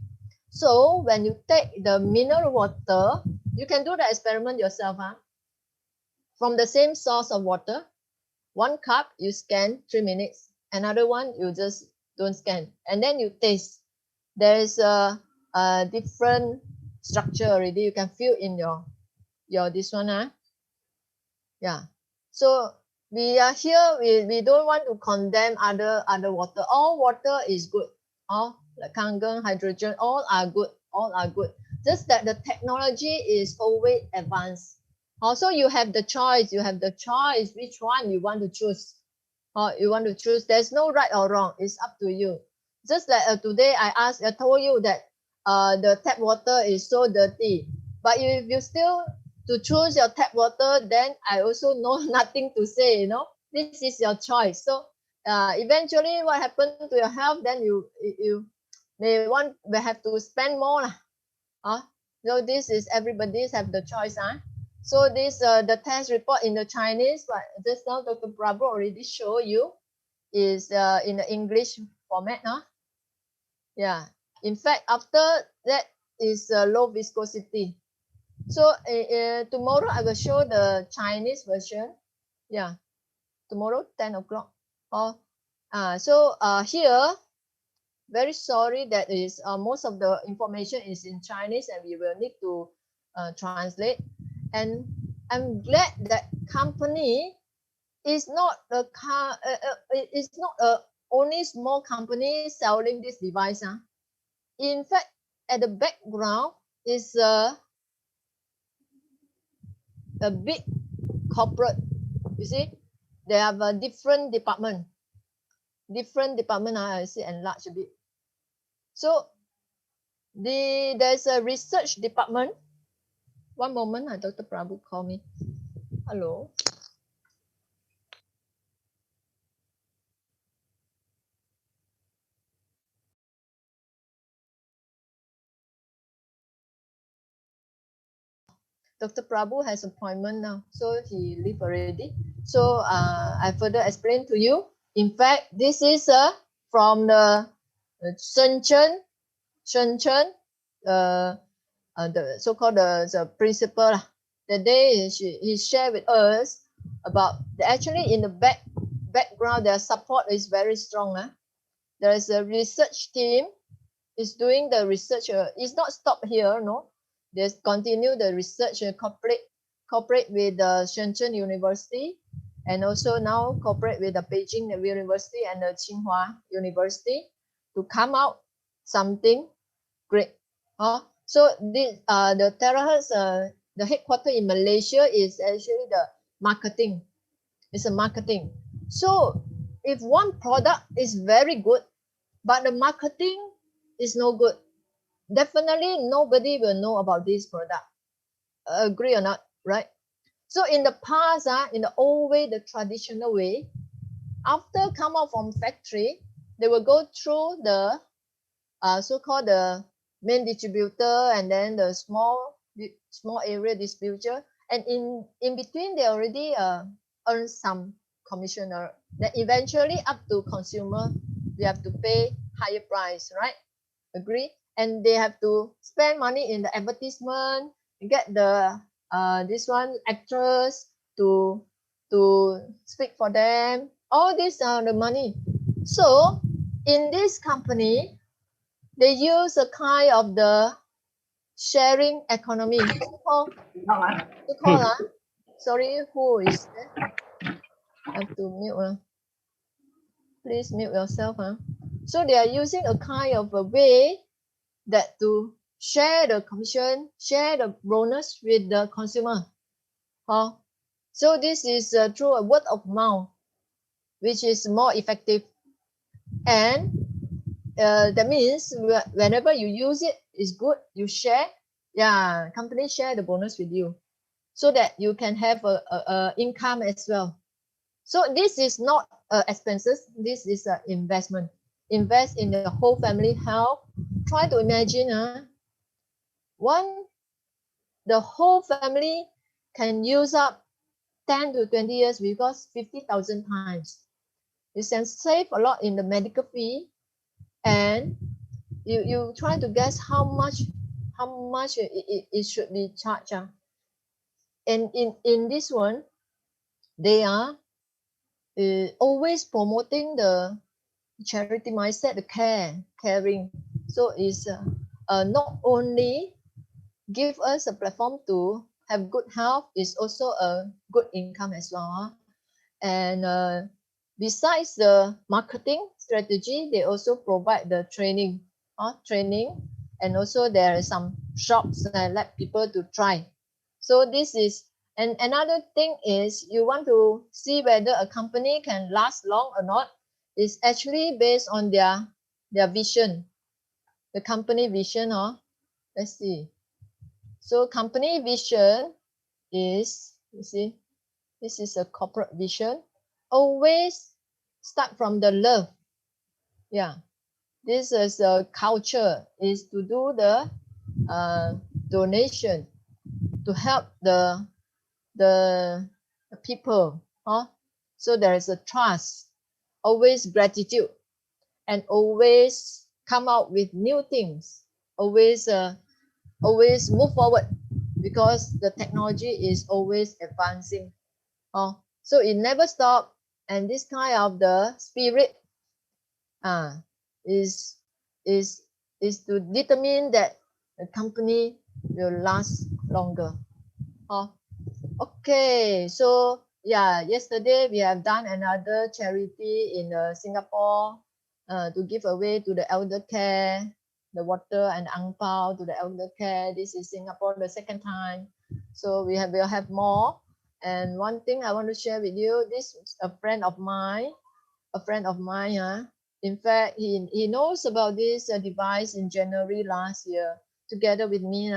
So when you take the mineral water, you can do the experiment yourself. From the same source of water, 1 cup you scan 3 minutes, another one you just don't scan, and then you taste. There is a different structure already. You can feel in your this one. Yeah. So we are here. We don't want to condemn other water. All water is good. All like Kangen, hydrogen, all are good. Just that the technology is always advanced. Also, you have the choice. Which one you want to choose. There's no right or wrong. It's up to you. Just like today, I told you that the tap water is so dirty. But if you still to choose your tap water, then I also know nothing to say. This is your choice. So eventually, what happened to your health? Then you may have to spend more. So this is everybody's have the choice. So this the test report in the Chinese, but just now Dr. Prabhu already showed you, is in the English format. Yeah, In fact, after that is low viscosity. So tomorrow I will show the Chinese version. Yeah, tomorrow 10 o'clock. Here, very sorry that is most of the information is in Chinese and we will need to translate. And I'm glad that company is not it's not a only small company selling this device. In fact, at the background is a big corporate. You see, they have a different department. I see enlarge a bit. So there's a research department. One moment, Dr. Prabhu call me. Hello. Dr. Prabhu has appointment now, so he leave already. So I further explain to you. In fact, this is from the Shenzhen, the so-called the principal. The day he shared with us about actually in the background their support is very strong. There is a research team is doing the research. It's not stopped here, no. They continue the research and cooperate with the Shenzhen University, and also now cooperate with the Beijing University and the Tsinghua University to come out something great. So this the Terahertz the headquarters in Malaysia is actually the marketing. It's a marketing. So if one product is very good, but the marketing is no good, definitely nobody will know about this product. Agree or not, right? So in the past, in the old way, the traditional way, after come out from factory, they will go through the so-called the main distributor and then the small area distributor, and in between they already earn some commission. Then eventually up to consumer, they have to pay higher price, right? Agree? And they have to spend money in the advertisement, get the this one actress to speak for them. All these are the money. So in this company, they use a kind of the sharing economy. Sorry, who is there? I have to mute. Please mute yourself. So they are using a kind of a way that to share the commission, share the bonus with the consumer. So this is through a word of mouth, which is more effective. And that means whenever you use it, it's good. You share, company share the bonus with you, so that you can have a income as well. So this is not expenses. This is an investment. Invest in the whole family health. Try to imagine, the whole family can use up 10 to 20 years because 50,000 times. You can save a lot in the medical fee, and you try to guess how much it should be charged. And in this one, they are always promoting the charity mindset, the caring. So it's not only give us a platform to have good health, is also a good income as well. And besides the marketing strategy, they also provide the training, and also there are some shops that let people to try. So this is, and another thing is, you want to see whether a company can last long or not, is actually based on their vision, the company vision. Let's see. So company vision is, you see, this is a corporate vision. Always start from the love. This is a culture, is to do the donation, to help the people. So there is a trust, always gratitude, and always come out with new things, always always move forward, because the technology is always advancing. So it never stop, and this kind of the spirit is to determine that the company will last longer. Okay, so yeah, yesterday we have done another charity in Singapore to give away to the elder care, the water and ang pao to the elder care. This is Singapore the second time, so we'll have more. And one thing I want to share with you, this is a friend of mine. In fact, he knows about this device in January last year together with me.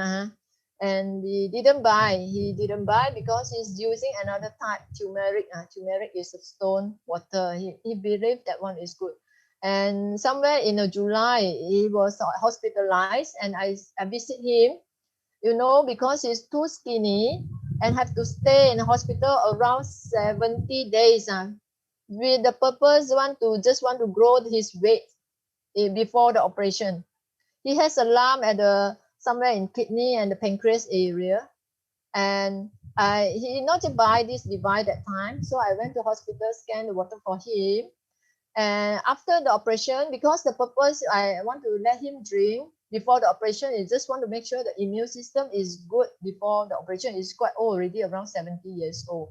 And he didn't buy because he's using another type, turmeric. Turmeric is a stone water. He believed that one is good. And somewhere in July, he was hospitalized, and I visit him, because he's too skinny and have to stay in the hospital around 70 days. With the purpose just want to grow his weight before the operation. He has a lump at somewhere in kidney and the pancreas area, and he not to buy this device that time. So I went to hospital, scan the water for him, and after the operation, because the purpose I want to let him drink before the operation is just want to make sure the immune system is good before the operation. Is quite old already, around 70 years old.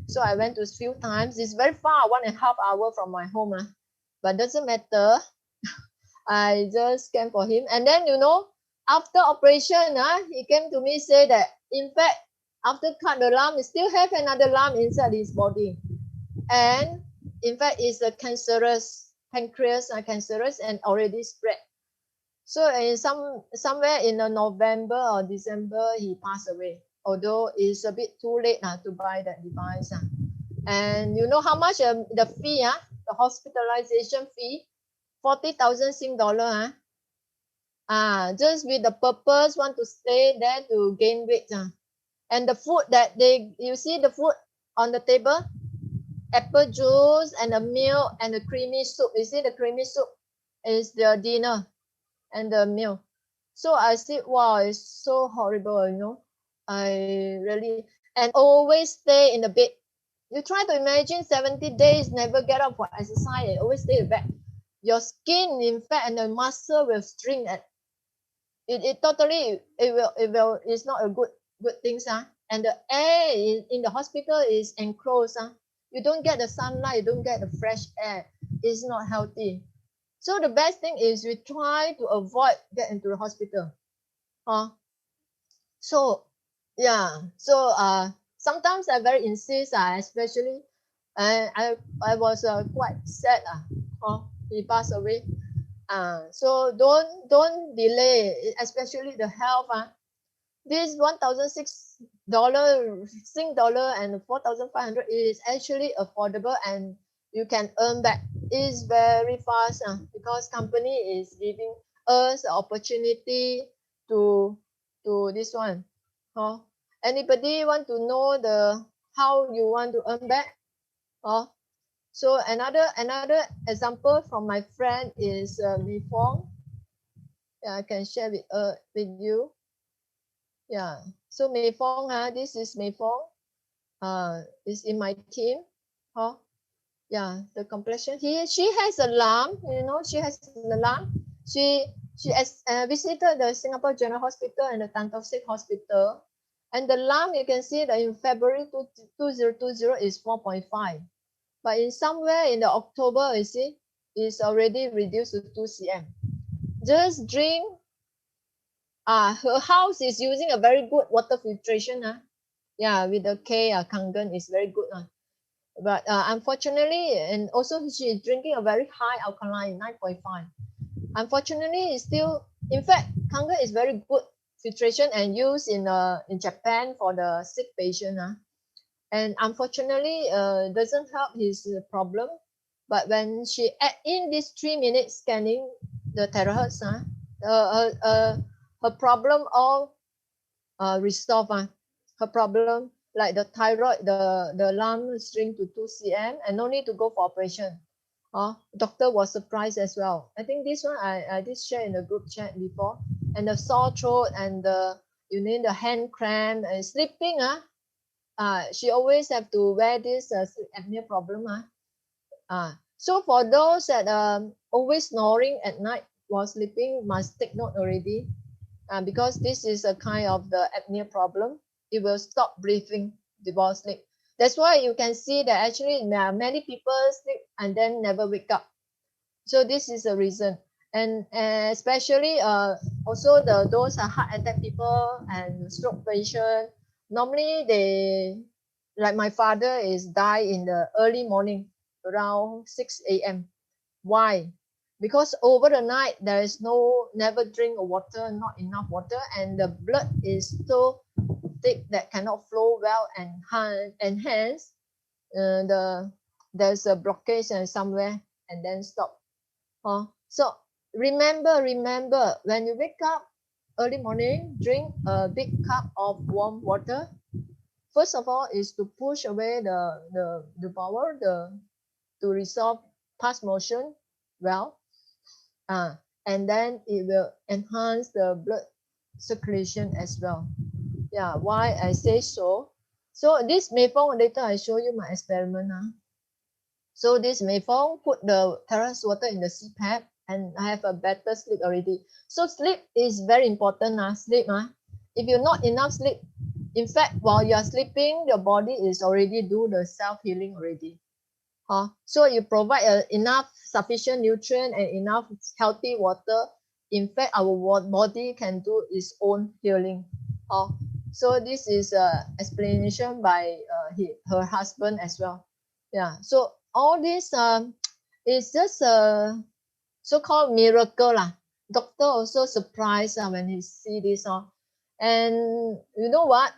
So I went to a few times. It's very far, 1.5 hours from my home. But doesn't matter. I just came for him. And then, after operation, he came to me, say that, in fact, after cut the lump, he still have another lump inside his body. And in fact, it's a cancerous, pancreas cancerous and already spread. So in somewhere in November or December, he passed away. Although it's a bit too late to buy that device. And you know how much the fee, the hospitalization fee? 40,000 Sing dollar. Just with the purpose, want to stay there to gain weight. And the food that you see the food on the table? Apple juice and a meal and a creamy soup. You see the creamy soup is the dinner and the meal. So I said, wow, it's so horrible, I really, and always stay in the bed. You try to imagine 70 days, never get up for exercise, always stay in the bed. Your skin, in fact, and the muscle will shrink. It totally, it's not a good thing. And the air in the hospital is enclosed. You don't get the sunlight, you don't get the fresh air. It's not healthy. So the best thing is we try to avoid getting into the hospital. So yeah, so sometimes I very insist, especially I was quite sad. He passed away. So don't delay, especially the health. This $1,006 Sing dollar and 4,500 is actually affordable, and you can earn back. It's very fast because company is giving us the opportunity to this one. Anybody want to know how you want to earn back? So another example from my friend is Mei Fong. Yeah, I can share with you. Yeah, so Mei Fong, this is Mei Fong. Is in my team. Yeah, the complexion. She has a lump. She has a lump. She visited the Singapore General Hospital and the Tan Tock Seng Hospital, and the lump you can see that in February 2020 is 4.5, but in somewhere in the October, you see, it's already reduced to 2 cm. Just drink. Her house is using a very good water filtration. Yeah, with the K Kangen is very good. But unfortunately, and also she is drinking a very high alkaline, 9.5. Unfortunately, it's still, in fact, Kangen is very good filtration and used in Japan for the sick patient. And unfortunately, doesn't help his problem. But when she add in this 3-minute scanning, the terahertz, her problem all resolved. Her problem, like the thyroid, the lump shrink to 2 cm and no need to go for operation. Doctor was surprised as well. I think this one I did share in the group chat before. And the sore throat and the the hand cramp and sleeping. She always have to wear this sleep apnea problem. So for those that always snoring at night while sleeping, must take note already. Because this is a kind of the apnea problem. It will stop breathing while sleep. That's why you can see that actually many people sleep and then never wake up. So this is a reason. And especially also those heart attack people and stroke patient. Normally they, like my father, is die in the early morning around 6 a.m. Why? Because over the night there is never drink water, not enough water, and the blood is so thick that cannot flow well, and hence there's a blockage somewhere and then stop. So remember when you wake up early morning, drink a big cup of warm water. First of all is to push away the bowel, to resolve pass motion well. And then it will enhance the blood circulation as well. Yeah, why I say so? So this Meifeng, later I show you my experiment. So this Meifeng put the Terahertz water in the CPAP, and I have a better sleep already. So sleep is very important. Sleep. If you're not enough sleep, in fact, while you are sleeping, your body is already do the self-healing already. So you provide enough sufficient nutrient and enough healthy water. In fact, our body can do its own healing. So this is explanation by her husband as well. Yeah. So all this is just a so-called miracle lah. Doctor also surprised when he see this. And you know what?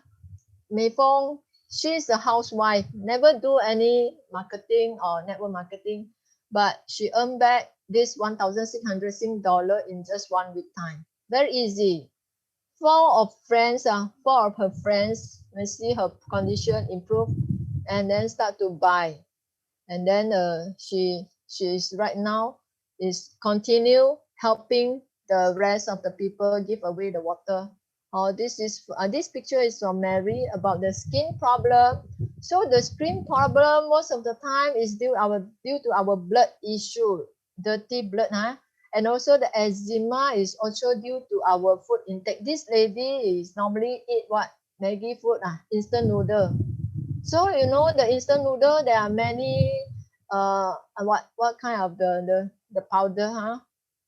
Meifeng, she's a housewife, never do any marketing or network marketing, but she earned back this 1,600 Sing dollar in just 1 week time. Very easy. Four of her friends, when see her condition improve, and then start to buy. And then she's right now is continue helping the rest of the people give away the water. This picture is from Mary about the skin problem. So the skin problem most of the time is due to our blood issue, dirty blood, and also the eczema is also due to our food intake. This lady is normally eat what? Maggi food, instant noodle. So the instant noodle, there are many what kind of the powder,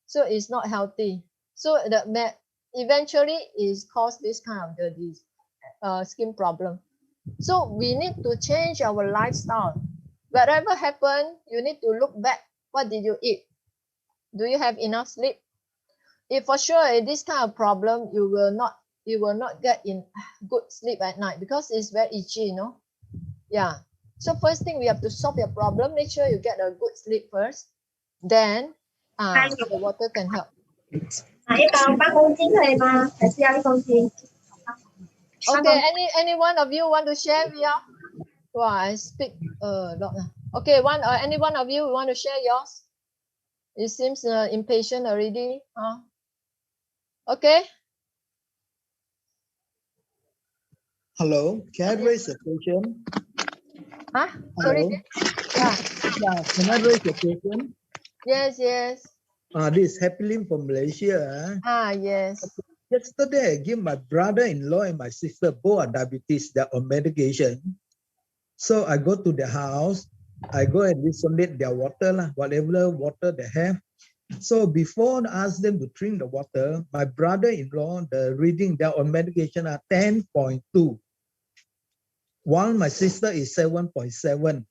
so it's not healthy. So eventually is cause this kind of the skin problem. So we need to change our lifestyle. Whatever happened, you need to look back. What did you eat? Do you have enough sleep? If for sure this kind of problem, you will not get in good sleep at night because it's very itchy, Yeah. So first thing we have to solve your problem. Make sure you get a good sleep first. Then the water can help. Okay, any one of you want to share with you? Wow, I speak a lot. Okay, any one of you want to share yours? It seems impatient already. Okay. Hello, can I raise a question? Sorry. Yeah, can I raise a question? Yes. This is Happy from Malaysia. Yes. Yesterday, I give my brother-in-law and my sister both are diabetes. They're on medication. So I go to the house. I go and desalinate their water, whatever water they have. So before I ask them to drink the water, my brother-in-law, the reading they're on medication are 10.2. While my sister is 7.7.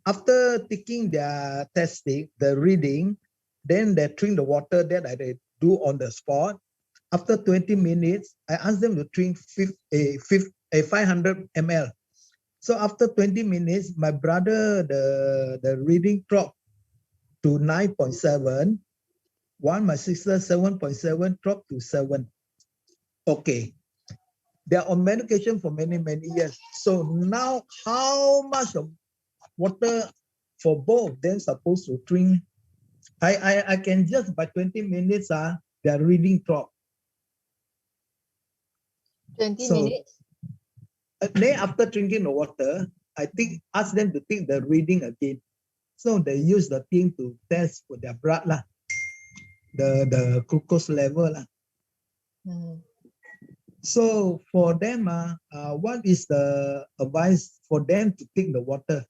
After taking their testing, the reading, then they drink the water that I do on the spot. After 20 minutes, I ask them to drink 500 ml. So after 20 minutes, my brother, the reading dropped to 9.7, while my sister 7.7 dropped to 7. Okay. They're on medication for many years. So now how much of water for both of them supposed to drink. I can just by 20 minutes, their reading drop. 20 So, minutes. Then after drinking the water, I think ask them to take the reading again. So they use the thing to test for their blood lah, the glucose level lah. So for them, what is the advice for them to take the water?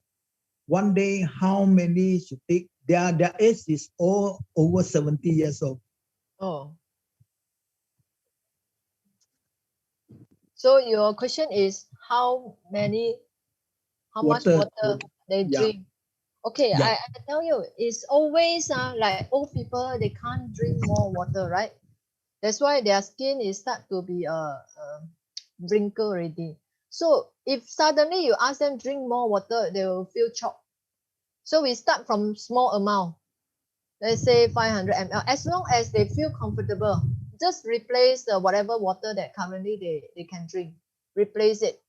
One day, how many should take? Their age is all over 70 years old. Oh. So your question is how much water they drink? Okay, I tell you, it's always like old people, they can't drink more water, right? That's why their skin is start to be wrinkle already. So if suddenly you ask them drink more water, they will feel choked. So we start from small amount. Let's say 500 ml. As long as they feel comfortable, just replace whatever water that currently they can drink. Replace it.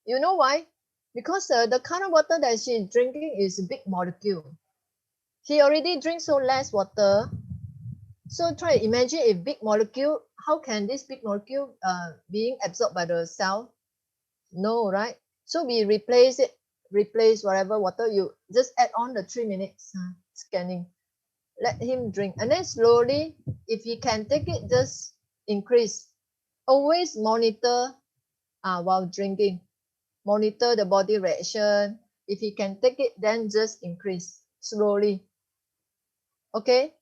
You know why? Because the current water that she's drinking is big molecule. He already drinks so less water. So try to imagine if big molecule, how can this big molecule being absorbed by the cell? No, right? So we replace it. Replace whatever water, you just add on the 3 minutes scanning. Let him drink. And then slowly, if he can take it, just increase. Always monitor while drinking. Monitor the body reaction. If he can take it, then just increase slowly. Okay?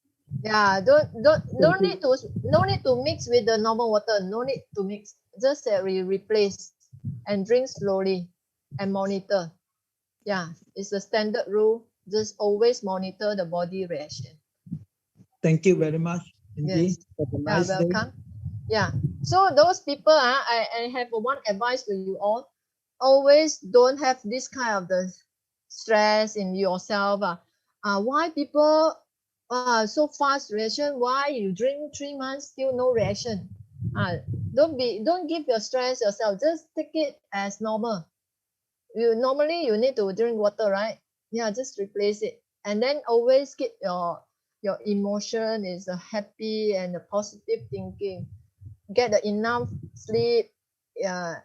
Yeah, no need to mix with the normal water. No need to mix. Just replace and drink slowly and monitor. Yeah, it's a standard rule. Just always monitor the body reaction. Thank you very much, Angie. Yes. Have a nice day. Welcome. Yeah. So those people, I have one advice to you all. Always don't have this kind of the stress in yourself. Why people so fast reaction? Why you drink 3 months still no reaction? Don't give your stress yourself. Just take it as normal. Normally you need to drink water, right? Yeah, just replace it. And then always keep your emotion is happy and a positive thinking. Get enough sleep. Yeah,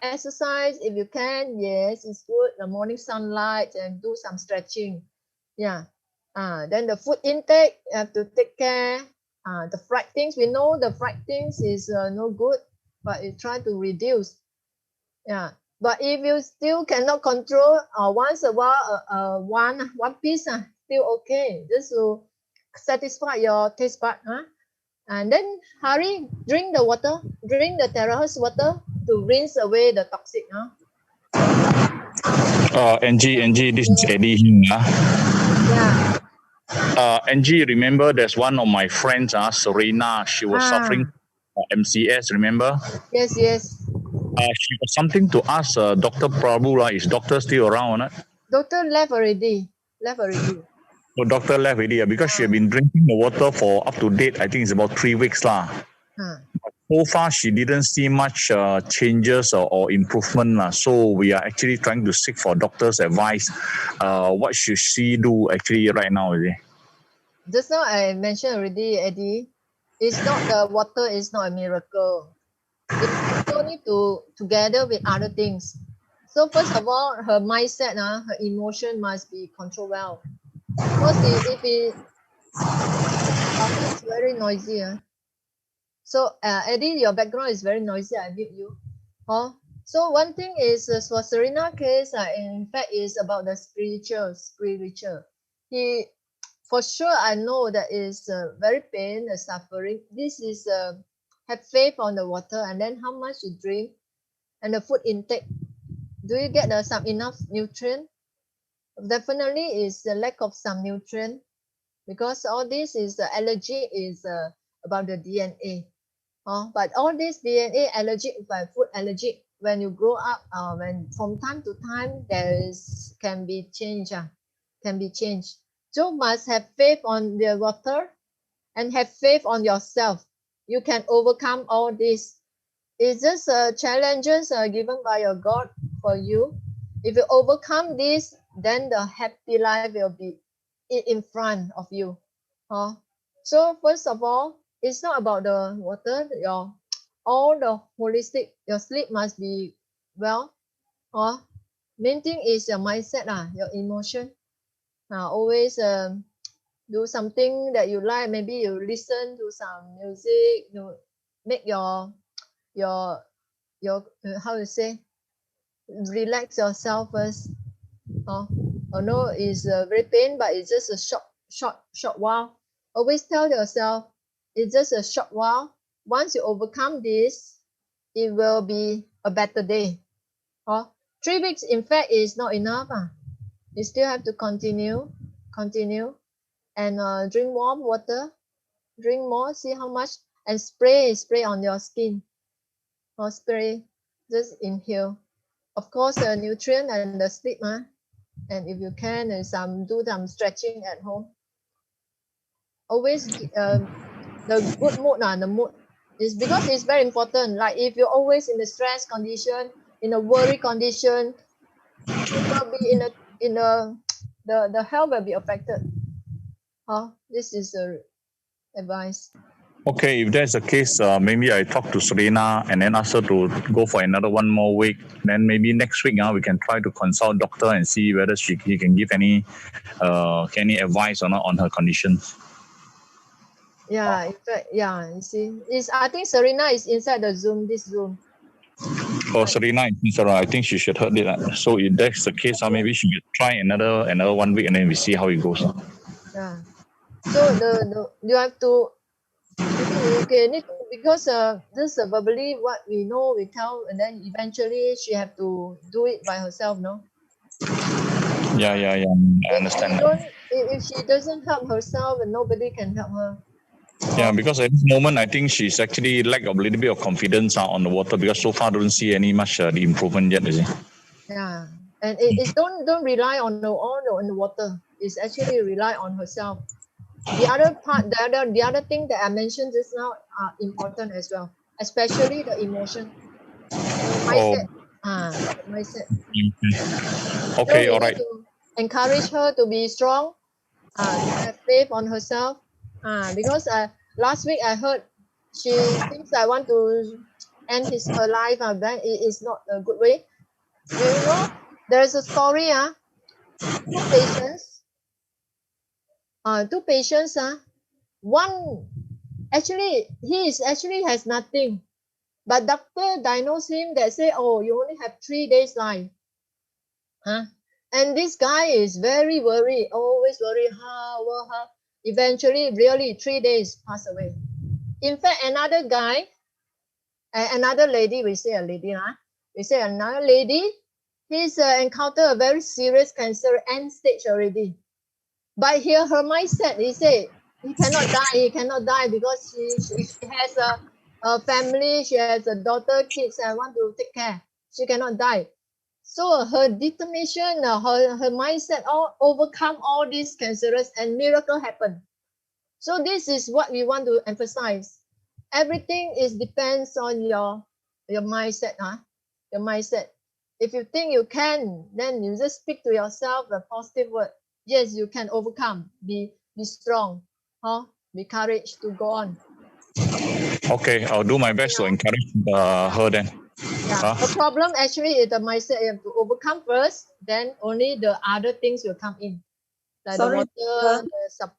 exercise if you can. Yes, it's good. The morning sunlight and do some stretching. Yeah. Then the food intake, you have to take care. The fried things, we know the fried things is no good, but you try to reduce. Yeah. But if you still cannot control, once a while, one piece, still okay. Just to satisfy your taste bud. And then hurry, drink the water, drink the Terahertz water to rinse away the toxic. Angie, this is Eddie here. Yeah. Angie, remember there's one of my friends, Serena, she was suffering MCS, remember? Yes. She got something to ask Dr. Prabhu. Is doctor still around? Doctor left already. So doctor left already because she had been drinking the water for up to date, I think it's about 3 weeks. So far, she didn't see much changes or improvement. So we are actually trying to seek for doctor's advice. What should she do actually right now? Just now I mentioned already, Eddie, it's not the water is not a miracle. It's only together with other things. So first of all, her mindset, her emotion must be controlled well. Because if it's very noisy. So Eddie, your background is very noisy. I mute you. So one thing is for Serena case, in fact, is about the spiritual. He, for sure, I know that is very pain, suffering. This is have faith on the water, and then how much you drink, and the food intake. Do you get some enough nutrient? Definitely is the lack of some nutrient, because all this is the allergy is about the DNA. But all this DNA allergic by food allergic, when you grow up, when from time to time can be changed. So must have faith on the water and have faith on yourself. You can overcome all this. It's just challenges given by your God for you. If you overcome this, then the happy life will be in front of you. So first of all, it's not about the water. All the holistic, your sleep must be well. Main thing is your mindset, your emotion. Always do something that you like. Maybe you listen to some music. You make your how to say, relax yourself first. No, it's very pain, but it's just a short while. Always tell yourself it's just a short while. Once you overcome this, it will be a better day. 3 weeks, in fact, is not enough. You still have to continue, and drink warm water, drink more, see how much, and spray on your skin. Spray, just inhale. Of course, the nutrient and the sleep, and if you can, do some stretching at home. Always the good mood, the mood is because it's very important. Like if you're always in the stress condition, in a worry condition, you will be the health will be affected. This is the advice. Okay, if that's the case, maybe I talk to Serena and then ask her to go for another 1 more week. Then maybe next week we can try to consult doctor and see whether he can give any advice or not on her condition. Yeah, in fact, yeah, you see, I think Serena is inside this Zoom. Oh, Serena, I think she should heard it. So if that's the case, maybe she should try another 1 week and then we see how it goes. Yeah. So you have to. Okay, because this verbally what we know, we tell, and then eventually she have to do it by herself, no? Yeah, I understand that. If she doesn't help herself, and nobody can help her. Yeah, because at this moment, I think she's actually lack of a little bit of confidence on the water because so far don't see any much the improvement yet, you see. Yeah, and it's don't rely on the water. It's actually rely on herself. The other part, the other thing that I mentioned just now are important as well, especially the emotion, mindset. Mindset. Okay, So all right. To encourage her to be strong, to have faith on herself. Because last week I heard she thinks I want to end her life, then it is not a good way. You know, there's a story. Two patients. One actually he has nothing, but doctor diagnosed him that say, oh, you only have 3 days life. And this guy is very worried, always worried. Eventually, really 3 days pass away. In fact, another guy, another lady, we say a lady, we say another lady, he's encountered a very serious cancer, end stage already. But here, her mindset, he said, he cannot die because she has a family, she has a daughter, kids, I want to take care. She cannot die. So her determination, her mindset, overcome all these cancerous and miracle happen. So this is what we want to emphasize. Everything depends on your mindset, your mindset. If you think you can, then you just speak to yourself a positive word. Yes, you can overcome. Be strong. Be courage to go on. Okay, I'll do my best to encourage her then. Yeah, the problem actually is the mindset. You have to overcome first, then only the other things will come in. Like Sorry, the water,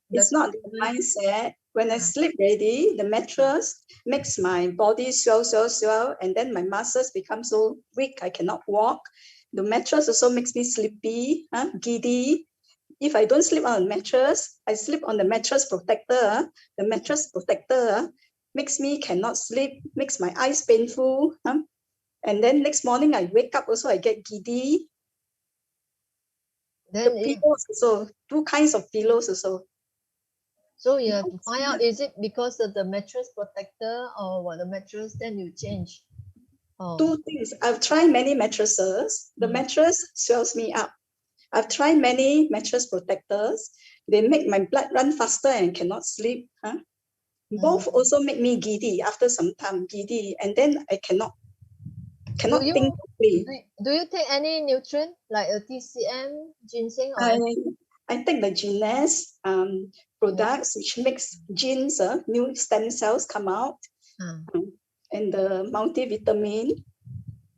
it's not the mindset. When I sleep ready, the mattress makes my body swell, and then my muscles become so weak I cannot walk. The mattress also makes me sleepy, giddy. If I don't sleep on a mattress, I sleep on the mattress protector. The mattress protector makes me cannot sleep, makes my eyes painful. And then next morning I wake up also, I get giddy. Then the pillows also, 2 kinds of pillows also. So you have to find out, is it because of the mattress protector or what the mattress, then you change? 2 things. I've tried many mattresses. The mattress swells me up. I've tried many mattress protectors. They make my blood run faster and cannot sleep. Both also make me giddy after some time, giddy. And then I cannot think exactly. Do you take any nutrient like a TCM, ginseng, or I take the Genes products which makes genes, new stem cells come out, and the multivitamin.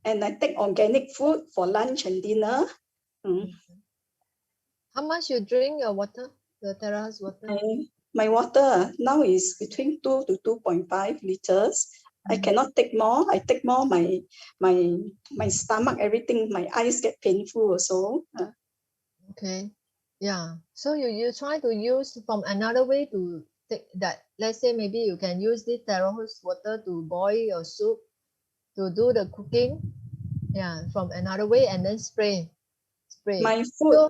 And I take organic food for lunch and dinner. How much you drink your water, the Terahertz water? My water now is between 2 to 2.5 liters. I cannot take more. I take more, my stomach, everything, my eyes get painful also. Okay. Yeah. So you try to use from another way to take that. Let's say maybe you can use this Terahertz water to boil your soup, to do the cooking. Yeah, from another way, and then spray. My food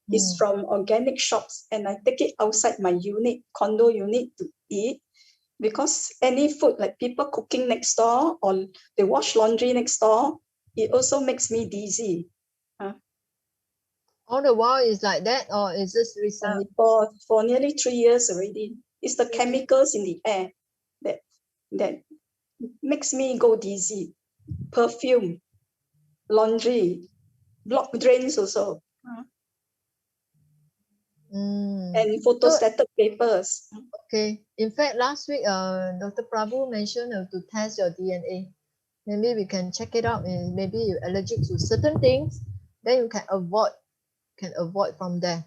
is from organic shops, and I take it outside my unit, condo unit, to eat, because any food like people cooking next door or they wash laundry next door, it also makes me dizzy. All the while is like that, or is this recently? For nearly 3 years already. It's the chemicals in the air that makes me go dizzy. Perfume, laundry, block drains also. And photostatic papers. Okay. In fact, last week, Dr. Prabhu mentioned to test your DNA. Maybe we can check it out, and maybe you're allergic to certain things, then you can avoid from there.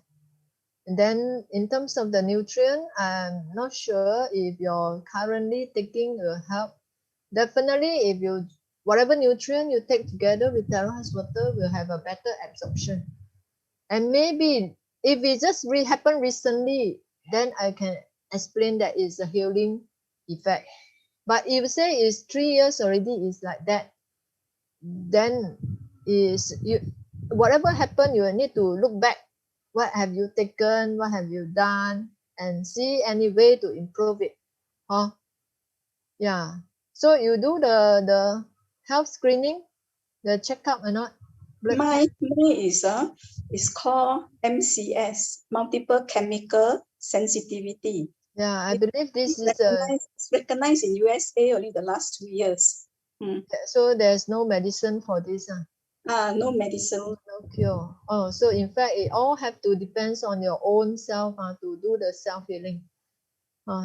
And then in terms of the nutrient, I'm not sure if you're currently taking will help. Definitely, if you whatever nutrient you take together with Terahertz water will have a better absorption. And maybe if it just happened recently, then I can explain that it's a healing effect. But if you say it's 3 years already, is like that, then whatever happened, you need to look back. What have you taken? What have you done? And see any way to improve it. Yeah. So you do the health screening, the checkup or not? My is called MCS, multiple chemical sensitivity. Yeah, I believe this is recognized in USA only the last 2 years. So there's no medicine for this. No medicine. No cure. Oh, so in fact, it all have to depends on your own self to do the self-healing.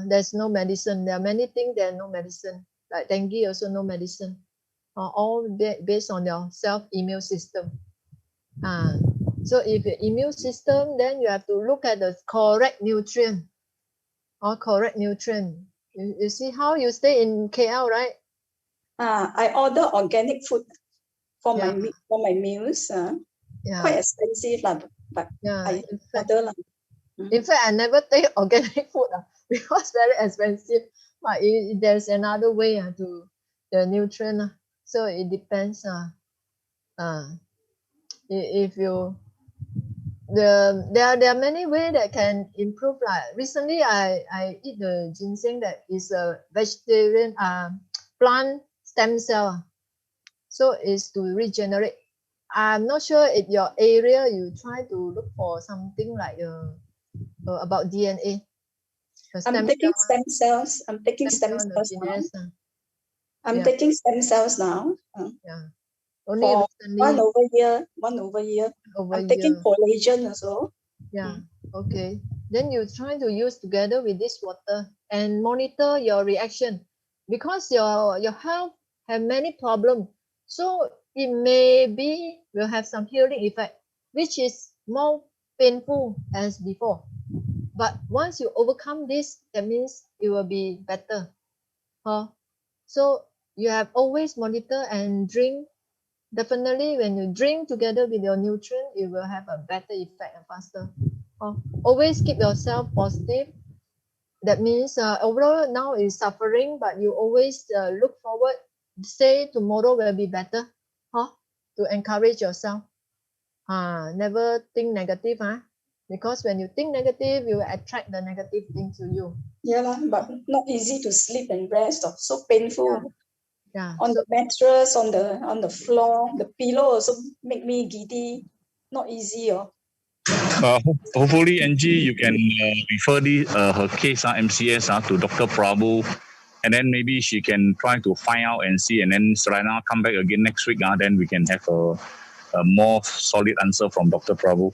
There's no medicine. There are many things there are no medicine. Like dengue also no medicine. All based on your self-immune system. So if your immune system, then you have to look at the correct nutrient. Correct nutrient. You see how you stay in KL, right? I order organic food for my meals. Quite expensive, but I order. In fact, I never take organic food because very expensive. But there's another way to the nutrient. So it depends. If you there are many ways that can improve. Like recently, I eat the ginseng that is a vegetarian plant stem cell. So it's to regenerate. I'm not sure if your area you try to look for something like about DNA. I'm taking stem cells. I'm taking stem cells now. I'm taking stem cells now. Only for recently. one over year. I'm taking collagen also. Yeah. Okay. Then you try to use together with this water and monitor your reaction, because your health have many problems. So it maybe will have some healing effect, which is more painful as before. But once you overcome this, that means it will be better. So you have always monitor and drink. Definitely when you drink together with your nutrient, it will have a better effect and faster. Always keep yourself positive. That means overall now is suffering, but you always look forward, say tomorrow will be better. To encourage yourself. Never think negative. Because when you think negative, you will attract the negative thing to you. Yeah, but not easy to sleep and rest. So painful. Yeah. On the mattress, on the floor, the pillow also make me giddy. Not easy. Hopefully, Angie, you can refer her case, MCS, to Dr. Prabhu and then maybe she can try to find out and see, and then Serena come back again next week. Then we can have a more solid answer from Dr. Prabhu.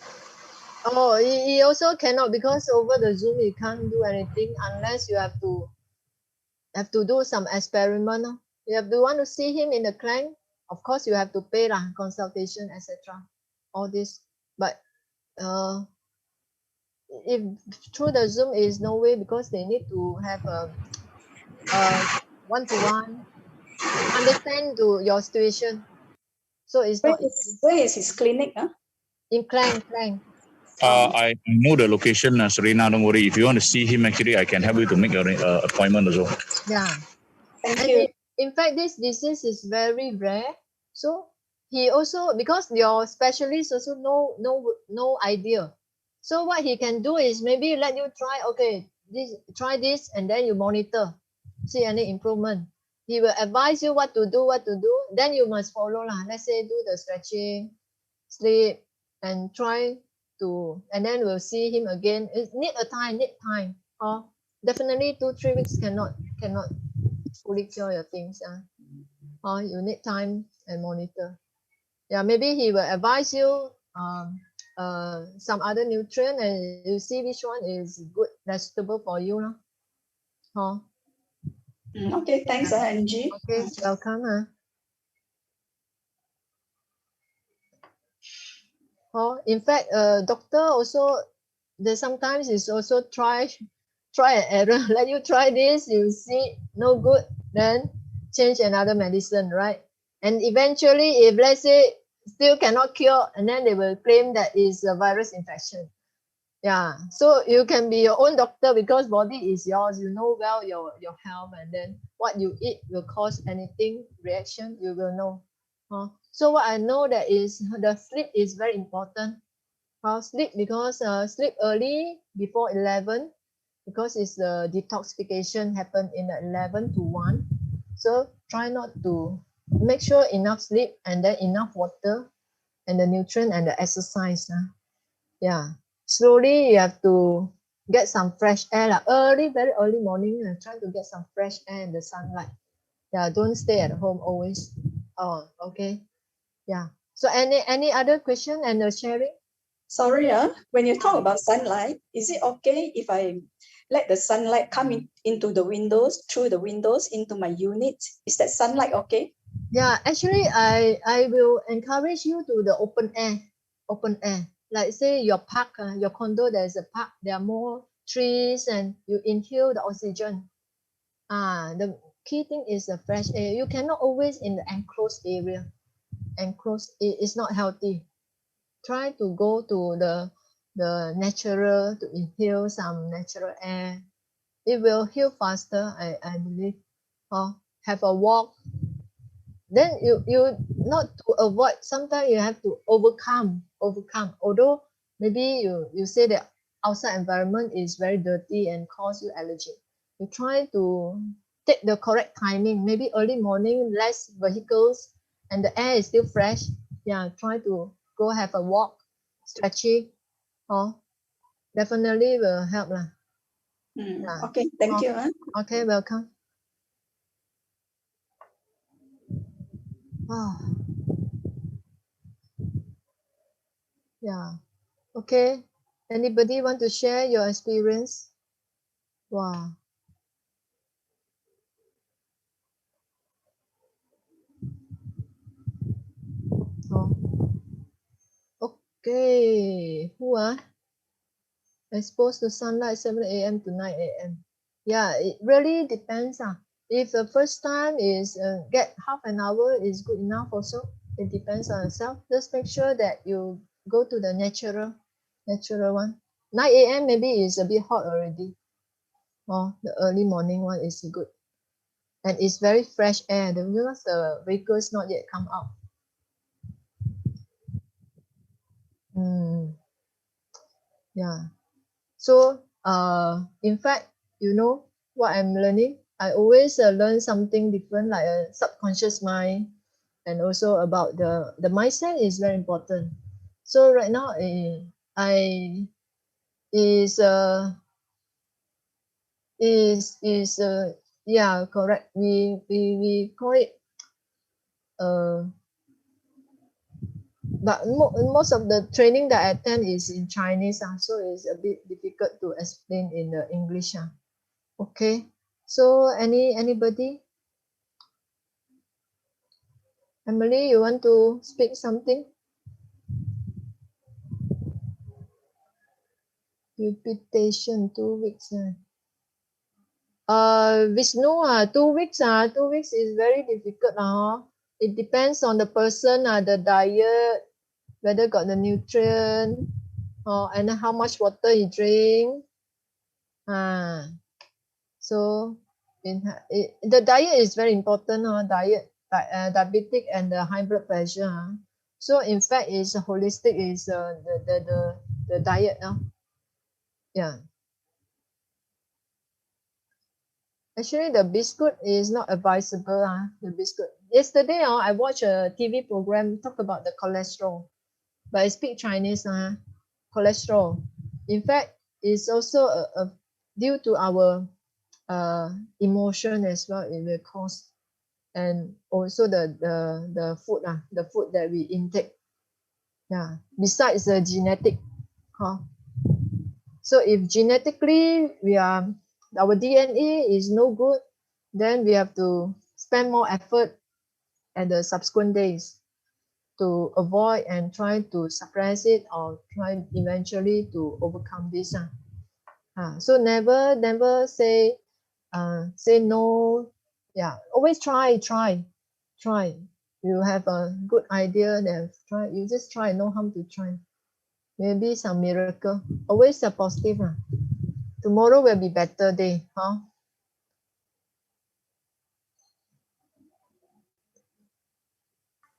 Oh, he also cannot, because over the Zoom he can't do anything unless you have to do some experiment. You have to want to see him in the clinic. Of course, you have to pay consultation, etc. All this, but if through the Zoom is no way, because they need to have a one-to-one understand to your situation. So it's not easy. Where is his clinic? In Klang. I know the location, Serena. Don't worry. If you want to see him, actually, I can help you to make an appointment as well. Yeah. Thank you. In fact, this disease is very rare. So he also, because your specialist also no idea. So what he can do is maybe let you try, okay, try this, and then you monitor, see any improvement. He will advise you what to do. Then you must follow lah. Let's say do the stretching, sleep, and try to, and then we'll see him again. It need time. Definitely 2-3 weeks cannot fully cure your things. You need time and monitor. Yeah, maybe he will advise you some other nutrient, and you see which one is good, that's suitable for you. Okay, thanks, Angie. Okay, welcome. In fact, doctor also, sometimes is also try and error. Let you try this, you see no good, then change another medicine, right? And eventually, if let's say still cannot cure, and then they will claim that is a virus infection. Yeah, so you can be your own doctor, because body is yours. You know well your health, and then what you eat will cause anything reaction, you will know. So what I know that is the sleep is very important. Sleep, because sleep early before 11, because it's the detoxification happen in 11 to 1. So try not to, make sure enough sleep, and then enough water, and the nutrient, and the exercise. Yeah, slowly you have to get some fresh air. Very early morning, try to get some fresh air and the sunlight. Yeah, don't stay at home always. Okay. Yeah. So any other question and sharing? Sorry, when you talk about sunlight, is it okay if I let the sunlight come into the windows, through the windows into my unit? Is that sunlight okay? Yeah, actually, I will encourage you to the open air. Like say your park, your condo, there's a park, there are more trees, and you inhale the oxygen. The key thing is the fresh air. You cannot always in the enclosed area. Enclosed, it is not healthy. Try to go to the natural, to inhale some natural air. It will heal faster, I believe. Have a walk. Then you not to avoid, sometimes you have to overcome. Although maybe you say that outside environment is very dirty and cause you allergy. You try to take the correct timing, maybe early morning, less vehicles, and the air is still fresh. Yeah, try to go have a walk, stretching. Definitely will help lah. Yeah. Okay, thank you. Okay, welcome. Yeah. Okay. Anybody want to share your experience? Wow. Okay. Who are exposed to sunlight 7 a.m. to 9 a.m. Yeah, it really depends. If the first time is get half an hour is good enough also. It depends on yourself. Just make sure that you go to the natural one. 9 a.m. maybe is a bit hot already. The early morning one is good. And it's very fresh air because the vehicles not yet come out. Yeah. So in fact, you know what I'm learning? I always learn something different, like a subconscious mind, and also about the mindset is very important. So right now, Yeah, correct. We call it but most of the training that I attend is in Chinese, so it's a bit difficult to explain in the English. Okay, so anybody? Emily, you want to speak something? Reputation 2 weeks. Vishnu, 2 weeks. 2 weeks is very difficult. It depends on the person, the diet, whether got the nutrient, and how much water he drink. So the diet is very important. Diet, diabetic and the high blood pressure. So in fact, it's holistic. Is the diet. Yeah. Actually, the biscuit is not advisable. The biscuit. Yesterday, I watched a TV program talk about the cholesterol, but I speak Chinese. Cholesterol. In fact, it's also due to our emotion as well. It will cause, and also the food. The food that we intake. Yeah. Besides the genetic. So if genetically our DNA is no good, then we have to spend more effort at the subsequent days to avoid and try to suppress it or try eventually to overcome this. So never say no. Yeah, always try. You have a good idea, then try. You just try. No harm to try. Maybe some miracle. Always a positive. Tomorrow will be better day.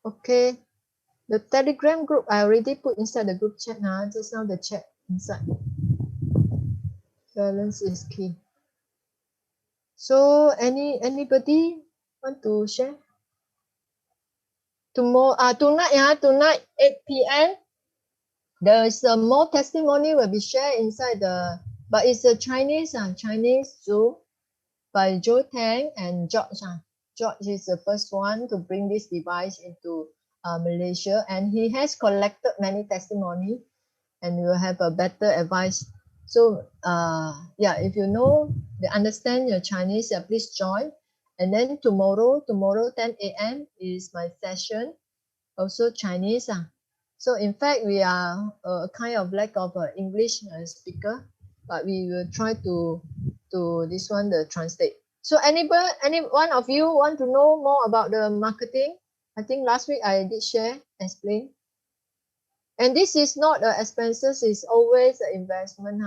Okay. The Telegram group, I already put inside the group chat now. Just now the chat inside. Balance is key. So anybody want to share? Tonight 8 p.m. There is more testimony will be shared inside but it's a Chinese Zoom by Joe Tang and George. George is the first one to bring this device into Malaysia, and he has collected many testimony, and will have a better advice. So if you understand your Chinese, please join. And then tomorrow 10 a.m. is my session, also Chinese. So in fact, we are a kind of lack of English speaker, but we will try to this one the translate. So any one of you want to know more about the marketing? I think last week I did explain. And this is not expenses, it's always an investment.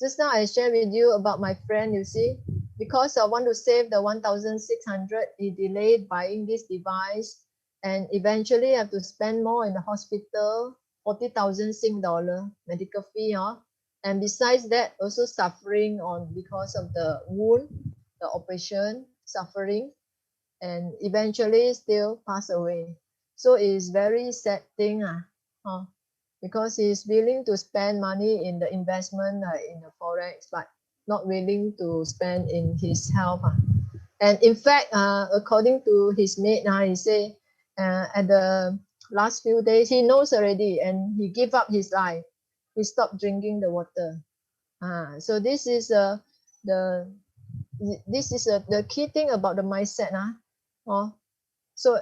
Just now I shared with you about my friend, you see, because I want to save the 1,600, he delayed buying this device, and eventually have to spend more in the hospital, 40,000 Sing dollar medical fee. And besides that, also suffering because of the wound, the operation, suffering, and eventually still pass away. So it's very sad thing. Because he's willing to spend money in the investment in the forex, but not willing to spend in his health. And in fact, according to his mate, he say at the last few days he knows already, and he gave up his life. He stopped drinking the water. So this is the key thing about the mindset. So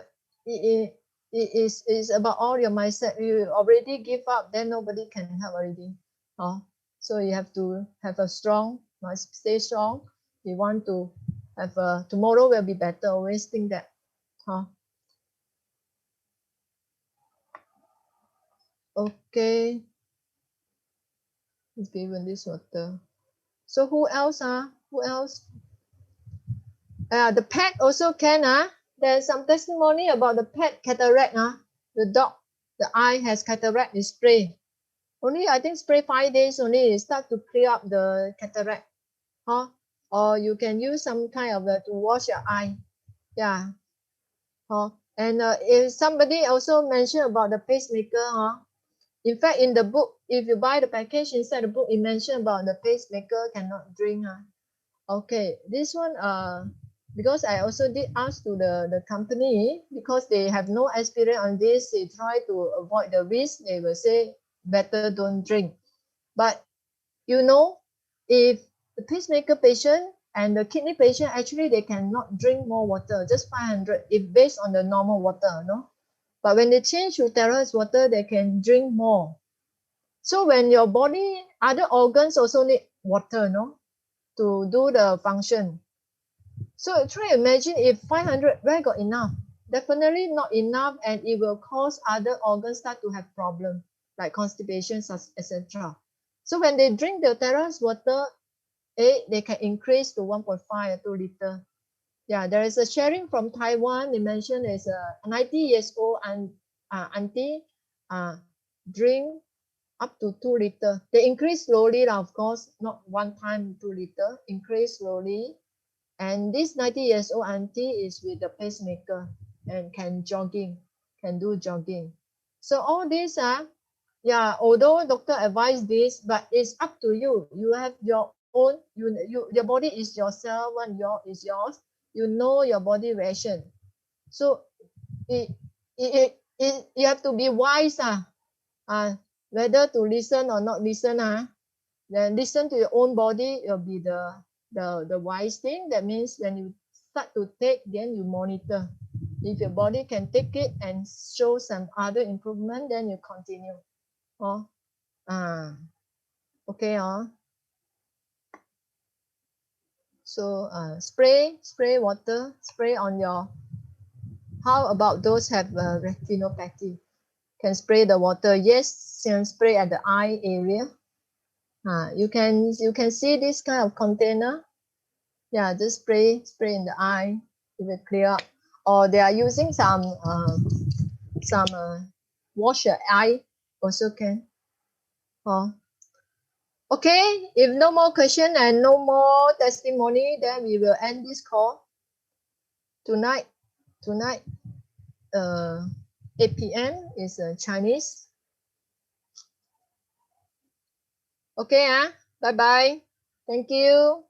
it is about all your mindset. You already give up, then nobody can help already. So you have to have must stay strong. You want to have tomorrow will be better. Always think that. Okay. It's given this water. So who else? Who else? The pet also can. There's some testimony about the pet cataract. The dog, the eye has cataract, is spray. Only I think spray 5 days only, it start to clear up the cataract. Or you can use some kind of to wash your eye. Yeah. And if somebody also mentioned about the pacemaker. In fact, in the book, if you buy the package inside the book, it mentioned about the pacemaker cannot drink. Okay, this one because I also did ask to the company, because they have no experience on this, they try to avoid the risk. They will say better don't drink. But you know, if the pacemaker patient and the kidney patient, actually they cannot drink more water, just 500 if based on the normal water, no? But when they change to Terahertz water, they can drink more. So when your body, other organs also need water, no, to do the function. So try to imagine if 500, where got enough? Definitely not enough, and it will cause other organs start to have problems like constipation, etc. So when they drink the Terahertz water, they can increase to 1.5 or 2 liter. Yeah, there is a sharing from Taiwan. They mentioned is a 90 years old and auntie drink up to 2 liter. They increase slowly, of course, not one time 2 liter, increase slowly. And this 90 years old auntie is with the pacemaker and can do jogging. So all these yeah, although doctor advised this, but it's up to you. You have your own, your body is yourself and is yours. You know your body reaction. So you have to be wise whether to listen or not listen. Then listen to your own body. It will be the wise thing. That means when you start to take, then you monitor. If your body can take it and show some other improvement, then you continue. Okay. So spray water, spray on your. How about those have retinopathy? Can spray the water? Yes, can spray at the eye area. You can see this kind of container. Yeah, just spray in the eye. It will clear up. Or they are using some wash your eye also can. Okay, if no more question and no more testimony, then we will end this call. Tonight, 8 p.m. is Chinese. Okay, bye-bye. Thank you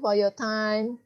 for your time.